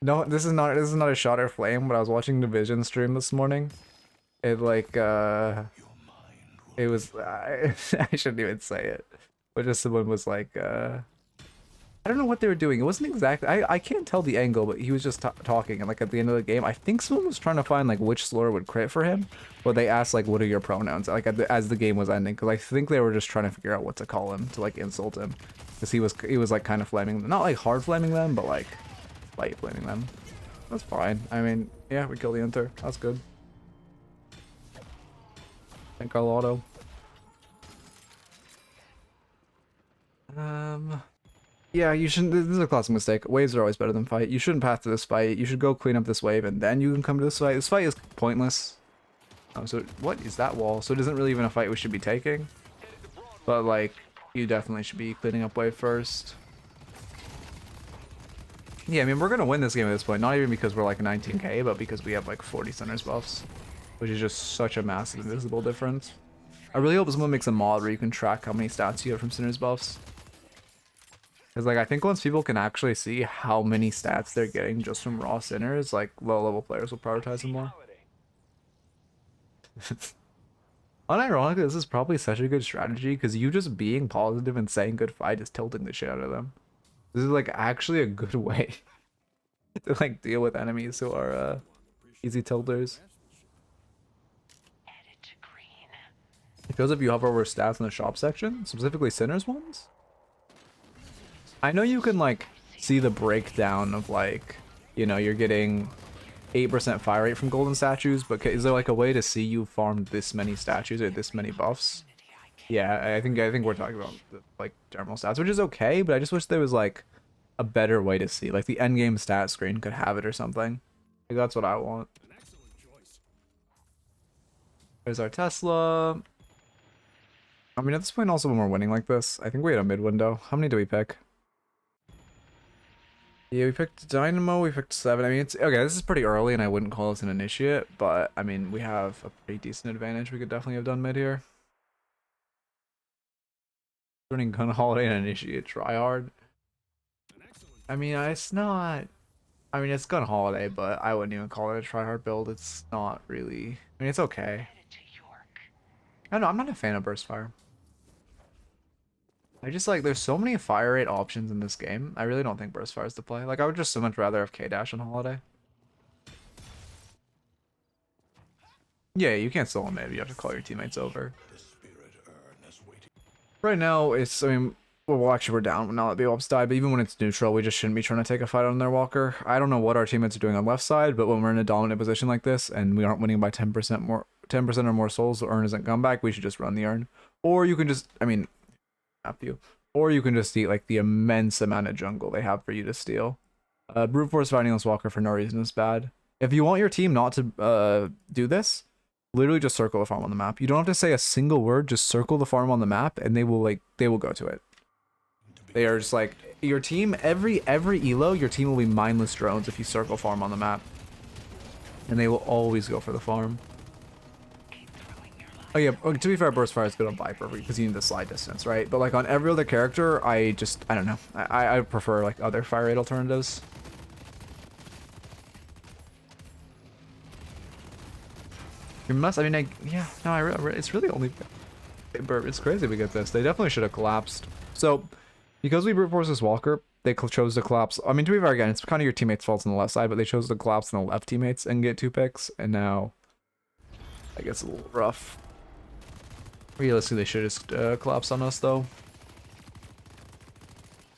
No, this is not a shot or flame, but I was watching Division stream this morning. It, like, it was, I shouldn't even say it. But just someone was, like, I don't know what they were doing. It wasn't exactly... I can't tell the angle, but he was just talking. And, like, at the end of the game, I think someone was trying to find, like, which slur would crit for him. Or they asked, like, what are your pronouns? Like, as the game was ending. Because I think they were just trying to figure out what to call him to, like, insult him. Because he was, like, kind of flaming them. Not, like, hard flaming them, but, like, light flaming them. That's fine. I mean, yeah, we killed the Enter. That's good. Thank our auto. Yeah, you shouldn't. This is a classic mistake. Waves are always better than fight. You shouldn't path to this fight. You should go clean up this wave, and then you can come to this fight. This fight is pointless. So what is that wall? So it isn't really even a fight we should be taking. But like, you definitely should be cleaning up wave first. Yeah, I mean, we're gonna win this game at this point. Not even because we're like 19k, but because we have like 40 centers buffs, which is just such a massive invisible difference. I really hope someone makes a mod where you can track how many stats you have from centers buffs. Because, like, I think once people can actually see how many stats they're getting just from raw sinners, like, low-level players will prioritize them more. Unironically, this is probably such a good strategy, because you just being positive and saying good fight is tilting the shit out of them. This is, like, actually a good way to, like, deal with enemies who are, easy tilters. It goes if you hover over stats in the shop section, specifically sinners ones. I know you can like see the breakdown of like, you know, you're getting 8% fire rate from golden statues, but is there like a way to see you farmed this many statues or this many buffs? Yeah, I think we're talking about like general stats, which is okay, but I just wish there was like a better way to see. Like the end game stat screen could have it or something. Like, that's what I want. There's our Tesla. I mean, at this point, also when we're winning like this, I think we had a mid window. How many do we pick? Yeah, we picked Dynamo, we picked 7. I mean, it's okay, this is pretty early and I wouldn't call this an initiate, but I mean, we have a pretty decent advantage. We could definitely have done mid here. Running Gun Holiday and initiate tryhard. I mean, it's not. I mean, it's Gun Holiday, but I wouldn't even call it a tryhard build. It's not really. I mean, it's okay. I don't know, I'm not a fan of Burst Fire. I just like, there's so many fire rate options in this game. I really don't think Burst Fire is the play. Like, I would just so much rather have K-Dash on Holiday. Yeah, you can't solo mid. You have to call your teammates over. Right now, it's, I mean, well, actually, we're down now that B-Ops died, but even when it's neutral, we just shouldn't be trying to take a fight on their walker. I don't know what our teammates are doing on left side, but when we're in a dominant position like this, and we aren't winning by 10% or more souls, the urn isn't come back, we should just run the urn. Or you can just, I mean, you. Or you can just eat like the immense amount of jungle they have for you to steal. Brute force fighting this walker for no reason is bad. If you want your team not to do this, literally just circle the farm on the map. You don't have to say a single word, just circle the farm on the map and they will go to it. They are just like, your team, every elo, your team will be mindless drones if you circle farm on the map. And they will always go for the farm. Oh yeah, to be fair, Burst Fire is good on Viper because you need the slide distance, right? But like on every other character, I don't know. I prefer like other fire rate alternatives. You must, I mean, yeah, no, it's really only, it's crazy we get this. They definitely should have collapsed. So, because we brute force this walker, they chose to collapse. I mean, to be fair, again, it's kind of your teammates' faults on the left side, but they chose to collapse on the left teammates and get 2 picks, and now I guess a little rough. Realistically, they should just collapse on us, though.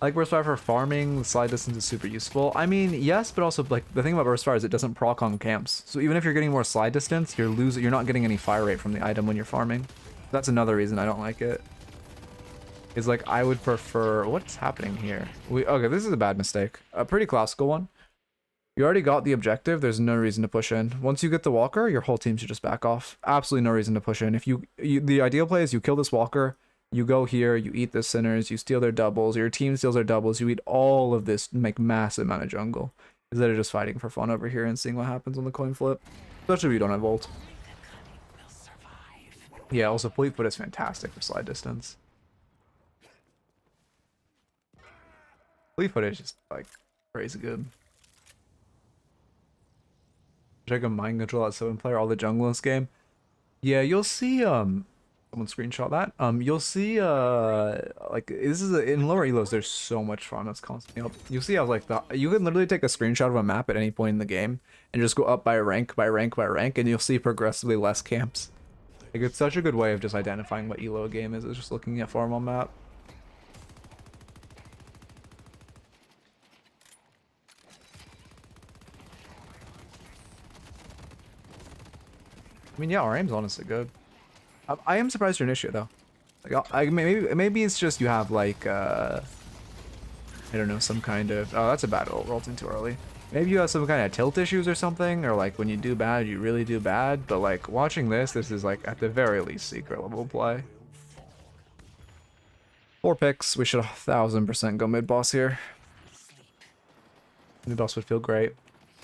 I like Burst Fire for farming. The slide distance is super useful. I mean, yes, but also, like, the thing about Burst Fire is it doesn't proc on camps. So even if you're getting more slide distance, you're not getting any fire rate from the item when you're farming. That's another reason I don't like it. Is like, I would prefer... What's happening here? Okay, this is a bad mistake. A pretty classical one. You already got the objective. There's no reason to push in. Once you get the walker, your whole team should just back off. Absolutely no reason to push in. If the ideal play is you kill this walker, you go here, you eat the sinners, you steal their doubles, your team steals their doubles, you eat all of this, make massive amount of jungle. Instead of just fighting for fun over here and seeing what happens on the coin flip. Especially if you don't have ult. Yeah, also Fleetfoot is fantastic for slide distance. Fleetfoot is just like crazy good. Check a mind control at 7 player, all the jungle in this game. Yeah, you'll see someone screenshot that. You'll see like this is in lower elos, there's so much farm that's constantly up. You'll see how like you can literally take a screenshot of a map at any point in the game and just go up by rank by rank by rank, and you'll see progressively less camps. Like, it's such a good way of just identifying what elo a game is just looking at farm on map. I mean, yeah, our aim's honestly good. I am surprised you're initiate though. Like, maybe it's just you have like I don't know, some kind of, oh, that's a bad ult, ulting too early. Maybe you have some kind of tilt issues or something, or like when you do bad, you really do bad. But like watching this is like at the very least secret level play. 4 picks. We should 1000% go mid boss here. Mid boss would feel great.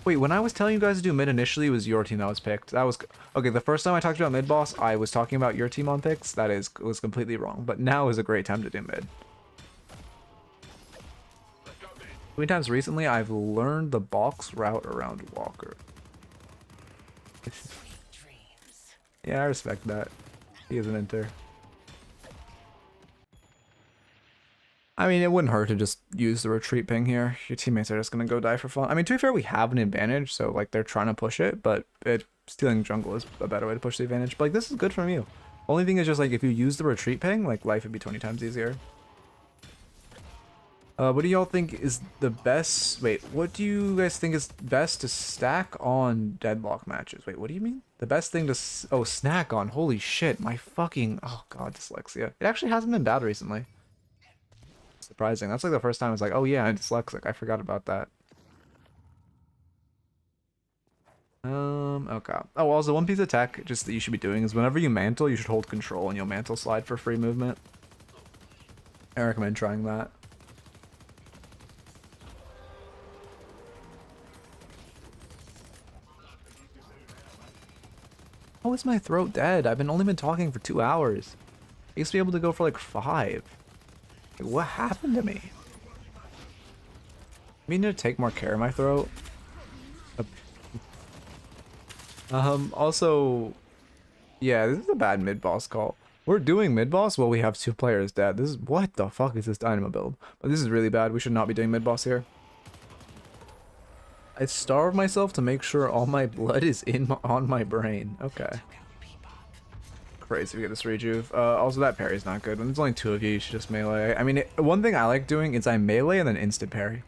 Wait, when I was telling you guys to do mid initially, it was your team that was picked. That was okay. The first time I talked about mid boss, I was talking about your team on picks. That was completely wrong. But now is a great time to do mid. Many times recently, I've learned the box route around Walker. Yeah, I respect that. He is an enter. I mean, it wouldn't hurt to just use the retreat ping here. Your teammates are just going to go die for fun. I mean, to be fair, we have an advantage, so like they're trying to push it, but stealing jungle is a better way to push the advantage. But like, this is good from you. Only thing is just like if you use the retreat ping, like life would be 20 times easier. What do y'all think is the best? Wait, what do you guys think is best to stack on Deadlock matches? Wait, what do you mean? The best thing to oh, snack on. Holy shit, my fucking oh god, dyslexia. It actually hasn't been bad recently. Surprising. That's like the first time I was like, oh yeah, I'm dyslexic. I forgot about that. Okay. Oh, also one piece of tech just that you should be doing is whenever you mantle, you should hold control and you'll mantle slide for free movement. I recommend trying that. How is my throat dead? I've only been talking for 2 hours. I used to be able to go for like 5. Like, what happened to me? I need to take more care of my throat. Also, yeah, this is a bad mid-boss call. We're doing mid-boss while we have 2 players dead. This is, what the fuck is this dynamo build? But this is really bad. We should not be doing mid-boss here. I starved myself to make sure all my blood is on my brain. Okay. Crazy to get this rejuve. Also, that parry's not good. When there's only 2 of you, you should just melee. I mean, one thing I like doing is I melee and then instant parry.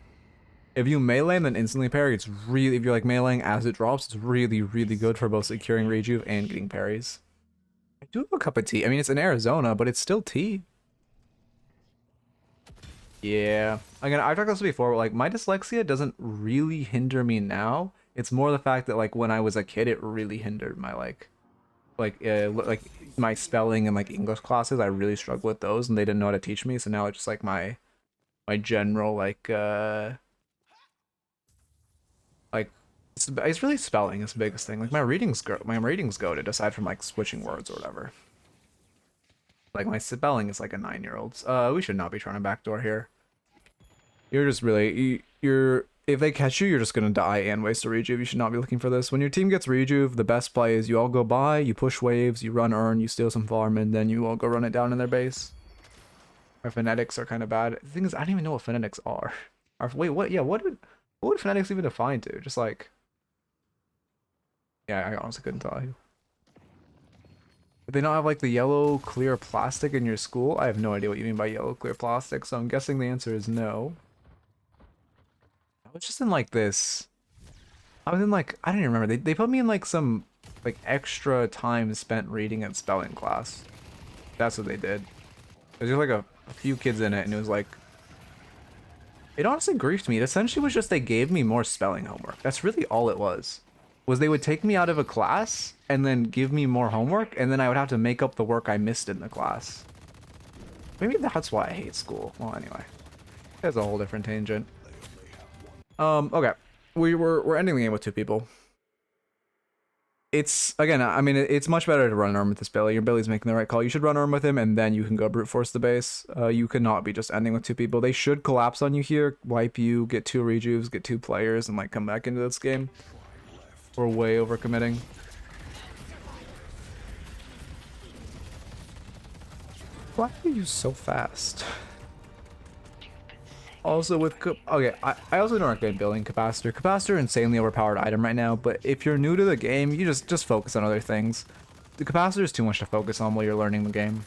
If you melee and then instantly parry, it's really, if you're like meleeing as it drops, it's really, really good for both securing rejuve and getting parries. I do have a cup of tea. I mean, it's in Arizona, but it's still tea. Yeah. Again, I've talked about this before, but like my dyslexia doesn't really hinder me now. It's more the fact that like when I was a kid, it really hindered my like my spelling and like English classes. I really struggled with those, and they didn't know how to teach me. So now it's just like my general like it's really spelling is the biggest thing. Like my readings goated aside from like switching words or whatever. Like my spelling is like a 9-year-old's. We should not be trying to backdoor here. You're just really if they catch you, you're just gonna die and waste a rejuve. You should not be looking for this. When your team gets rejuve, the best play is you all go by, you push waves, you run earn, you steal some farm, and then you all go run it down in their base. Our phonetics are kind of bad. The thing is, I don't even know what phonetics are. Wait, what? Yeah, what would phonetics even define to? Just like, yeah, I honestly couldn't tell you. If they don't have like the yellow clear plastic in your school, I have no idea what you mean by yellow clear plastic. So I'm guessing the answer is no. I was just in like this. I was in like, I don't even remember. They put me in like some like extra time spent reading and spelling class. That's what they did. There's just like a few kids in it, and it was like, it honestly griefed me. It essentially was just they gave me more spelling homework. That's really all it was. Was they would take me out of a class and then give me more homework, and then I would have to make up the work I missed in the class. Maybe that's why I hate school. Well, anyway, that's a whole different tangent. Okay, we're ending the game with 2 people. It's, again, I mean, it's much better to run arm with this Billy. Your Billy's making the right call. You should run arm with him, and then you can go brute force the base. You cannot be just ending with 2 people. They should collapse on you here, wipe you, get 2 rejuves, get 2 players, and like come back into this game. We're way overcommitting. Why are you so fast? Also with okay, I also don't recommend building capacitor. Capacitor, insanely overpowered item right now, but if you're new to the game, you just focus on other things. The capacitor is too much to focus on while you're learning the game.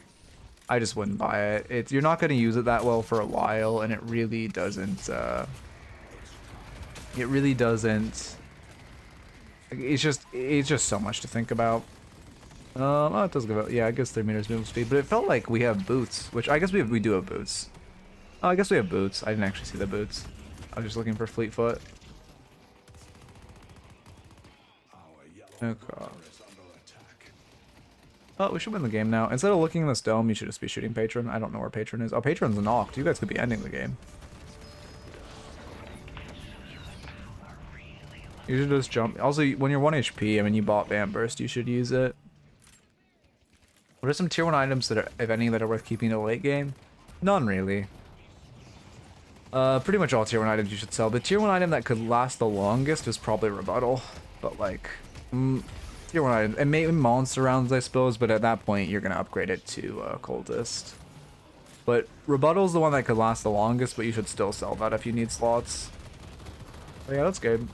I just wouldn't buy it. You're not going to use it that well for a while, and it really doesn't. It's just so much to think about. Oh, it does give out. Yeah, I guess 3 meters movement speed, but it felt like we have boots, which I guess we do have boots. Oh, I guess we have boots. I didn't actually see the boots. I was just looking for Fleetfoot. Okay. Oh, we should win the game now. Instead of looking in this dome, you should just be shooting Patron. I don't know where Patron is. Oh, Patron's knocked. You guys could be ending the game. You should just jump. Also, when you're 1 HP, I mean, you bought Vamp Burst, you should use it. What are some tier 1 items that are, if any, that are worth keeping in a late game? None, really. Pretty much all tier 1 items you should sell. The tier 1 item that could last the longest is probably Rebuttal. But, like, tier 1 item. And maybe Monster Rounds, I suppose, but at that point, you're going to upgrade it to Cultist. But Rebuttal's the one that could last the longest, but you should still sell that if you need slots. But yeah, that's good.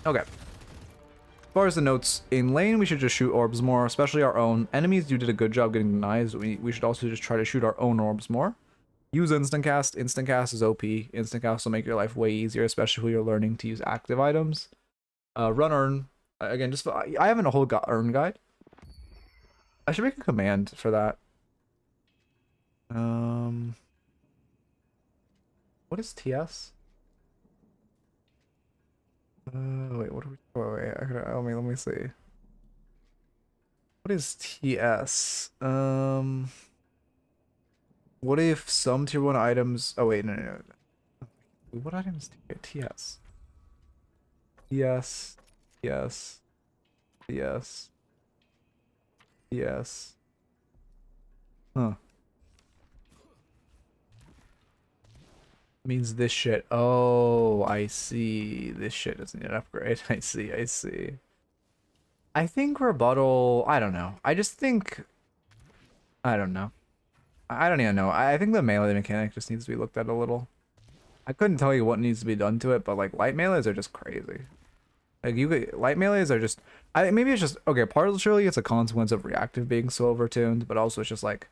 Okay. As far as the notes, in lane, we should just shoot orbs more, especially our own. Enemies, you did a good job getting denies. We should also just try to shoot our own orbs more. Use instant cast. Instant cast is OP. Instant cast will make your life way easier, especially when you're learning to use active items. Run earn. Again, just I haven't a whole earn guide. I should make a command for that. What is TS? Wait, what are we? Wait, let me see. What is TS? What if some tier 1 items... Oh, wait, no. What items TS? Yes. Yes. Yes. Yes. Huh. Means this shit. Oh, I see. This shit doesn't need an upgrade. I see. I think rebuttal... I don't know. I just think... I don't know. I don't even know. I think the melee mechanic just needs to be looked at a little. I couldn't tell you what needs to be done to it, but like light melees are just crazy. Like light melees are just maybe it's just okay, partially it's a consequence of reactive being so overtuned, but also it's just like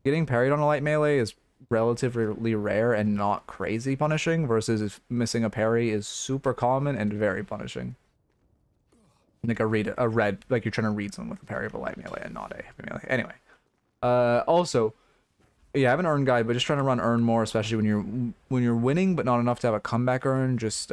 getting parried on a light melee is relatively rare and not crazy punishing versus if missing a parry is super common and very punishing. Like a red like you're trying to read someone with a parry of a light melee and not a heavy melee. Anyway. Also, yeah, I have an earn guide, but just trying to run earn more, especially when you're winning, but not enough to have a comeback earn. Just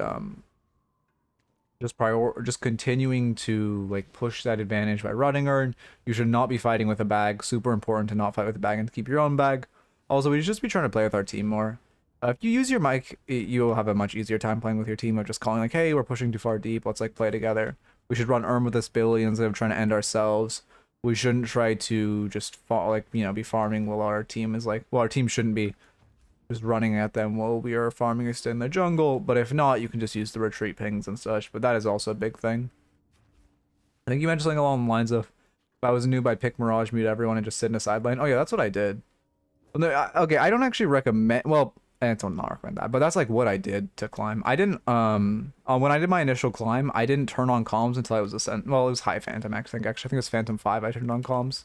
continuing to like push that advantage by running earn. You should not be fighting with a bag. Super important to not fight with a bag and to keep your own bag. Also, we should just be trying to play with our team more. If you use your mic, you'll have a much easier time playing with your team of just calling like, hey, we're pushing too far deep. Let's like play together. We should run earn with this Billy instead of trying to end ourselves. We shouldn't try to just be farming while our team is like, well, our team shouldn't be just running at them while we are farming or stay in the jungle. But if not, you can just use the retreat pings and such. But that is also a big thing. I think you mentioned something along the lines of, if I was a noob, I'd pick Mirage, mute everyone, and just sit in a side lane. Oh yeah, that's what I did. Okay, I don't actually recommend, well, I don't not recommend that, but that's like what I did to climb. I didn't, when I did my initial climb, I didn't turn on comms until I was well, it was high Phantom, I think it was Phantom 5 I turned on comms.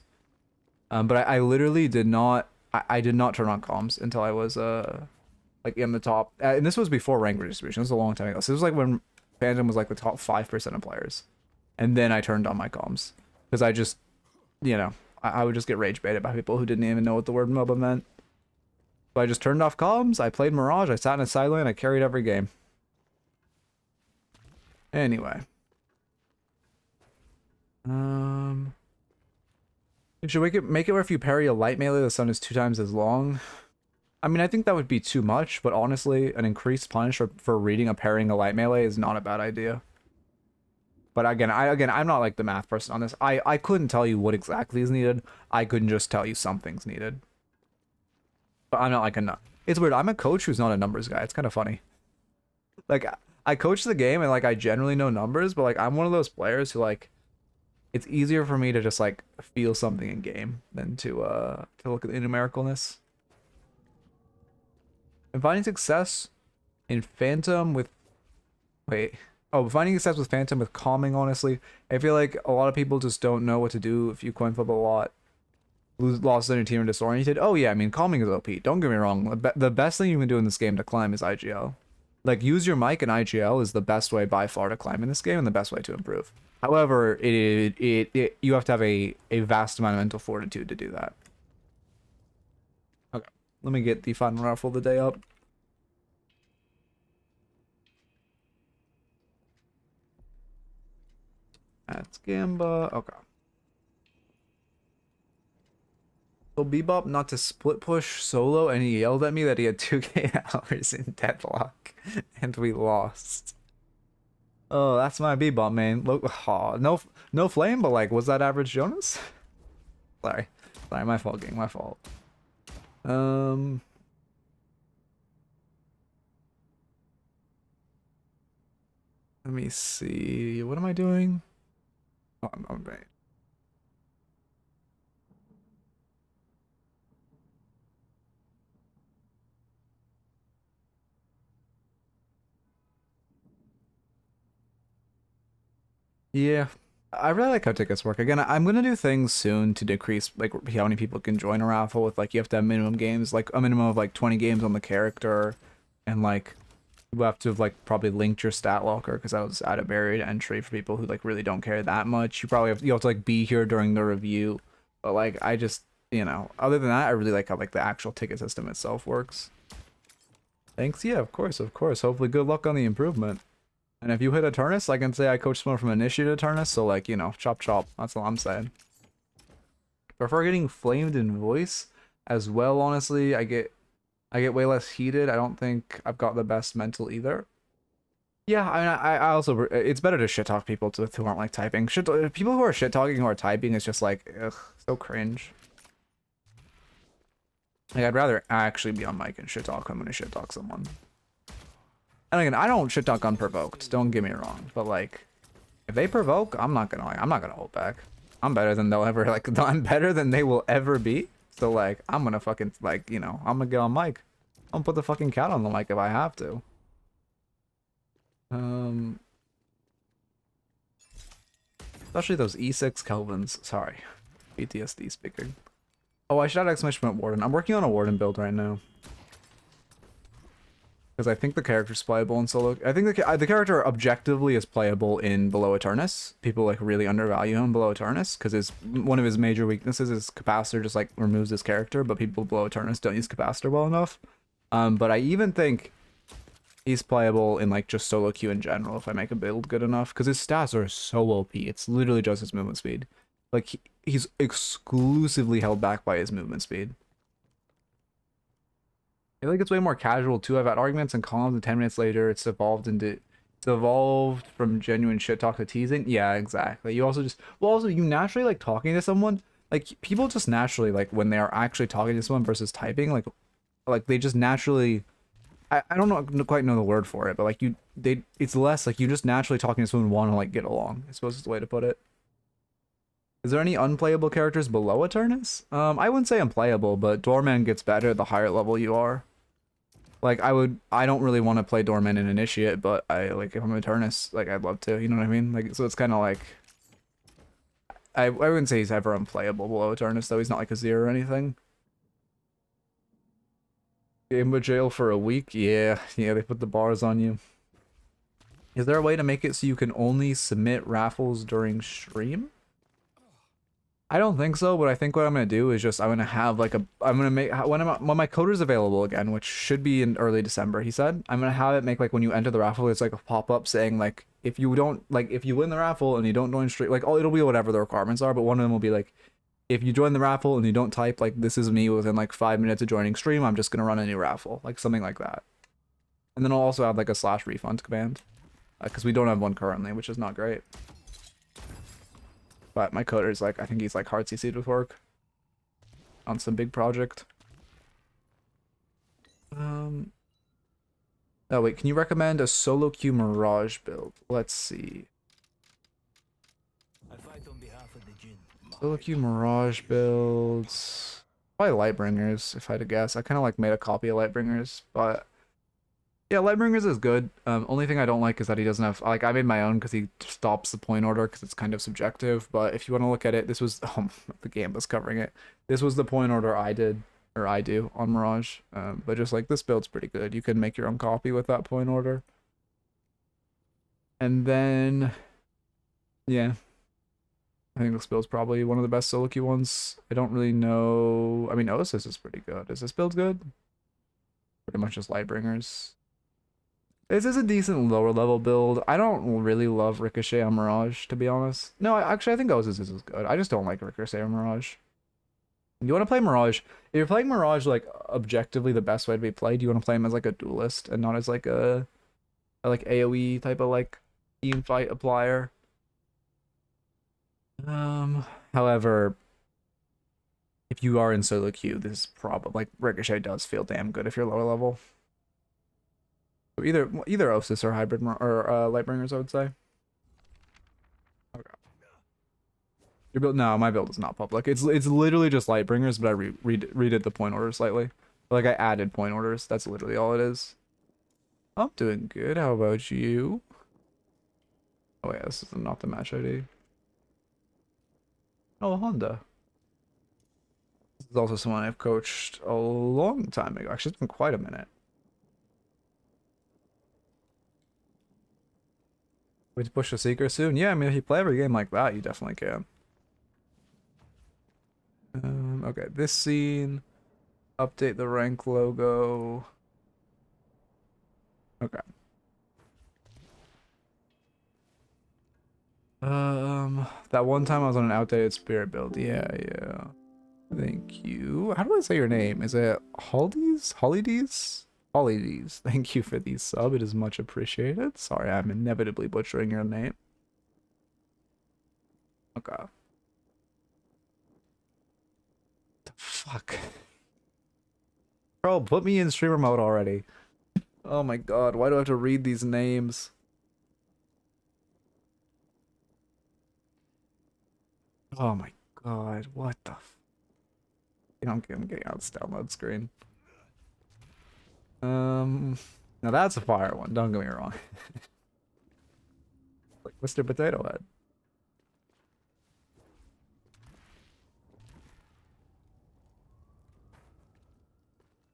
But I literally did not, I did not turn on comms until I was, like in the top, and this was before rank redistribution, this was a long time ago, so this was like when Phantom was like the top 5% of players. And then I turned on my comms, because I just, you know, I would just get rage baited by people who didn't even know what the word MOBA meant. So I just turned off comms, I played Mirage, I sat in a side lane, I carried every game. Anyway. You should make it where if you parry a light melee, the stun is 2 times as long. I mean, I think that would be too much, but honestly, an increased punish for reading a parrying a light melee is not a bad idea. But again, I'm not like the math person on this. I couldn't tell you what exactly is needed. I couldn't just tell you something's needed. But I'm not like it's weird. I'm a coach who's not a numbers guy. It's kind of funny. Like I coach the game and like I generally know numbers, but like I'm one of those players who like it's easier for me to just like feel something in game than to look at the numericalness. And finding success in Phantom with finding success with Phantom with calming, honestly. I feel like a lot of people just don't know what to do if you coin flip a lot. Lost on your team or disoriented. Oh yeah, I mean, calming is OP. Don't get me wrong. The best thing you can do in this game to climb is IGL. Like, use your mic and IGL is the best way by far to climb in this game and the best way to improve. However, you have to have a vast amount of mental fortitude to do that. Okay, let me get the final raffle of the day up. That's Gamba. Okay. So Bebop not to split push solo, and he yelled at me that he had 2k hours in Deadlock, and we lost. Oh, that's my Bebop, man. Look, oh, no flame, but like, was that average Jonas? Sorry, my fault, gang, my fault. Let me see. What am I doing? Oh, I'm right. Yeah, I really like how tickets work. Again, I'm gonna do things soon to decrease like how many people can join a raffle with like you have to have minimum games, like a minimum of like 20 games on the character, and like you have to have like probably linked your stat locker because that was at a buried entry for people who like really don't care that much. You have to like be here during the review, but like I just other than that I really like how like the actual ticket system itself works. Thanks, yeah, of course. Hopefully good luck on the improvement. And if you hit a Turnus, I can say I coached someone from Initiate to Turnus, so like, chop chop. That's all I'm saying. Prefer getting flamed in voice as well, honestly. I get way less heated. I don't think I've got the best mental either. Yeah, I mean, I also, it's better to shit talk people who aren't like typing. People who are shit talking who are typing is just like, ugh, so cringe. Like, I'd rather actually be on mic and shit talk when I'm gonna shit talk someone. And again, I don't shit talk unprovoked. Don't get me wrong, but like, if they provoke, I'm not gonna hold back. I'm better than they'll ever I'm better than they will ever be. So like, I'm gonna fucking like, I'm gonna get on mic. I'm gonna put the fucking cat on the mic if I have to. Especially those E6 Kelvins. Sorry, PTSD speaking. Oh, I should add exclamation point Warden. I'm working on a Warden build right now. Because I think the character's playable in solo. I think the character objectively is playable in Below Eternus. People like really undervalue him Below Eternus because one of his major weaknesses is capacitor just like removes his character, but people below Eternus don't use capacitor well enough. But I even think he's playable in like just solo queue in general if I make a build good enough because his stats are so OP. It's literally just his movement speed. Like he's exclusively held back by his movement speed. I feel like it's way more casual too. I've had arguments in columns and 10 minutes later it's evolved from genuine shit talk to teasing. Yeah, exactly. You also you naturally like talking to someone. Like people just naturally like when they are actually talking to someone versus typing, like they just naturally I don't quite know the word for it, but like it's less like you just naturally talking to someone want to like get along. I suppose is the way to put it. Is there any unplayable characters below Eternus? I wouldn't say unplayable, but Doorman gets better the higher level you are. Like I don't really want to play Doorman in Initiate, but if I'm Eternus, like I'd love to, you know what I mean? Like so it's kind of like I wouldn't say he's ever unplayable below Eternus though. He's not like a 0 or anything. Game with jail for a week? Yeah, they put the bars on you. Is there a way to make it so you can only submit raffles during stream? I don't think so, but I think what I'm gonna do is just I'm gonna make when my coder's available again, which should be in early December. He said I'm gonna have it make like when you enter the raffle, it's like a pop up saying like if you win the raffle and you don't join stream, like it'll be whatever the requirements are, but one of them will be like if you join the raffle and you don't type like this is me within like 5 minutes of joining stream, I'm just gonna run a new raffle, like something like that. And then I'll also have like a /refund command because we don't have one currently, which is not great. But my coder's like, I think he's like hard CC'd with work on some big project. Oh wait, can you recommend a solo queue Mirage build? Let's see. I fight on behalf of the Jinn. Solo queue Mirage builds. Probably Lightbringers, if I had to guess. I kind of like made a copy of Lightbringers, but yeah, Lightbringers is good. Only thing I don't like is that he doesn't have, like, I made my own because he stops the point order because it's kind of subjective. But if you want to look at it, this was, the game was covering it. This was the point order I do on Mirage. But just like this build's pretty good. You can make your own copy with that point order. And then, yeah, I think this build's probably one of the best solo queue ones. I don't really know. I mean, Oasis is pretty good. Is this build good? Pretty much just Lightbringers. This is a decent lower level build. I don't really love Ricochet on Mirage, to be honest. No, I think Oasis is good. I just don't like Ricochet on Mirage. You want to play Mirage? If you're playing Mirage, like, objectively the best way to be played, you want to play him as, like, a duelist and not as, like, a like, AoE type of, like, team fight applier. However, if you are in solo queue, this is probably, like, Ricochet does feel damn good if you're lower level. So either Oasis or Hybrid or Lightbringers, I would say. Okay. Your build? No, my build is not public. It's literally just Lightbringers, but I redid the point order slightly. Like I added point orders. That's literally all it is. I'm doing good. How about you? Oh yeah, this is not the match ID. Oh, Honda. This is also someone I've coached a long time ago. Actually, it's been quite a minute. We to push a Seeker soon? Yeah, I mean, if you play every game like that, you definitely can. Okay, this scene. Update the rank logo. Okay. That one time I was on an outdated spirit build. Yeah, yeah. Thank you. How do I say your name? Is it Hollies? Hollies? Hollies. Thank you for the sub. It is much appreciated. Sorry, I'm inevitably butchering your name. Okay. The fuck? Bro, put me in streamer mode already. Oh my god, why do I have to read these names? Oh my god, what the f— I'm getting out of this download screen. Now that's a fire one, don't get me wrong. Like Mr. Potato Head.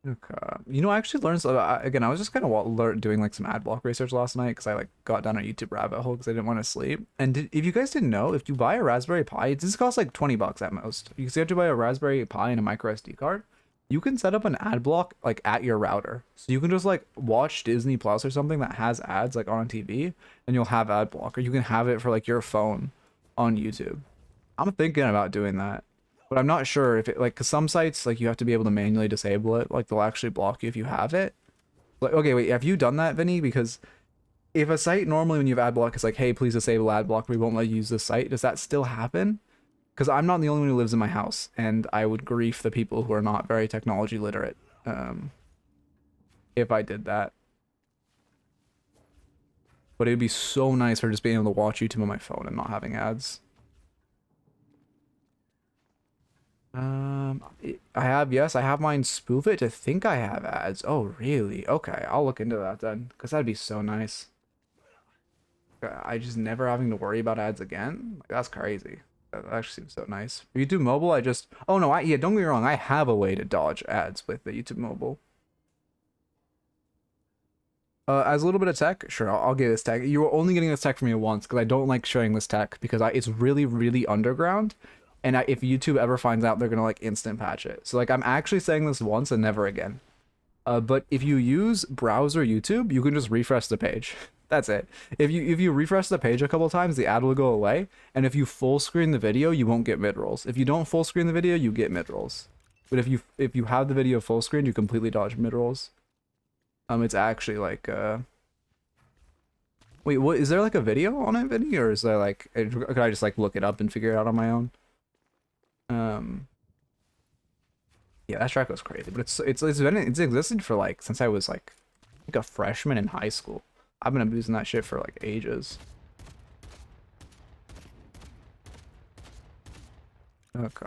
Okay. You know, I actually learned again. I was just kind of doing like some ad block research last night because I like got down a YouTube rabbit hole because I didn't want to sleep. And if you guys didn't know, if you buy a Raspberry Pi, this costs like $20 at most. You have to buy a Raspberry Pi and a micro SD card. You can set up an ad block like at your router, so you can just like watch Disney Plus or something that has ads like on TV, and you'll have ad block, or you can have it for like your phone on YouTube. I'm thinking about doing that. But I'm not sure if it, like, cause some sites, like, you have to be able to manually disable it. Like, they'll actually block you if you have it. Like, okay, wait, have you done that, Vinny? Because if a site normally when you have ad block is like, hey, please disable ad block, we won't let you use this site, does that still happen? Because I'm not the only one who lives in my house, and I would grief the people who are not very technology literate if I did that. But it would be so nice for just being able to watch YouTube on my phone and not having ads. I have mine spoof it to think I have ads. Oh, really? Okay, I'll look into that then, because that'd be so nice. I just never having to worry about ads again. Like, that's crazy. That actually seems so nice. For YouTube mobile, I just— oh no, yeah, don't get me wrong, I have a way to dodge ads with the YouTube mobile. As a little bit of tech, sure, I'll give this tech. You are only getting this tech from me once because I don't like sharing this tech because it's really, really underground. And if YouTube ever finds out, they're gonna like instant patch it. So like I'm actually saying this once and never again. But if you use browser YouTube, you can just refresh the page. That's it. If you refresh the page a couple times, the ad will go away. And if you full screen the video, you won't get mid rolls. If you don't full screen the video, you get mid rolls. But if you have the video full screen, you completely dodge mid rolls. It's actually like wait, what is there like a video on it, Vinny, or is there like could I just like look it up and figure it out on my own? Yeah, that track was crazy, but it's existed for like since I was like a freshman in high school. I've been abusing that shit for like ages. Okay,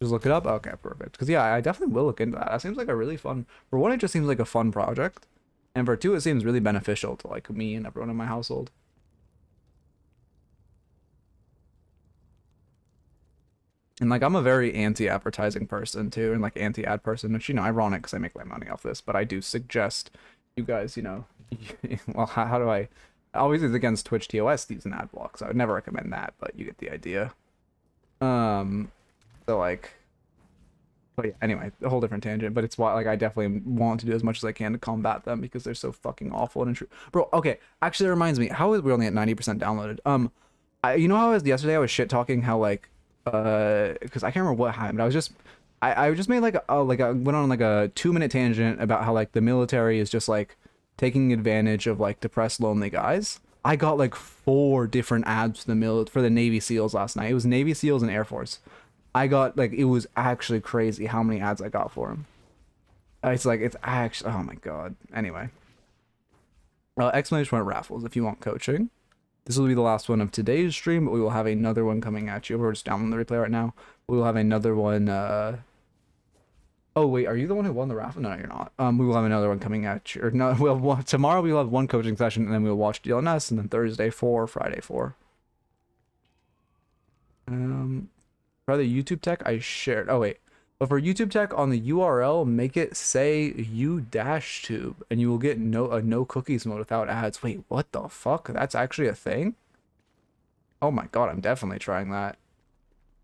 just look it up. Okay, perfect. Because yeah, I definitely will look into that. That seems like a really fun— for one, it just seems like a fun project, and for two, it seems really beneficial to like me and everyone in my household. And like I'm a very anti-advertising person too, and like anti-ad person, which, you know, ironic because I make my money off this, but I do suggest you guys, you know, well, how do I— obviously it's against Twitch TOS using ad blocks. I would never recommend that, but you get the idea. So like, but yeah, anyway, a whole different tangent, but it's why like I definitely want to do as much as I can to combat them because they're so fucking awful and intrusive. Bro, okay, actually that reminds me, how is we're only at 90% downloaded? You know how yesterday I was shit talking how like because I can't remember what happened. I just made like I went on like a 2-minute tangent about how like the military is just like taking advantage of like depressed, lonely guys. I got like 4 different ads for the Navy SEALs last night. It was Navy SEALs and Air Force. I got like— it was actually crazy how many ads I got for them. It's actually— oh my god. Anyway, exclamation point raffles if you want coaching. This will be the last one of today's stream, but we will have another one coming at you. We're just down on the replay right now. We will have another one. Oh wait, are you the one who won the raffle? No, you're not. We will have another one coming at you. Or no, tomorrow we will have one coaching session, and then we'll watch DLNS, and then Thursday 4, Friday 4. For the YouTube tech, I shared. Oh, wait. But for YouTube tech on the URL, make it say u-tube and you will get no cookies mode without ads. Wait, what the fuck? That's actually a thing? Oh my god, I'm definitely trying that.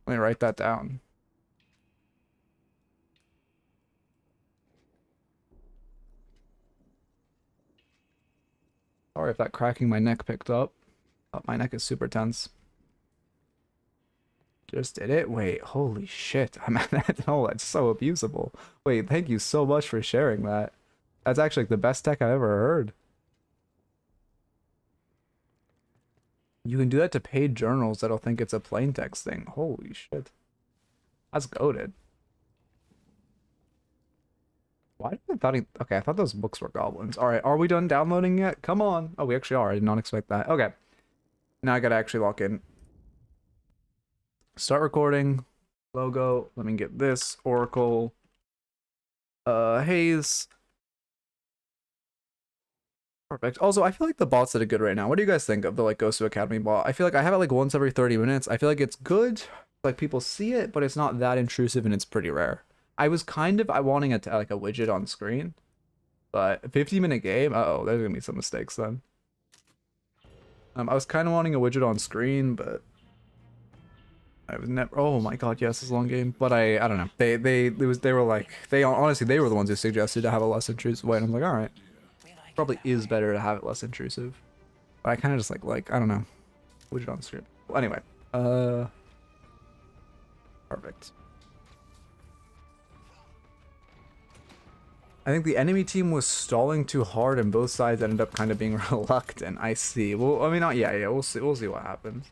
Let me write that down. Sorry if that cracking my neck picked up. But my neck is super tense. Just did it? Wait, holy shit. I'm at that. Oh, that's so abusable. Wait, thank you so much for sharing that. That's actually like the best tech I've ever heard. You can do that to paid journals that'll think it's a plain text thing. Holy shit. That's goated. Why did I thought okay, I thought those books were goblins. Alright, are we done downloading yet? Come on. Oh, we actually are. I did not expect that. Okay. Now I gotta actually lock in. Start recording. Logo. Let me get this. Oracle. Haze. Perfect. Also, I feel like the bots did it good right now. What do you guys think of the like Ghost of Academy bot? I feel like I have it like once every 30 minutes. I feel like it's good. Like people see it, but it's not that intrusive and it's pretty rare. I was kind of wanting it to like a widget on screen, but a 50-minute game. Uh-oh, there's gonna be some mistakes then. I was kind of wanting a widget on screen, but I was never. Oh my god, yes, it's a long game. But I don't know. They were like honestly they were the ones who suggested to have a less intrusive way, and I'm like, all right, probably is better to have it less intrusive. But I kind of just like I don't know, widget on screen. Well, anyway, perfect. I think the enemy team was stalling too hard and both sides ended up kind of being reluctant. I see. Well, I mean, yeah, we'll see what happens.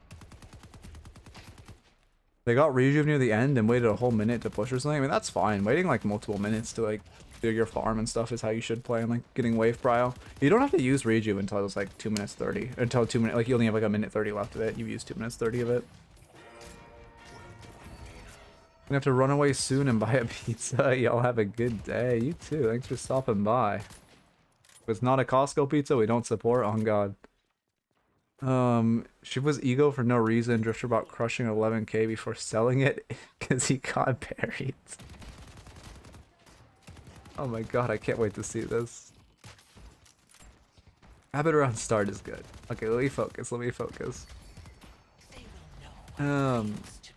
They got rejuve near the end and waited a whole minute to push or something. I mean, that's fine. Waiting like multiple minutes to like do your farm and stuff is how you should play and like getting wave prio. You don't have to use rejuve until it's like 2 minutes 30. Until 2 minutes, like you only have like a minute 30 left of it. You've used 2 minutes 30 of it. Gonna have to run away soon and buy a pizza. Y'all have a good day. You too. Thanks for stopping by. If it's not a Costco pizza, we don't support. On God. She was ego for no reason. Drifter about crushing 11k before selling it because he got buried. Oh my god, I can't wait to see this. Habit around start is good. Okay, let me focus.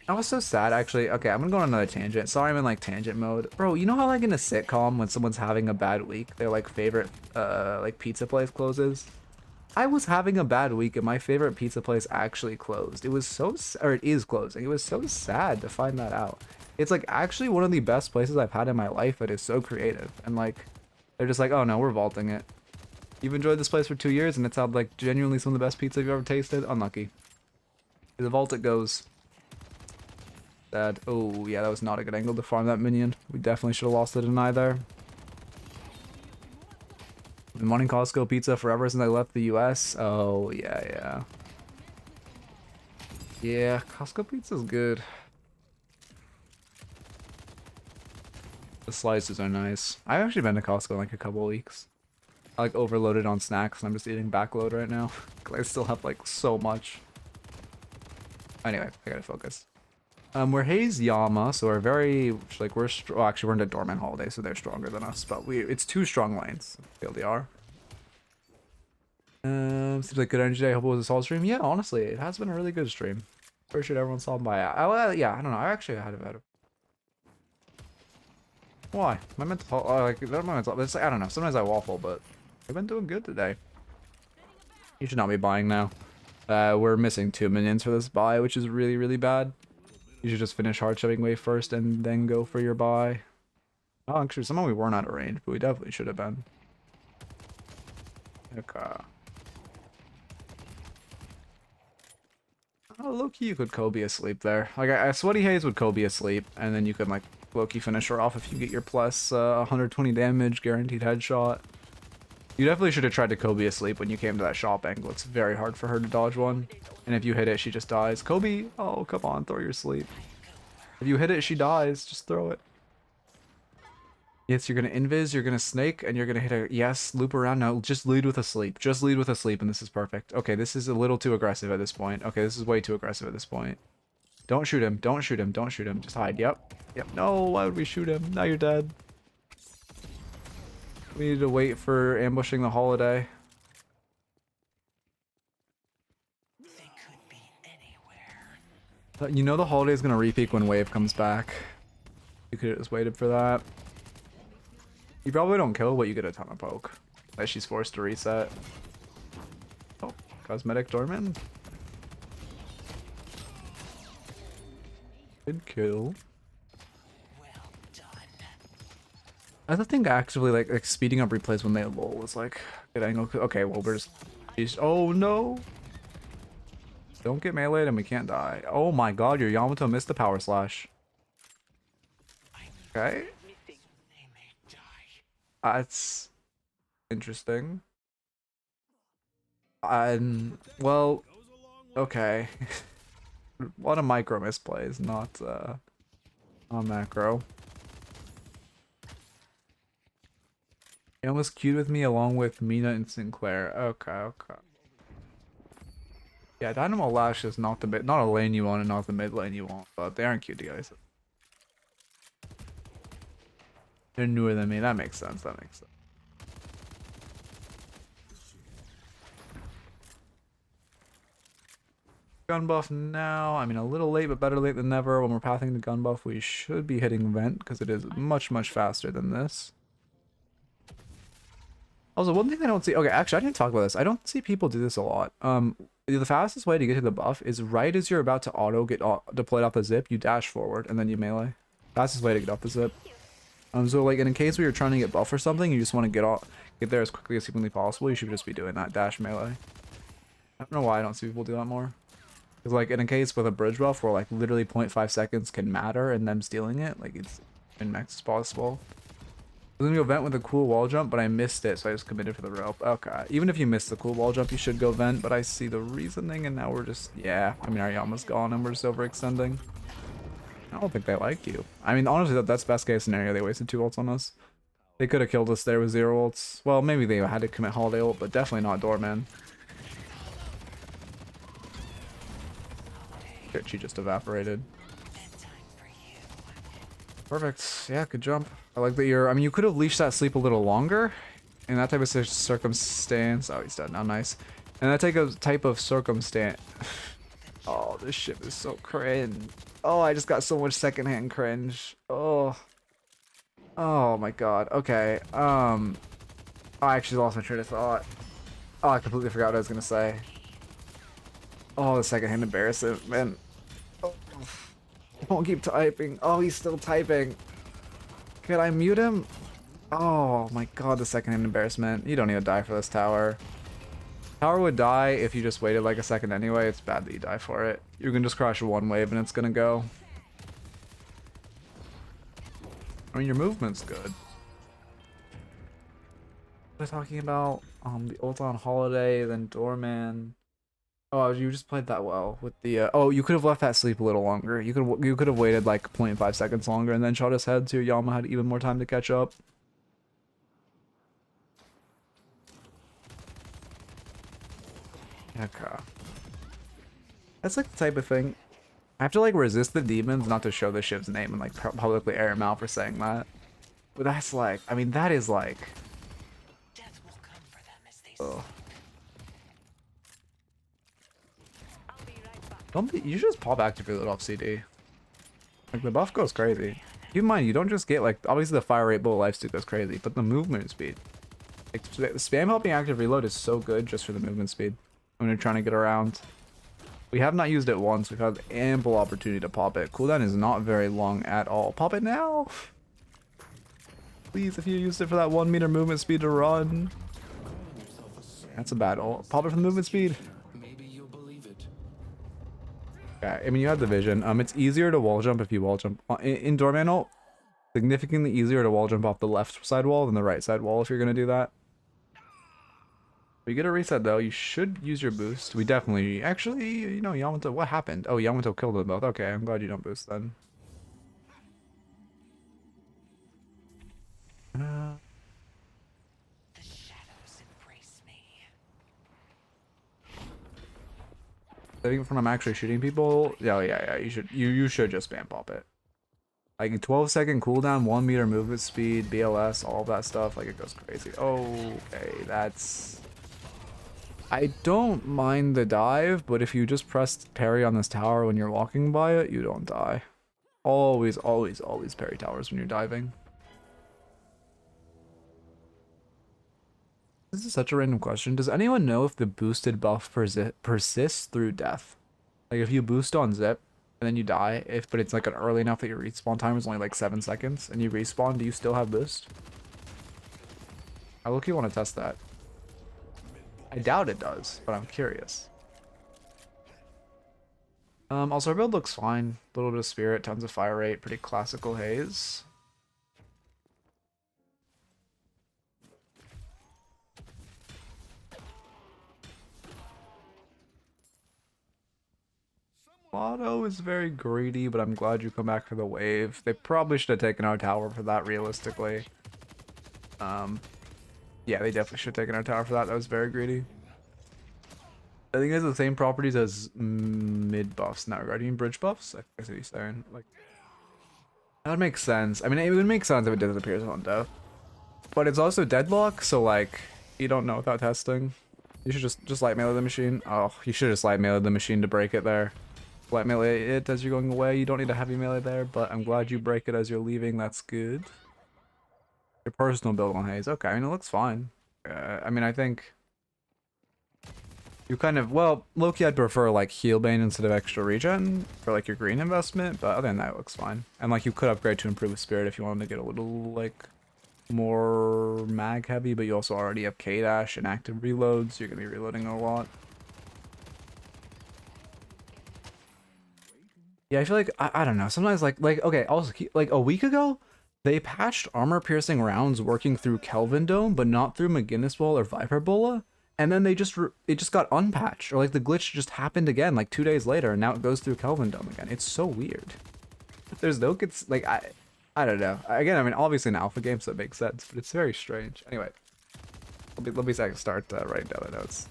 I was so sad actually. Okay, I'm gonna go on another tangent. Sorry, I'm in like tangent mode. Bro, you know how like in a sitcom when someone's having a bad week, their like favorite like pizza place closes? I was having a bad week and my favorite pizza place actually closed. It was so, or it is closing. It was so sad to find that out. It's like actually one of the best places I've had in my life that is so creative. And like, they're just like, oh no, we're vaulting it. You've enjoyed this place for 2 years and it's had like genuinely some of the best pizza you've ever tasted? Unlucky. The vault it goes. Sad. Oh yeah, that was not a good angle to farm that minion. We definitely should have lost the deny there. Been wanting Costco pizza forever since I left the US. Oh yeah. Yeah, Costco pizza's good. The slices are nice. I've actually been to Costco in like a couple weeks. I like overloaded on snacks and I'm just eating backload right now. Cause I still have like so much. Anyway, I gotta focus. We're Haze Yama, so we're very like well, actually we're into Doorman Holiday, so they're stronger than us, but it's 2 strong lanes. TLDR. Seems like good energy day. I hope it was a solid stream. Yeah, honestly, it has been a really good stream. Appreciate everyone stopping by. Yeah, I don't know. I actually had a better. Why? My mental like not my mental. It's like, I don't know. Sometimes I waffle, but I've been doing good today. You should not be buying now. We're missing 2 minions for this buy, which is really, really bad. You should just finish hard shoving wave first and then go for your buy. Oh, actually, somehow we weren't out of range, but we definitely should have been. Okay. Oh, low-key, you could Kobe asleep there. Like, I Sweaty Haze would Kobe asleep, and then you could, like, low-key finish her off if you get your plus 120 damage, guaranteed headshot. You definitely should have tried to Kobe asleep when you came to that shop angle. It's very hard for her to dodge one. And if you hit it, she just dies. Kobe! Oh, come on, throw your sleep. If you hit it, she dies. Just throw it. Yes, you're gonna invis, you're gonna snake, and you're gonna hit a yes, loop around. No, just lead with a sleep. Just lead with a sleep, and this is perfect. Okay, this is a little too aggressive at this point. Okay, this is way too aggressive at this point. Don't shoot him. Don't shoot him. Don't shoot him. Just hide. Yep. Yep. No, why would we shoot him? Now you're dead. We need to wait for ambushing the holiday. They could be anywhere. You know the holiday is gonna repeak when wave comes back. You could have just waited for that. You probably don't kill, but you get a ton of poke. Like she's forced to reset. Oh, cosmetic Doorman. Good kill. Well done. I think actively like speeding up replays when they lull is like good angle. Okay, well we're just oh no. Don't get meleeed and we can't die. Oh my god, your Yamato missed the power slash. Okay. They may die. That's interesting. Well, okay. A lot of micro misplays, not on macro. He almost queued with me along with Mina and Sinclair. Okay, okay. Yeah, Dynamo Lash is not not a lane you want and not the mid lane you want, but they aren't queued together. So. They're newer than me. That makes sense. That makes sense. Gun buff now. I mean, a little late, but better late than never. When we're pathing to gun buff, we should be hitting vent because it is much, much faster than this. Also, one thing I don't see. Okay, actually, I didn't talk about this. I don't see people do this a lot. The fastest way to get to the buff is right as you're about to auto get deployed off the zip, you dash forward and then you melee. Fastest way to get off the zip. So like in a case where you're trying to get buff or something, you just want to get there as quickly as humanly possible. You should just be doing that dash melee. I don't know why I don't see people do that more. Because like in a case with a bridge buff where like literally 0.5 seconds can matter and them stealing it, like it's in max as possible. I was gonna go vent with a cool wall jump, but I missed it, so I just committed for the rope. Okay, even if you miss the cool wall jump, you should go vent, but I see the reasoning, and now we're just, yeah, I mean, our Yama's gone, and we're just overextending. I don't think they like you. I mean, honestly, that's best case scenario. They wasted 2 ults on us. They could have killed us there with 0 ults. Well, maybe they had to commit holiday ult, but definitely not Doorman. Shit, she just evaporated. Perfect. Yeah, good jump. I like that you're... I mean, you could have leashed that sleep a little longer. In that type of circumstance... Oh, he's dead now. Nice. And that type of circumstance... Oh, this ship is so cringe. Oh, I just got so much secondhand cringe. Oh. Oh my god. Okay. Oh, I actually lost my train of thought. Oh, I completely forgot what I was gonna say. Oh, the secondhand embarrassment, man. Oh. Don't keep typing. Oh, he's still typing. Could I mute him? Oh my god, the secondhand embarrassment. You don't need to die for this tower. Tower would die if you just waited like a second anyway. It's bad that you die for it. You can just crash one wave and it's gonna go. I mean, your movement's good. What am I talking about? The ult on holiday, then Doorman. Oh, you just played that well with the. Oh, you could have left that sleep a little longer. You could have waited like 0.5 seconds longer and then shot his head so your Yama had even more time to catch up. Okay. That's like the type of thing. I have to like resist the demons not to show the ship's name and like publicly air him out for saying that. But that's like, I mean, that is like. Death will come for them as they Ugh. I'll be right back. Don't be, you should just pop active reload off CD. Like the buff goes crazy. Keep in mind, you don't just get like, obviously the fire rate below lifesteal goes crazy, but the movement speed. Like, spam helping active reload is so good just for the movement speed when you're trying to get around. We have not used it once. We've had ample opportunity to pop it. Cooldown is not very long at all. Pop it now. Please, if you used it for that 1 meter movement speed to run. That's a bad ult. Pop it for the movement speed. Maybe you'll believe it. Okay, I mean, you have the vision. It's easier to wall jump if you wall jump. In Doorman ult, significantly easier to wall jump off the left side wall than the right side wall if you're going to do that. We get a reset though. You should use your boost. We definitely, actually, you know, Yamato, what happened? Oh, Yamato killed them both. Okay, I'm glad you don't boost then. The shadows embrace me. I think when I'm actually shooting people, yeah, you should just spam pop it. Like 12-second cooldown, 1 meter movement speed, BLS, all of that stuff, like it goes crazy. Okay, that's... I don't mind the dive, but if you just press parry on this tower when you're walking by it, you don't die. Always, always, always parry towers when you're diving. This is such a random question. Does anyone know if the boosted buff persists through death? Like if you boost on zip and then you die, but it's like an early enough that your respawn time is only like 7 seconds and you respawn, do you still have boost? I look, you want to test that. I doubt it does, but I'm curious. Also our build looks fine. A little bit of spirit, tons of fire rate, pretty classical Haze. Lotto is very greedy, but I'm glad you come back for the wave. They probably should have taken our tower for that, realistically. Yeah, they definitely should have taken our tower for that. That was very greedy. I think it has the same properties as mid buffs in that regard. You mean bridge buffs? I guess what he's saying. Like, that would make sense. I mean, it would make sense if it disappears on death. But it's also deadlock, so like, you don't know without testing. You should just light melee the machine. Oh, you should just light melee the machine to break it there. Light melee it as you're going away. You don't need a heavy melee there, but I'm glad you break it as you're leaving. That's good. Your personal build on Haze. Okay, I mean, it looks fine. I mean, I think you kind of, well, low-key I'd prefer like heal bane instead of extra regen for like your green investment, but other than that, it looks fine. And like you could upgrade to improve spirit if you wanted to get a little like more mag heavy, but you also already have K-dash and active reloads, so you're gonna be reloading a lot. Yeah, I feel like I don't know. Sometimes like okay, also like a week ago, they patched armor-piercing rounds working through Kelvin Dome, but not through McGinnis Wall or Viper Bola, and then it just got unpatched, or like the glitch just happened again like 2 days later, and now it goes through Kelvin Dome again. It's so weird. There's no it's like I don't know. Again, I mean, obviously an alpha game, so it makes sense, but it's very strange. Anyway, let me start writing down the notes.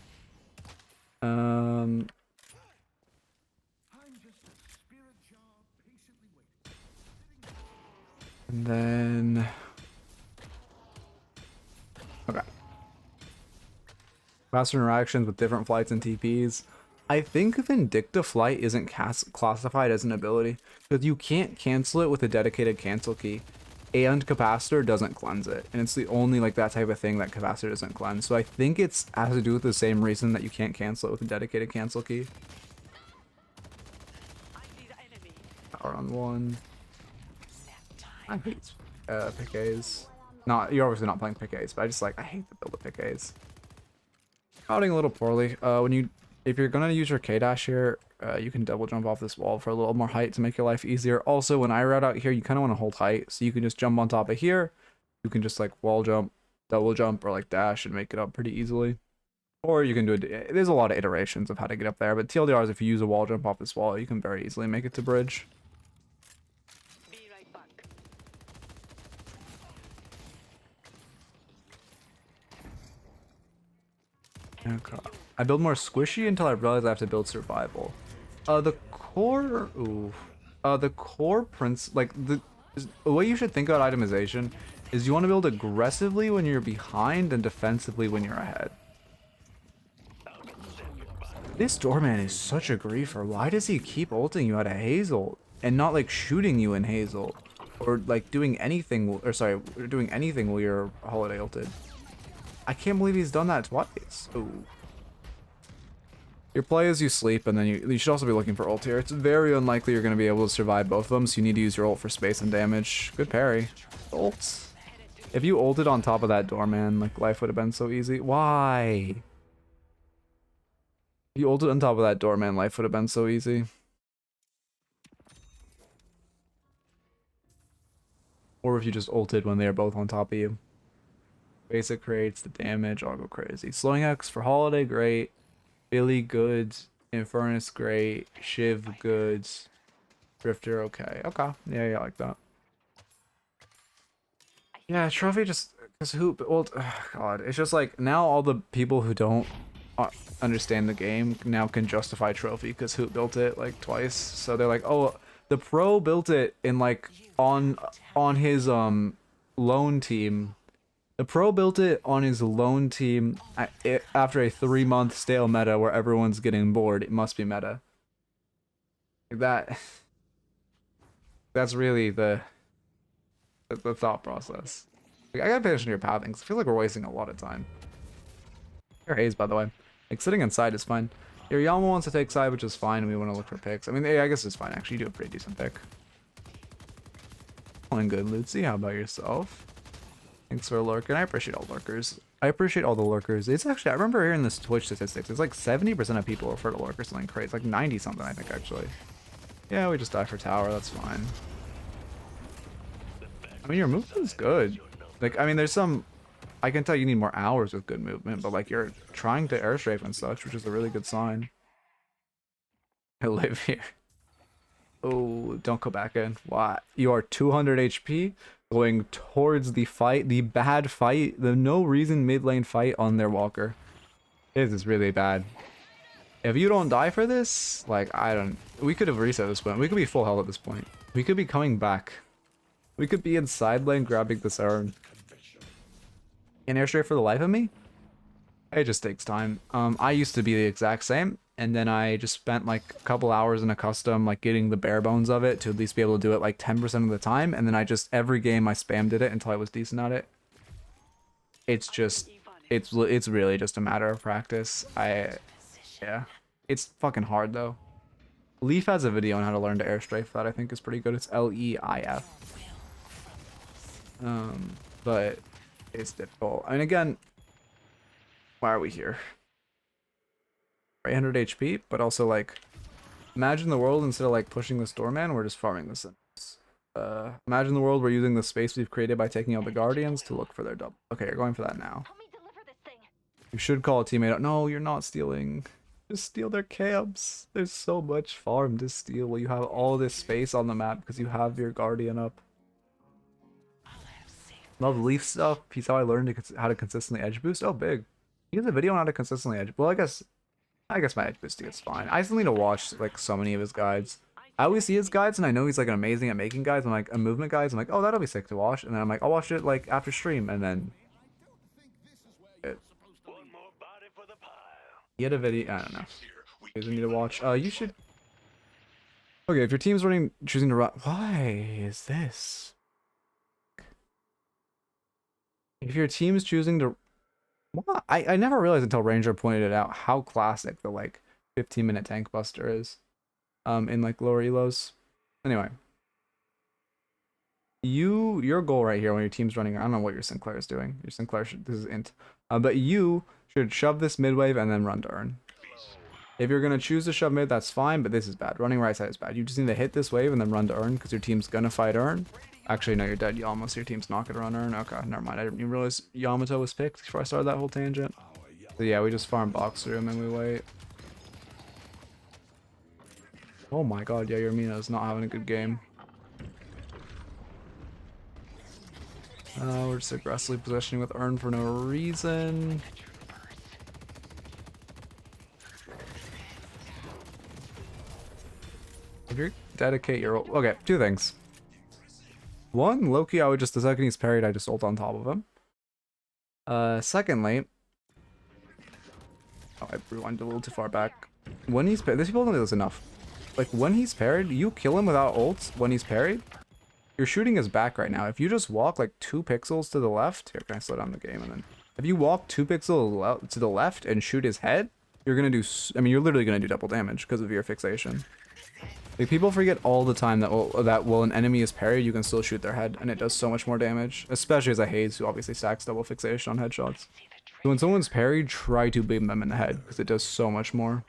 And then, okay. Faster interactions with different flights and TPs. I think Vindicta Flight isn't classified as an ability, because you can't cancel it with a dedicated cancel key, and Capacitor doesn't cleanse it, and it's the only like that type of thing that Capacitor doesn't cleanse. So I think it's has to do with the same reason that you can't cancel it with a dedicated cancel key. Power on 1. I hate pick A's. Not, you're obviously not playing pick A's, but I just like, I hate the build of pick A's. Scouting a little poorly. If you're gonna use your K-dash here, you can double jump off this wall for a little more height to make your life easier. Also, when I route out here, you kind of want to hold height, so you can just jump on top of here. You can just like wall jump, double jump, or like dash and make it up pretty easily. Or you can do it. There's a lot of iterations of how to get up there, but TLDR is if you use a wall jump off this wall, you can very easily make it to bridge. Okay. I build more squishy until I realize I have to build survival. The core the way you should think about itemization is you want to build aggressively when you're behind and defensively when you're ahead. This Doorman is such a griefer. Why does he keep ulting you out of Hazel and not like shooting you in Hazel or like doing anything, or sorry, doing anything while you're holiday ulted? I can't believe he's done that twice. Ooh. Your play is you sleep, and then you should also be looking for ult here. It's very unlikely you're going to be able to survive both of them, so you need to use your ult for space and damage. Good parry. Ults. If you ulted on top of that Doorman, like, life would have been so easy. Why? If you ulted on top of that Doorman, life would have been so easy. Or if you just ulted when they are both on top of you. Basic creates the damage, I'll go crazy. Slowing X for Holiday, great. Billy, good. Infernus, great. Shiv, good. Drifter, okay. Okay. Yeah, I like that. Yeah, Trophy just, because who, well, oh God, it's just like, now all the people who don't understand the game now can justify trophy because who built it like twice. So they're like, oh, the pro built it in like on his loan team. The pro built it on his lone team after a 3-month stale meta where everyone's getting bored. It must be meta. That. That's really the thought process. Like, I gotta pay attention to your pathings. I feel like we're wasting a lot of time. Your Haze, by the way. Like, sitting inside is fine. Your Yama wants to take side, which is fine, and we want to look for picks. I mean, yeah, I guess it's fine, actually. You do a pretty decent pick. Feeling good, Lucy. How about yourself? Thanks for lurking. I appreciate all lurkers. I appreciate all the lurkers. It's actually, I remember hearing this Twitch statistics. It's like 70% of people refer to lurkers something crazy. It's like 90 something, I think, actually. Yeah, we just die for tower. That's fine. I mean, your movement's good. Like, I mean, there's some... I can tell you need more hours with good movement, but, like, you're trying to airstrafe and such, which is a really good sign. I live here. Oh, don't go back in. Why? You are 200 HP going towards the fight, the bad fight, the no reason mid lane fight on their walker. This is really bad. If you don't die for this, like, I don't... We could have reset this point. We could be full health at this point. We could be coming back. We could be in side lane grabbing this urn. Can airstraight for the life of me? It just takes time. I used to be the exact same, and then I just spent like a couple hours in a custom, like getting the bare bones of it to at least be able to do it like 10% of the time, and then I just, every game I spam did it until I was decent at it. It's just, it's really just a matter of practice. Yeah. It's fucking hard though. Leaf has a video on how to learn to airstrafe that I think is pretty good. It's Leif. But it's difficult. I mean, again, why are we here? 800 HP, but also like, imagine the world instead of like pushing this doorman, we're just farming this. Imagine the world we're using the space we've created by taking out the guardians to look for their double. Okay, you're going for that now. You should call a teammate out. No, you're not stealing. Just steal their camps. There's so much farm to steal while you have all this space on the map because you have your guardian up. Love Leaf stuff. Piece how I learned how to consistently edge boost. Oh, big. He has a video on how to consistently edge. Well, I guess my edge boosting is fine. I still need to watch like so many of his guides. I always see his guides and I know he's like amazing at making guides. I'm like, a movement guides. I'm like, oh, that'll be sick to watch. And then I'm like, I'll watch it like after stream. And then he had a video. I don't know. You guys need to watch. You should. Okay, if your team's choosing to run. Why is this? If your team's choosing to... What? I never realized until Ranger pointed it out how classic the like 15-minute tank buster is in like lower elos. Anyway. Your goal right here when your team's running, I don't know what your Sinclair is doing. Your Sinclair should, this is int. But you should shove this mid wave and then run to earn. If you're going to choose to shove mid, that's fine, but this is bad. Running right side is bad. You just need to hit this wave and then run to earn because your team's going to fight earn. Actually, no, you're dead, Yama, so your team's not going to run earn. Okay, never mind. I didn't even realize Yamato was picked before I started that whole tangent. So yeah, we just farm box through and then we wait. Oh my god, yeah, your Mina is not having a good game. We're just aggressively positioning with earn for no reason. If you dedicate your... Okay, two things. One, Loki, I would just, the second he's parried, I just ult on top of him. Secondly... Oh, I rewinded a little too far back. When he's parried... These people don't do this enough. Like, when he's parried, you kill him without ults when he's parried. You're shooting his back right now. If you just walk like 2 pixels to the left... Here, can I slow down the game? And then... If you walk 2 pixels to the left and shoot his head, you're gonna do... I mean, you're literally gonna do double damage because of your fixation. Like, people forget all the time that while an enemy is parried, you can still shoot their head, and it does so much more damage. Especially as a Haze, who obviously stacks double fixation on headshots. So when someone's parried, try to beam them in the head, because it does so much more.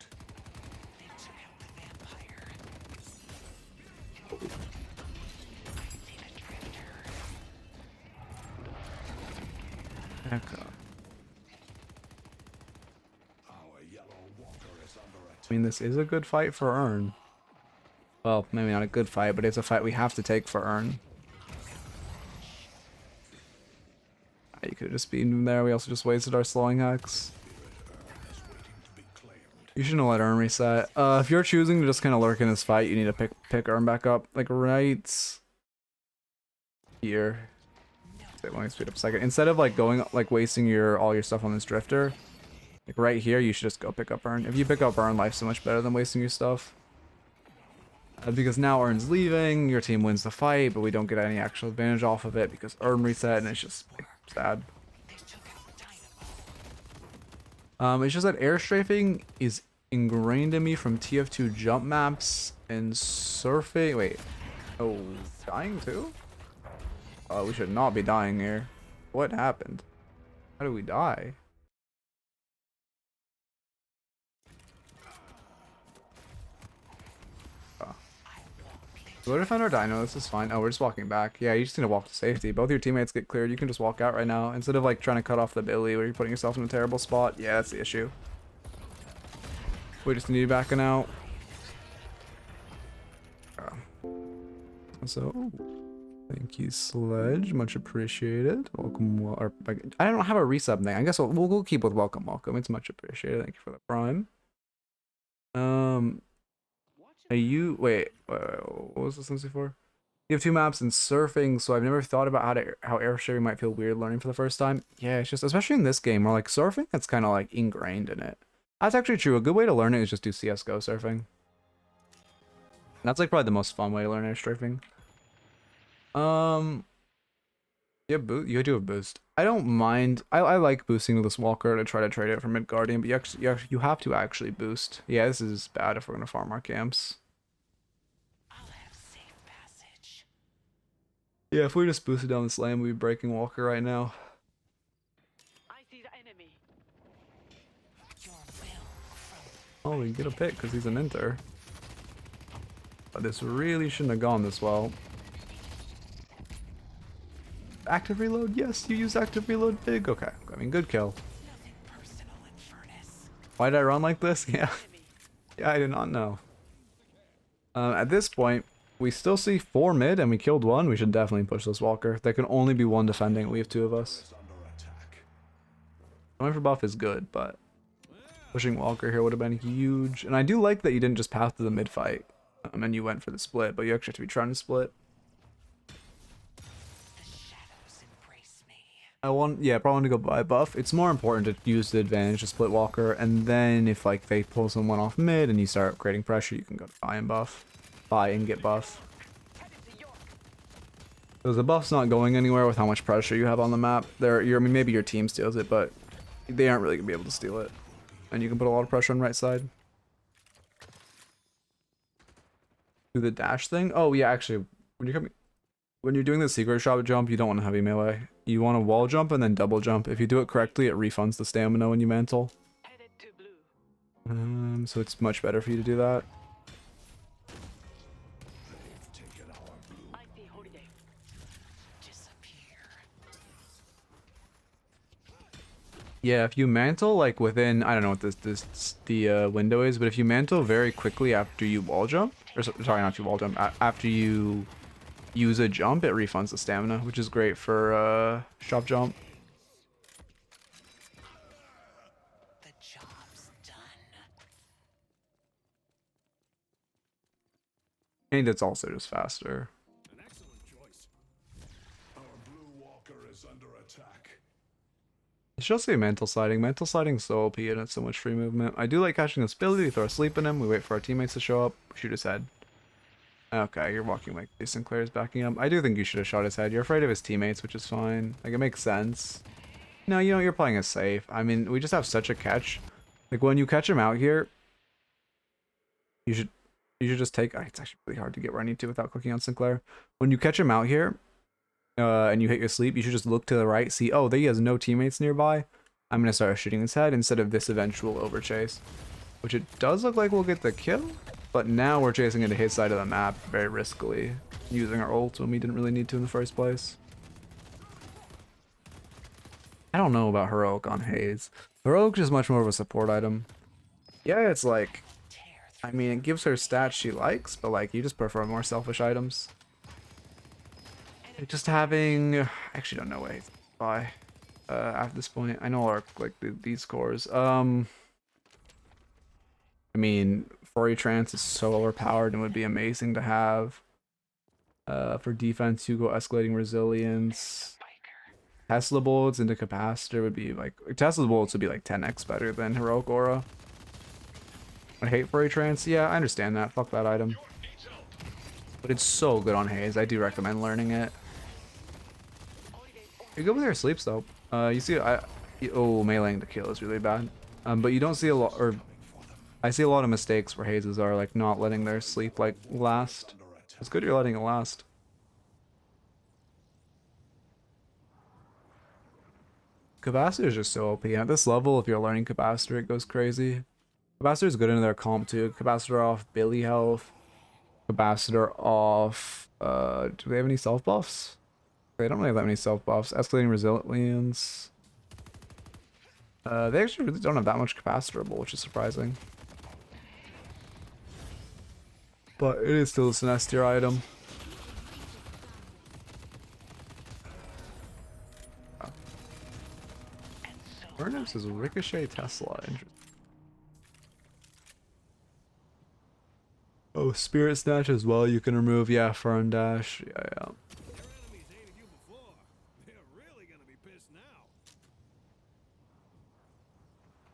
Echo. I mean, this is a good fight for earn. Well, maybe not a good fight, but it's a fight we have to take for earn. You could have just been there. We also just wasted our slowing hex. You shouldn't let Urn reset. If you're choosing to just kind of lurk in this fight, you need to pick Urn back up. Like right here. Wait, let me speed up a second. Instead of like going like wasting all your stuff on this drifter, like right here, you should just go pick up Urn. If you pick up Urn, life's so much better than wasting your stuff. Because now Urn's leaving, your team wins the fight, but we don't get any actual advantage off of it because Urn reset, and it's just like, sad. It's just that air strafing is ingrained in me from TF2 jump maps and surfing. Wait, oh, dying too? Oh, we should not be dying here. What happened? How did we die? Go defend our dino, this is fine. Oh, we're just walking back. Yeah, you just need to walk to safety. Both your teammates get cleared, you can just walk out right now. Instead of like trying to cut off the Billy where you're putting yourself in a terrible spot. Yeah, that's the issue. We just need you backing out. So, thank you, Sledge. Much appreciated. Welcome, or I don't have a resub thing. I guess we'll keep with welcome. It's much appreciated. Thank you for the prime. Are you wait, what was this thing for? You have 2 maps in surfing, so I've never thought about how air strafing might feel weird learning for the first time. Yeah, it's just especially in this game where like surfing, that's kind of like ingrained in it. That's actually true. A good way to learn it is just do CS:GO surfing. That's like probably the most fun way to learn air strafing. Yeah, you do have boost. I don't mind. I like boosting this walker to try to trade it for mid guardian, but you have to actually boost. Yeah, this is bad if we're gonna farm our camps. I'll have safe passage. Yeah, if we just boosted down this lane, we'd be breaking walker right now. I see the enemy. Oh, we get a pick because he's an inter. But this really shouldn't have gone this well. Active reload? Yes, you use active reload big. Okay, I mean, good kill. Why did I run like this? Yeah, yeah, I did not know. At this point, we still see 4 mid and we killed 1. We should definitely push this walker. There can only be 1 defending. We have 2 of us. Going for buff is good, but pushing walker here would have been huge. And I do like that you didn't just path to the mid fight and you went for the split, but you actually have to be trying to split. Yeah, probably want to go buy buff. It's more important to use the advantage to split walker, and then if like they pull someone off mid and you start creating pressure, you can go buy and buff. Buy and get buff. Because the buff's not going anywhere with how much pressure you have on the map. I mean, maybe your team steals it, but they aren't really gonna be able to steal it. And you can put a lot of pressure on right side. Do the dash thing? Oh yeah, actually, when you're doing the secret shot jump, you don't want to heavy melee. You want to wall jump and then double jump. If you do it correctly, it refunds the stamina when you mantle. Headed to blue. So it's much better for you to do that. I see holiday. Disappear. Yeah, if you mantle like within, I don't know what the window is, but if you mantle very quickly after you wall jump, or sorry, not you wall jump, after you use a jump, it refunds the stamina, which is great for shop jump. The job's done. And it's also just faster. An excellent choice. Our blue walker is under attack. It's just a mental sliding. Mental sliding so OP and it's so much free movement. I do like catching this ability. We throw a sleep in him. We wait for our teammates to show up. Shoot his head. Okay, you're walking like Sinclair's backing up. I do think you should have shot his head. You're afraid of his teammates, which is fine. Like, it makes sense. No, you know, you're playing it safe. I mean, we just have such a catch. Like, when you catch him out here, you should just take... it's actually really hard to get where I need to without clicking on Sinclair. When you catch him out here, and you hit your sleep, you should just look to the right, see, oh, he has no teammates nearby. I'm going to start shooting his head instead of this eventual overchase. Which it does look like we'll get the kill. But now we're chasing into his side of the map very riskily, using our ult when we didn't really need to in the first place. I don't know about Heroic on Haze. Heroic is much more of a support item. Yeah, it's like, I mean, it gives her stats she likes, but like, you just prefer more selfish items. Like just having, I actually don't know what to buy at this point. I know our, like, these scores. I mean, Furry Trance is so overpowered and would be amazing to have. For defense, Hugo Escalating Resilience. Tesla Bullets into Capacitor would be like... Tesla Bullets would be like 10x better than Heroic Aura. I hate Furry Trance. Yeah, I understand that. Fuck that item. But it's so good on Haze. I do recommend learning it. You're good with your sleeps though. You see, meleeing the kill is really bad. But you don't see a lot, or I see a lot of mistakes where Hazes are like not letting their sleep like last. It's good you're letting it last. Capacitor is just so OP. At this level, if you're learning Capacitor, it goes crazy. Capacitor is good into their comp too. Capacitor off Billy health. Capacitor off. Do they have any self buffs? They don't really have that many self buffs. Escalating Resilience. They actually really don't have that much capacitorable, which is surprising. But it is still a Sinestier item. Burners is Ricochet Tesla. Interesting. Oh, Spirit Snatch as well. You can remove, yeah, Fern Dash. Yeah. Your enemies hated you before. They're really gonna be pissed now.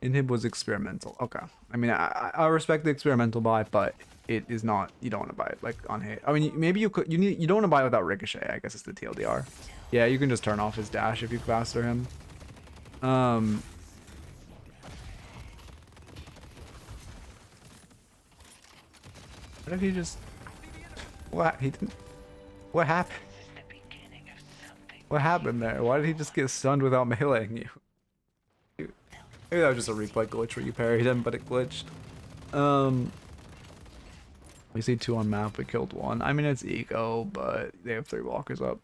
Inhib was experimental. Okay. I mean, I respect the experimental buy, but it is not. You don't want to buy it like on hate. I mean, maybe you could. You don't want to buy it without Ricochet. I guess it's the TLDR. Yeah, you can just turn off his dash if you capacitor him. What if he just? What he didn't? What happened? What happened there? Why did he just get stunned without meleeing you? Maybe that was just a replay glitch where you parried him, but it glitched. We see 2 on map, we killed 1. I mean, it's eco, but they have 3 walkers up.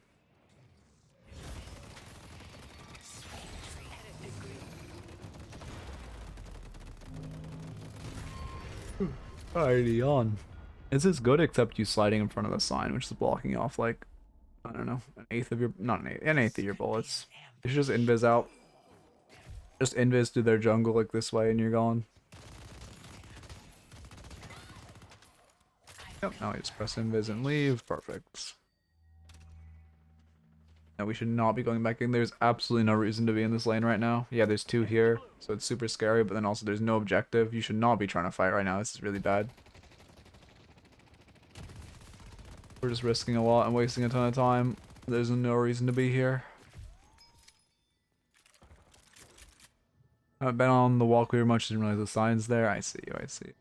Alrighty, on. This is good, except you sliding in front of the sign, which is blocking off, like, I don't know, an eighth of your, not an eighth of your bullets. You should just invis out. Just invis to their jungle like this way and you're gone. Yep, now we just press invis and leave. Perfect. Now we should not be going back in. There's absolutely no reason to be in this lane right now. Yeah, there's 2 here, so it's super scary, but then also there's no objective. You should not be trying to fight right now. This is really bad. We're just risking a lot and wasting a ton of time. There's no reason to be here. I haven't been on the walk very much, didn't realize the signs there. I see you, I see.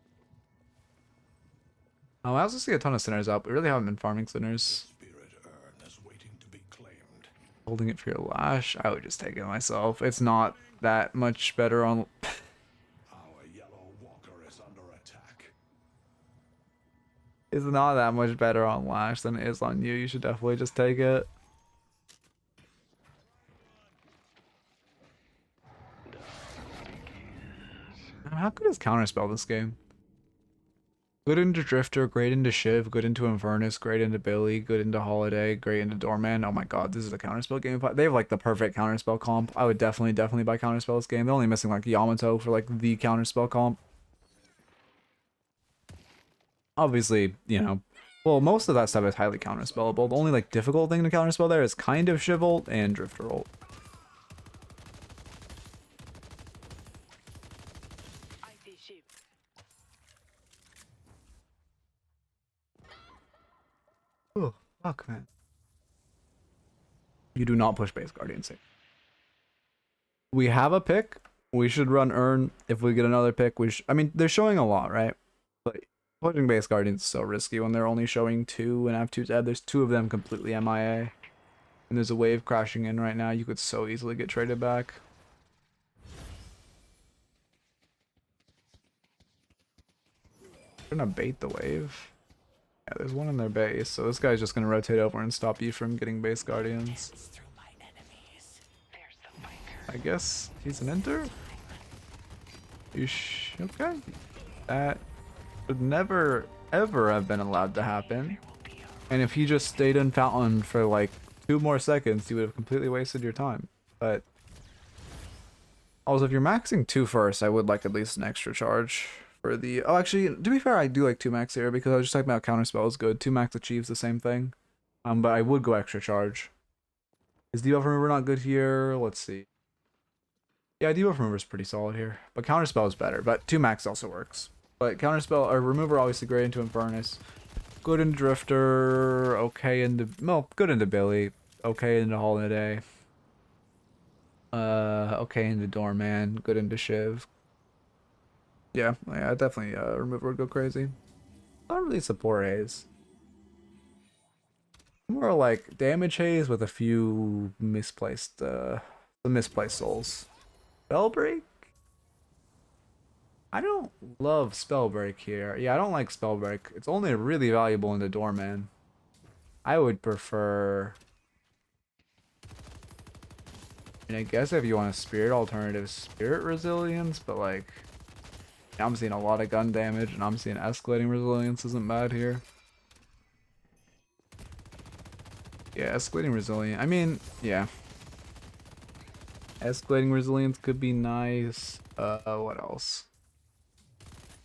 Oh, I also see a ton of sinners up. We really haven't been farming sinners. Spirit urn is waiting to be claimed. Holding it for your lash. I would just take it myself. It's not that much better on... Our yellow walker is under attack. It's not that much better on lash than it is on you. You should definitely just take it. How good is Counterspell this game? Good into Drifter, great into Shiv, good into Infernus, great into Billy, good into Holiday, great into Doorman. Oh my god, this is a Counterspell game. They have like the perfect Counterspell comp. I would definitely buy Counterspell this game. They're only missing like Yamato for like the Counterspell comp. Obviously, you know, well, most of that stuff is highly counterspellable. The only like difficult thing to counterspell there is kind of Shiv ult and Drifter ult. Oh, fuck, man. You do not push base Guardian safe. We have a pick. We should run Urn. If we get another pick, I mean, they're showing a lot, right? But pushing base Guardians is so risky when they're only showing 2 and have 2 dead. There's 2 of them completely MIA. And there's a wave crashing in right now. You could so easily get traded back. They're gonna bait the wave. Yeah, there's one in their base, so this guy's just gonna rotate over and stop you from getting base guardians. I guess he's an enter? Okay. That would never, ever have been allowed to happen. And if he just stayed in Fountain for like 2 more seconds, you would have completely wasted your time. But also, if you're maxing 2 first, I would like at least an extra charge for the... Oh, actually, to be fair, I do like 2 max here because I was just talking about counterspell is good. 2 max achieves the same thing. But I would go extra charge. Is debuff remover not good here? Let's see. Yeah, debuff remover is pretty solid here, but counterspell is better. But 2 max also works. But counterspell or remover obviously great into Infernus, good into Drifter, okay into good into Billy, okay into Holiday, okay into Doorman, good into Shiv. Yeah, definitely remover would go crazy. I don't really support Haze. More like damage Haze with a few misplaced souls. Spellbreak? I don't love Spellbreak here. Yeah, I don't like Spellbreak. It's only really valuable in the Doorman. I would prefer... I mean, I guess if you want a Spirit alternative, Spirit Resilience, but like... I'm seeing a lot of gun damage, and I'm seeing Escalating Resilience isn't bad here. Yeah, Escalating Resilience. I mean, yeah. Escalating Resilience could be nice. What else?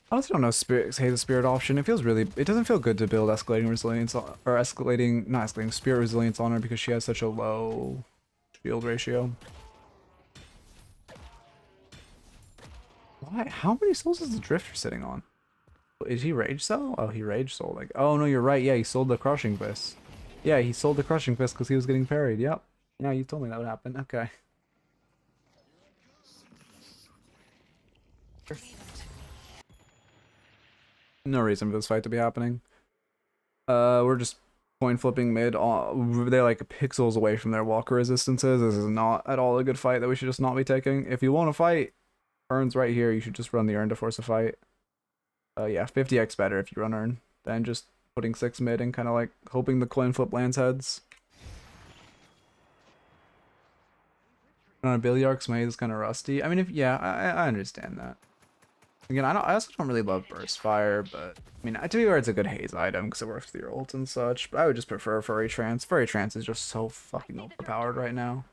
I honestly don't know Haze's Spirit option. It feels really... It doesn't feel good to build Escalating Resilience... Or escalating... Not escalating. Spirit Resilience on her because she has such a low shield ratio. Why? How many souls is the Drifter sitting on? Is he Rage Soul? Oh, he Rage Soul. Like, oh no, you're right. Yeah, he sold the Crushing Fist. Yeah, he sold the Crushing Fist because he was getting parried. Yep. Yeah, you told me that would happen. Okay. No reason for this fight to be happening. We're just coin flipping mid. They're like pixels away from their walker resistances. This is not at all a good fight that we should just not be taking. If you want to fight, Urn's right here. You should just run the Urn to force a fight. Yeah, 50x better if you run Urn than just putting 6 mid and kind of like hoping the coin flip lands heads. On a Billy Arc, Maze is kind of rusty. I mean, I understand that. Again, I also don't really love Burst Fire, but I mean, to be fair, it's a good Haze item because it works with your ult and such. But I would just prefer Furry Trance. Furry Trance is just so fucking overpowered right now.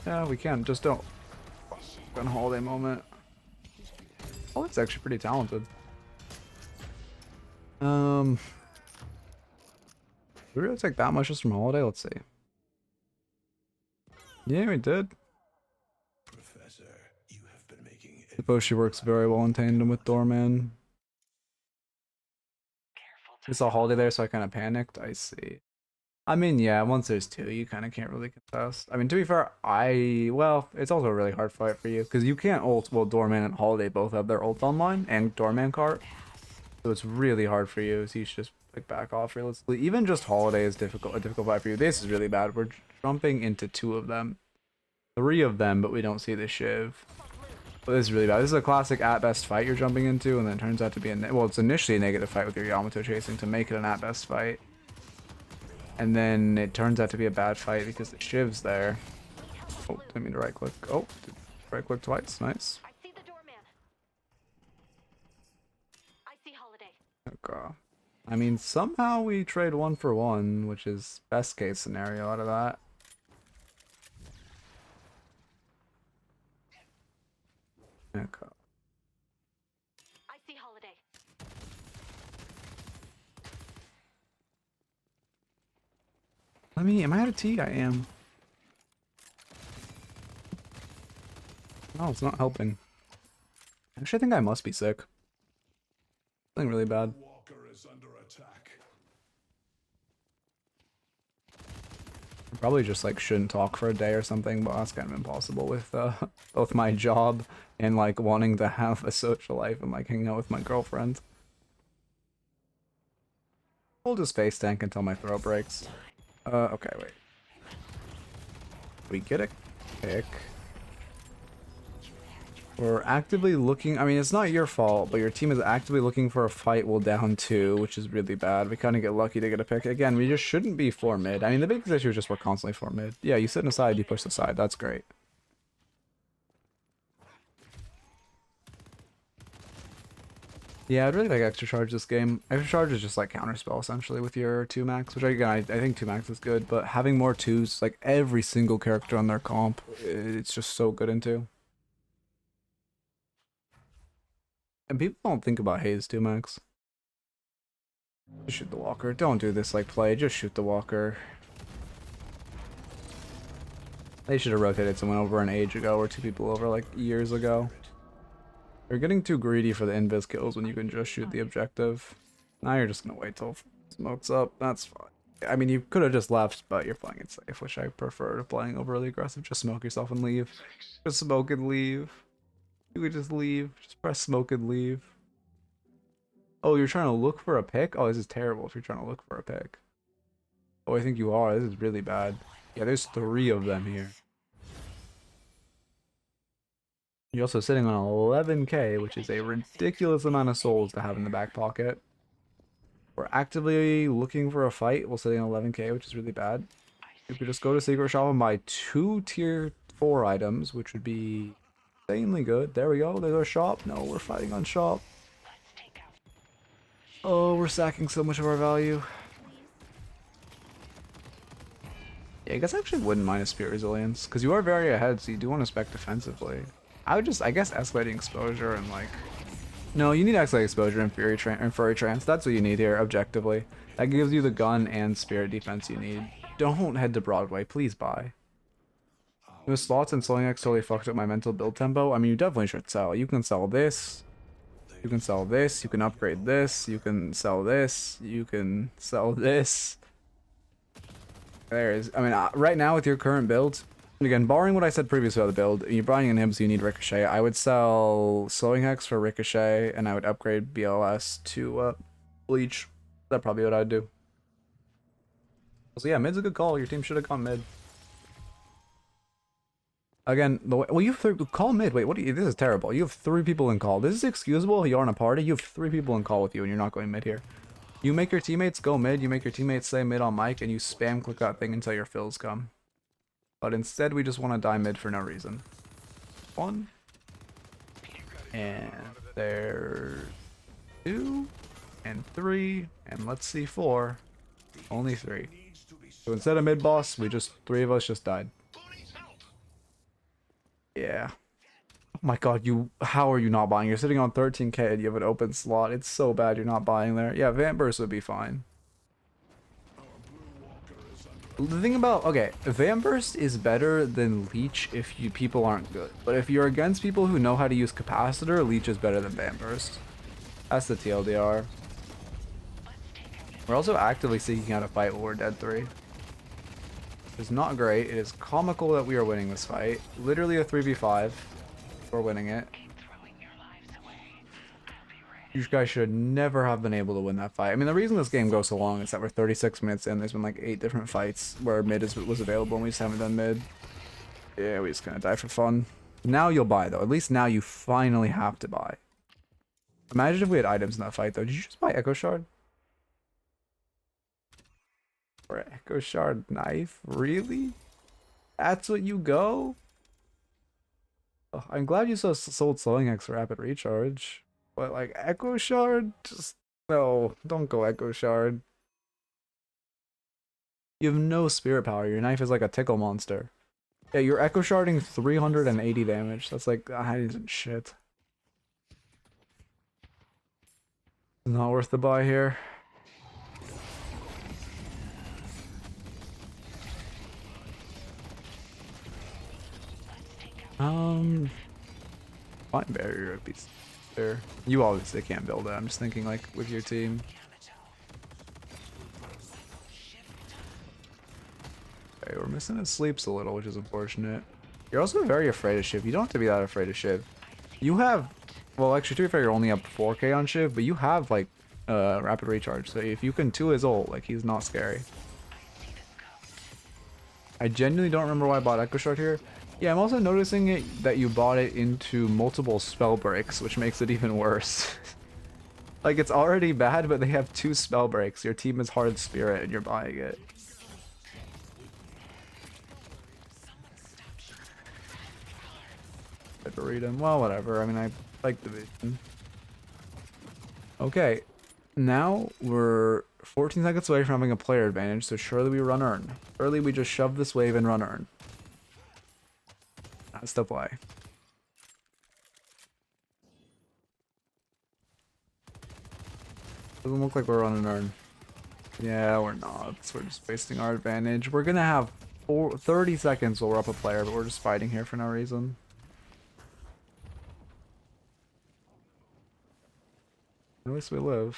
Yeah, we can. Just don't. Gun Holiday moment. Oh, it's actually pretty talented. Did we really take that much just from Holiday? Let's see. Yeah, we did. Professor, you have been making I suppose she works very well in tandem with Doorman. We saw Holiday there, so I kind of panicked. I see. I mean, yeah, once there's 2, you kind of can't really contest. I mean, to be fair, well, it's also a really hard fight for you, because you can't ult, well, Doorman and Holiday both have their ult online, and Doorman cart. So it's really hard for you, so you should just like back off realistically. Even just Holiday is a difficult fight for you. This is really bad. We're jumping into 2 of them. 3 of them, but we don't see the Shiv. But this is really bad. This is a classic at best fight you're jumping into, and then it turns out to be well, it's initially a negative fight with your Yamato chasing to make it an at best fight. And then it turns out to be a bad fight because the Shiv's there. Oh, didn't mean to right click. Oh, right click twice. Nice. I see the Doorman. I see Holiday. Okay. I mean, somehow we trade 1 for 1, which is best case scenario out of that. Okay. I see Holiday. Am I out of tea? I am. Oh, it's not helping. Actually, I think I must be sick. Something really bad. Walker is under attack. I probably just like shouldn't talk for a day or something, but that's kind of impossible with both my job and like wanting to have a social life and like hanging out with my girlfriend. We'll just face tank until my throat breaks. Okay, wait. We get a kick. We're actively looking, I mean, it's not your fault, but your team is actively looking for a fight while down 2, which is really bad. We kind of get lucky to get a pick. Again, we just shouldn't be 4 mid. I mean, the biggest issue is just we're constantly 4 mid. Yeah, you sit in the side, you push the side. That's great. Yeah, I'd really like extra charge this game. Extra charge is just like counterspell essentially with your 2 max, which again I think 2 max is good, but having more 2s, like every single character on their comp, it's just so good into. And people don't think about Haze 2 max. Just shoot the walker. Don't do this like play, just shoot the walker. They should have rotated someone over an age ago or 2 people over like years ago. You're getting too greedy for the invis kills when you can just shoot the objective. Now you're just gonna wait till smoke's up. That's fine. I mean, you could have just left, but you're playing it safe, which I prefer to playing overly aggressive. Just smoke yourself and leave. Just smoke and leave. You could just leave. Just press smoke and leave. Oh, you're trying to look for a pick? Oh, this is terrible if you're trying to look for a pick. Oh, I think you are. This is really bad. Yeah, there's 3 of them here. You're also sitting on 11k, which is a ridiculous amount of souls to have in the back pocket. We're actively looking for a fight while sitting on 11k, which is really bad. You could just go to Secret Shop and buy 2 tier 4 items, which would be insanely good. There we go. There's our shop. No, we're fighting on shop. Oh, we're sacking so much of our value. Yeah, I guess I actually wouldn't mind a Spirit Resilience, because you are very ahead, so you do want to spec defensively. I would just, I guess, escalating exposure and like... No, you need escalating exposure and Furry Trance. That's what you need here, objectively. That gives you the gun and spirit defense you need. Don't head to Broadway, please buy. The slots and Slowing X totally fucked up my mental build tempo. I mean, you definitely should sell. You can sell this. You can sell this. You can upgrade this. You can sell this. You can sell this. There is. I mean, right now with your current build... Again, barring what I said previously about the build, you're buying an him, so you need Ricochet. I would sell Slowing Hex for Ricochet, and I would upgrade BLS to Bleach. That's probably what I'd do. So yeah, mid's a good call. Your team should have gone mid. Again, well, you have call mid. Wait, what? This is terrible. You have 3 people in call. This is excusable. You're on a party. You have 3 people in call with you, and you're not going mid here. You make your teammates go mid. You make your teammates say mid on mic, and you spam click that thing until your fills come. But instead, we just want to die mid for no reason. 1. And there's 2. And 3. And let's see 4. Only 3. So instead of mid boss, 3 of us just died. Yeah. Oh my god, how are you not buying? You're sitting on 13k and you have an open slot. It's so bad you're not buying there. Yeah, Vamp Burst would be fine. The thing about, okay, Vamp Burst is better than Leech if people aren't good. But if you're against people who know how to use Capacitor, Leech is better than Vamp Burst. That's the TLDR. We're also actively seeking out a fight while we're dead 3. It's not great. It is comical that we are winning this fight. Literally a 3v5. We're winning it. You guys should never have been able to win that fight. I mean, the reason this game goes so long is that we're 36 minutes in. There's been like 8 different fights where mid was available and we just haven't done mid. Yeah, we just gonna die for fun. Now you'll buy though. At least now you finally have to buy. Imagine if we had items in that fight though. Did you just buy Echo Shard? For an Echo Shard knife? Really? That's what you go? Oh, I'm glad you sold Slowing X for Rapid Recharge. But like Echo Shard? Just no, don't go Echo Shard. You have no spirit power. Your knife is like a tickle monster. Yeah, you're Echo Sharding 380 damage. That's like shit. Not worth the buy here. Fine barrier would be there. You obviously can't build it. I'm just thinking like with your team. Okay, we're missing his sleeps a little, which is unfortunate. You're also very afraid of Shiv. You don't have to be that afraid of Shiv. You have, well, actually, to be fair, you're only up 4k on Shiv, but you have like rapid recharge. So if you can 2 his ult, like he's not scary. I genuinely don't remember why I bought Echo Shard here. Yeah, I'm also noticing that you bought it into multiple spell breaks, which makes it even worse. Like, it's already bad, but they have 2 spell breaks. Your team is hard spirit, and you're buying it. Well, whatever. I mean, I like the vision. Okay, now we're 14 seconds away from having a player advantage, so surely we run earn. Surely we just shove this wave and run earn. That's the play. Doesn't look like we're running earn. Yeah, we're not. So we're just wasting our advantage. We're gonna have 30 seconds while we're up a player, but we're just fighting here for no reason. At least we live.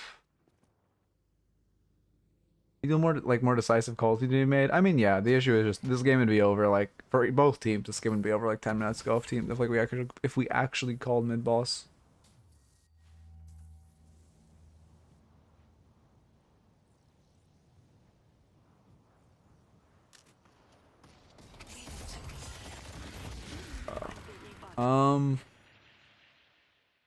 You do more decisive calls you be made. I mean, yeah. The issue is just this game would be over like for both teams. This game would be over like 10 minutes ago if we actually called mid boss.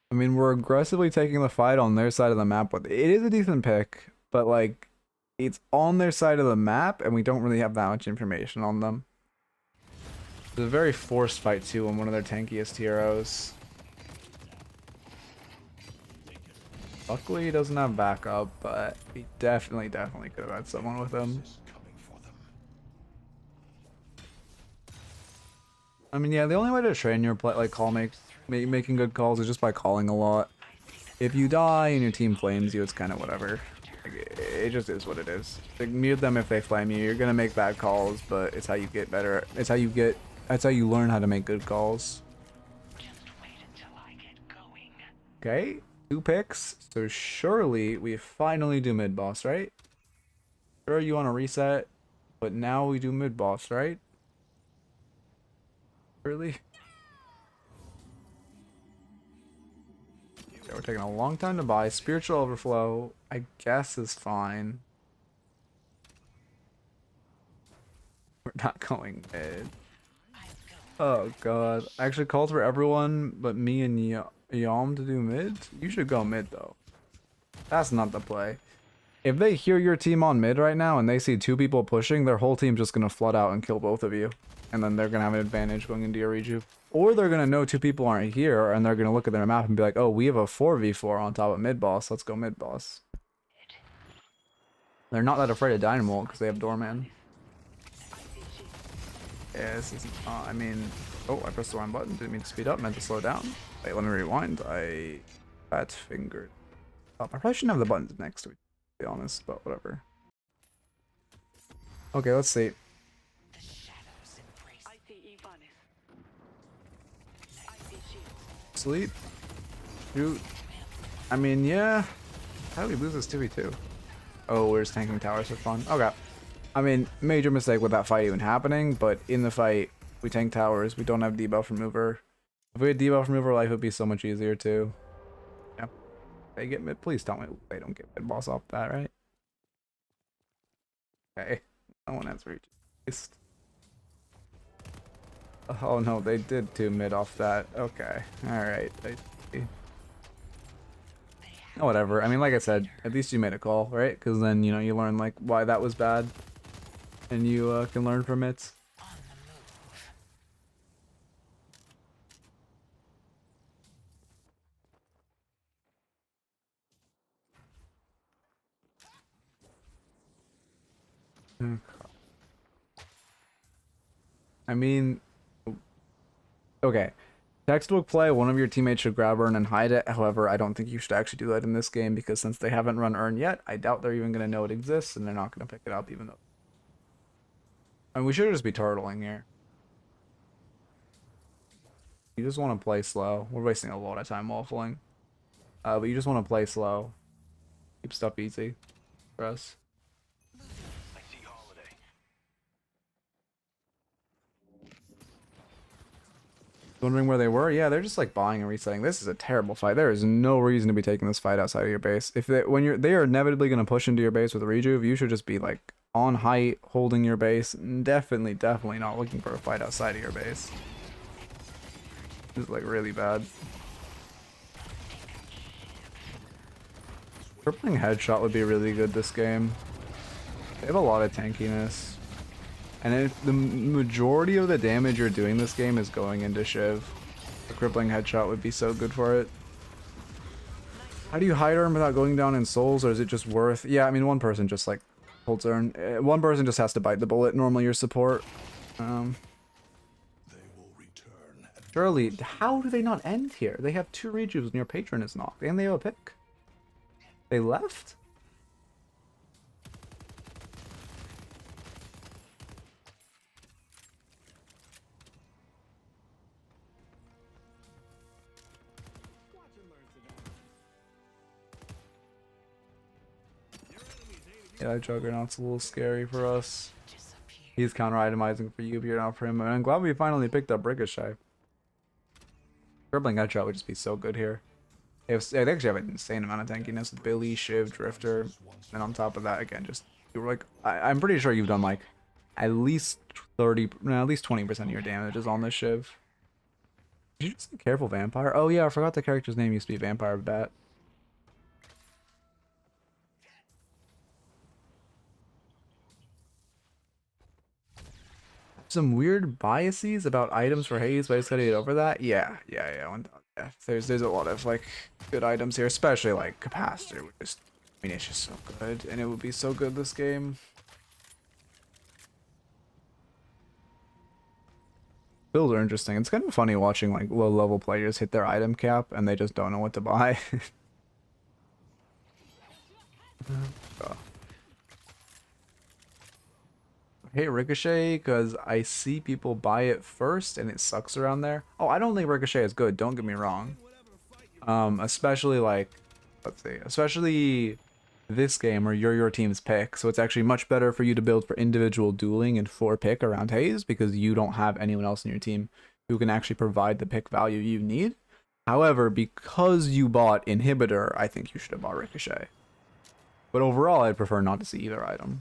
I mean, we're aggressively taking the fight on their side of the map, but it is a decent pick, but like, it's on their side of the map, and we don't really have that much information on them. It's a very forced fight too on one of their tankiest heroes. Luckily, he doesn't have backup, but he definitely could have had someone with him. I mean, yeah, the only way to train your making good calls is just by calling a lot. If you die and your team flames you, it's kind of whatever. Like, it just is what it is. Like, mute them if they flame you. You're gonna make bad calls, but it's how you get better. It's how you learn how to make good calls. Okay, 2 picks. So surely we finally do mid boss, right? Sure, you want to reset, but now we do mid boss, right? Really? Yeah, we're taking a long time to buy. Spiritual Overflow, I guess, is fine. We're not going mid. Oh god. I actually called for everyone but me and Yom to do mid? You should go mid though. That's not the play. If they hear your team on mid right now and they see 2 people pushing, their whole team's just gonna flood out and kill both of you. And then they're gonna have an advantage going into your rejuve. Or they're gonna know 2 people aren't here and they're gonna look at their map and be like, oh, we have a 4v4 on top of mid boss. Let's go mid boss. They're not that afraid of Dynamo because they have Doorman. Yeah, this isn't. I mean, oh, I pressed the wrong button. Didn't mean to speed up. Meant to slow down. Wait, let me rewind. I fat fingered. Oh, I probably shouldn't have the buttons next to it, to be honest, but whatever. Okay, let's see. Sleep. Shoot. I mean, yeah. How do we lose this 2v2? Oh, we're just tanking towers for fun. Okay. I mean, major mistake with that fight even happening, but in the fight, we tank towers. We don't have debuff remover. If we had debuff remover, life would be so much easier too. Yeah. They get mid. Please tell me they don't get mid boss off that, right? Okay. No one has reached. Oh no, they did 2 mid off that. Okay. Alright. Whatever. I mean, like I said, at least you made a call, right? Because then, you know, you learn like why that was bad. And you can learn from it. I mean, okay. Textbook play, one of your teammates should grab Earn and hide it. However, I don't think you should actually do that in this game because since they haven't run Earn yet, I doubt they're even going to know it exists and they're not going to pick it up even though. I mean, we should just be turtling here. You just want to play slow. We're wasting a lot of time waffling. But you just want to play slow. Keep stuff easy for us. Wondering where they were? Yeah, they're just like buying and resetting. This is a terrible fight. There is no reason to be taking this fight outside of your base. If they are inevitably going to push into your base with a rejuve, you should just be like on height, holding your base. Definitely not looking for a fight outside of your base. This is like really bad. Crippling headshot would be really good this game. They have a lot of tankiness. And if the majority of the damage you're doing this game is going into Shiv, a crippling headshot would be so good for it. How do you hide arm without going down in souls, or is it just worth? Yeah, I mean, one person just like holds their own. One person just has to bite the bullet. Normally, your support. They will return. Surely, how do they not end here? They have 2 rejuves when your patron is knocked, and they have a pick. They left? Yeah, Juggernaut's a little scary for us. He's counter-itemizing for you, but you're not for him. And I'm glad we finally picked up Ricochet. Dribbling headshot would just be so good here. They actually have an insane amount of tankiness with Billy, Shiv, Drifter, and on top of that, again, just you were like, I'm pretty sure you've done like at least 30, no, at least 20% of your damage is on this Shiv. Did you just say Careful Vampire? Oh yeah, I forgot the character's name used to be Vampire Bat. Some weird biases about items for Haze, but I just gotta get over that. Yeah. There's a lot of like good items here, especially like Capacitor, which is, I mean, it's just so good, and it would be so good this game. Builds are interesting. It's kind of funny watching like low-level players hit their item cap and they just don't know what to buy. Oh. I hate Ricochet because I see people buy it first and it sucks around there. Oh, I don't think Ricochet is good, don't get me wrong. Especially like, let's see, especially this game where you're your team's pick, so it's actually much better for you to build for individual dueling and for pick around Haze because you don't have anyone else in your team who can actually provide the pick value you need. However, because you bought Inhibitor, I think you should have bought Ricochet. But overall, I'd prefer not to see either item.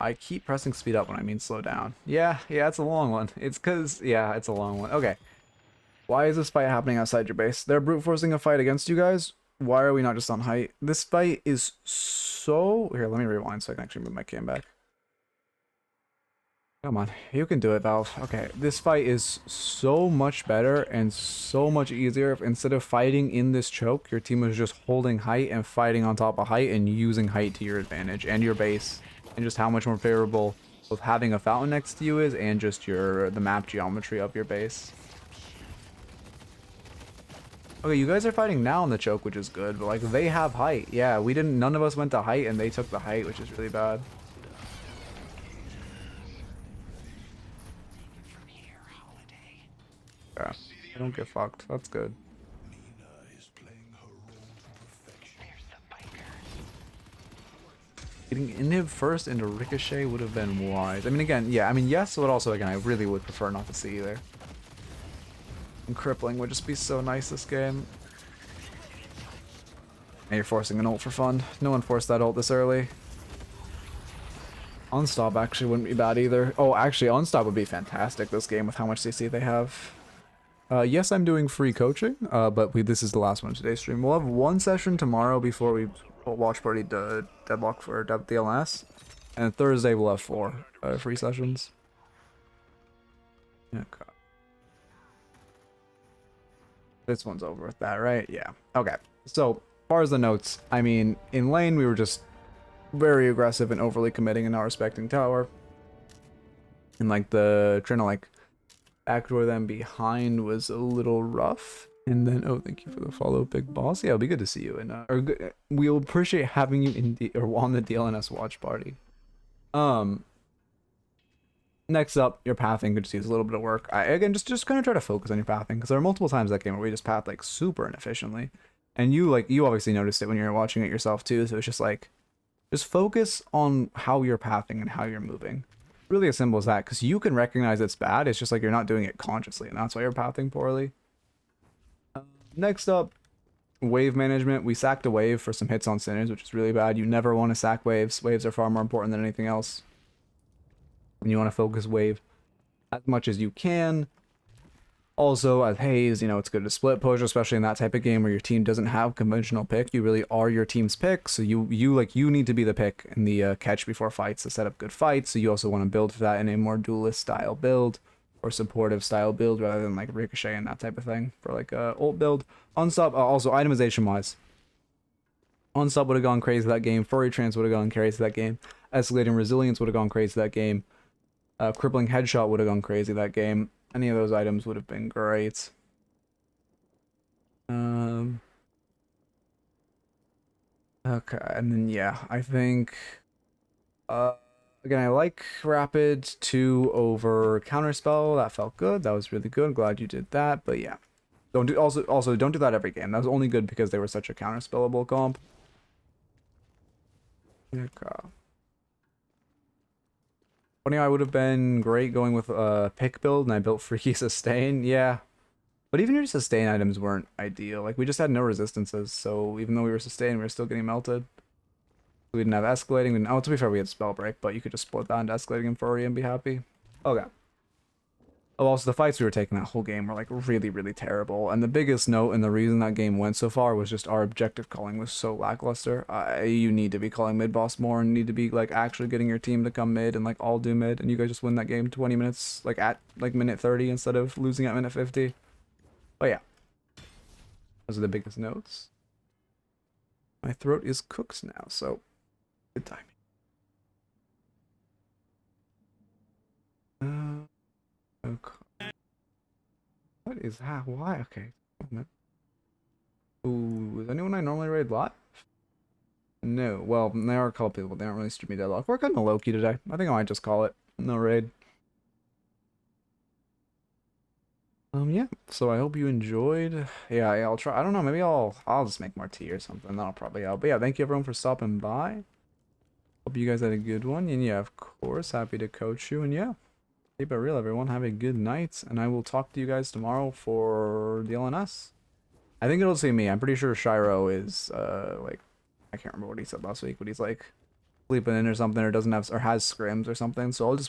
I keep pressing speed up when I mean slow down. Yeah, it's a long one. It's because, yeah, it's a long one. Okay. Why is this fight happening outside your base? They're brute forcing a fight against you guys? Why are we not just on height? This fight is so... Here, let me rewind so I can actually move my cam back. Come on, you can do it, Valve. Okay, this fight is so much better and so much easier if instead of fighting in this choke, your team was just holding height and fighting on top of height and using height to your advantage and your base. And just how much more favorable both having a fountain next to you is and just the map geometry of your base. Okay, you guys are fighting now on the choke, which is good, but like they have height. Yeah, none of us went to height and they took the height, which is really bad. Yeah, don't get fucked. That's good. Getting Inhib first into Ricochet would have been wise. I mean, again, yeah, I mean, yes, but also, again, I really would prefer not to see either. And Crippling would just be so nice this game. And you're forcing an ult for fun. No one forced that ult this early. Unstop actually wouldn't be bad either. Oh, actually, Unstop would be fantastic this game with how much CC they have. Yes, I'm doing free coaching, but this is the last one of today's stream. We'll have one session tomorrow before we watch party Deadlock for DLNS, and Thursday we'll have 4 free sessions. Okay. This one's over with that, right? Yeah. Okay. So, as far as the notes, I mean, in lane we were just very aggressive and overly committing and not respecting tower. And like trying to like backdoor them behind was a little rough. And then, oh, thank you for the follow, Big Boss. Yeah, it'll be good to see you. And we'll appreciate having you on the DLNS watch party. Next up, your pathing could just use a little bit of work. Again, just kind of try to focus on your pathing because there are multiple times that game where we just path like super inefficiently, and you obviously noticed it when you're watching it yourself too. So it's just like, just focus on how you're pathing and how you're moving. Really as simple as that, because you can recognize it's bad. It's just like you're not doing it consciously, and that's why you're pathing poorly. Next up, wave management. We sacked a wave for some hits on Sinners, which is really bad. You never want to sack waves. Waves are far more important than anything else. And you want to focus wave as much as you can Also, as Haze, you know, it's good to split push, especially in that type of game where your team doesn't have conventional pick. You really are your team's pick, so you need to be the pick in the catch before fights to set up good fights. So you also want to build for that in a more duelist style build or supportive style build rather than like Ricochet and that type of thing for like a ult build. On sub, also itemization wise, on sub would have gone crazy that game. Furry trance would have gone crazy that game. Escalating resilience would have gone crazy that game. Crippling headshot would have gone crazy that game. Any of those items would have been great. Okay, and then yeah, I think again I like Rapid 2 over Counterspell. That felt good. That was really good. Glad you did that. But yeah. Don't do also don't do that every game. That was only good because they were such a counterspellable comp. Okay. Funny, I would have been great going with a pick build, and I built Freaky Sustain. Yeah. But even your sustain items weren't ideal. Like, we just had no resistances, so even though we were sustained, we were still getting melted. We didn't have escalating. And, oh, to be fair, we had spell break, but you could just split that into escalating and furry and be happy. Okay. Oh, also, the fights we were taking that whole game were, like, really, really terrible. And the biggest note and the reason that game went so far was just our objective calling was so lackluster. You need to be calling mid-boss more and need to be, like, actually getting your team to come mid and, like, all do mid. And you guys just win that game 20 minutes, like, at, like, minute 30 instead of losing at minute 50. But, yeah. Those are the biggest notes. My throat is cooked now, so good timing. Okay. What is that? Why? Okay. Ooh, is anyone I normally raid live? No. Well, there are a couple people. They aren't really streaming Deadlock. We're kind of low-key today. I think I might just call it. No raid. Yeah. So I hope you enjoyed. Yeah, I'll try. I don't know. Maybe I'll just make more tea or something. That'll probably help. But yeah, thank you everyone for stopping by. Hope you guys had a good one. And yeah, of course, happy to coach you. And yeah. Keep it real, everyone. Have a good night, and I will talk to you guys tomorrow for the LNS. I think it'll see me. I'm pretty sure Shiro is, like, I can't remember what he said last week, but he's, like, sleeping in or something, or doesn't have, or has scrims or something, so I'll just be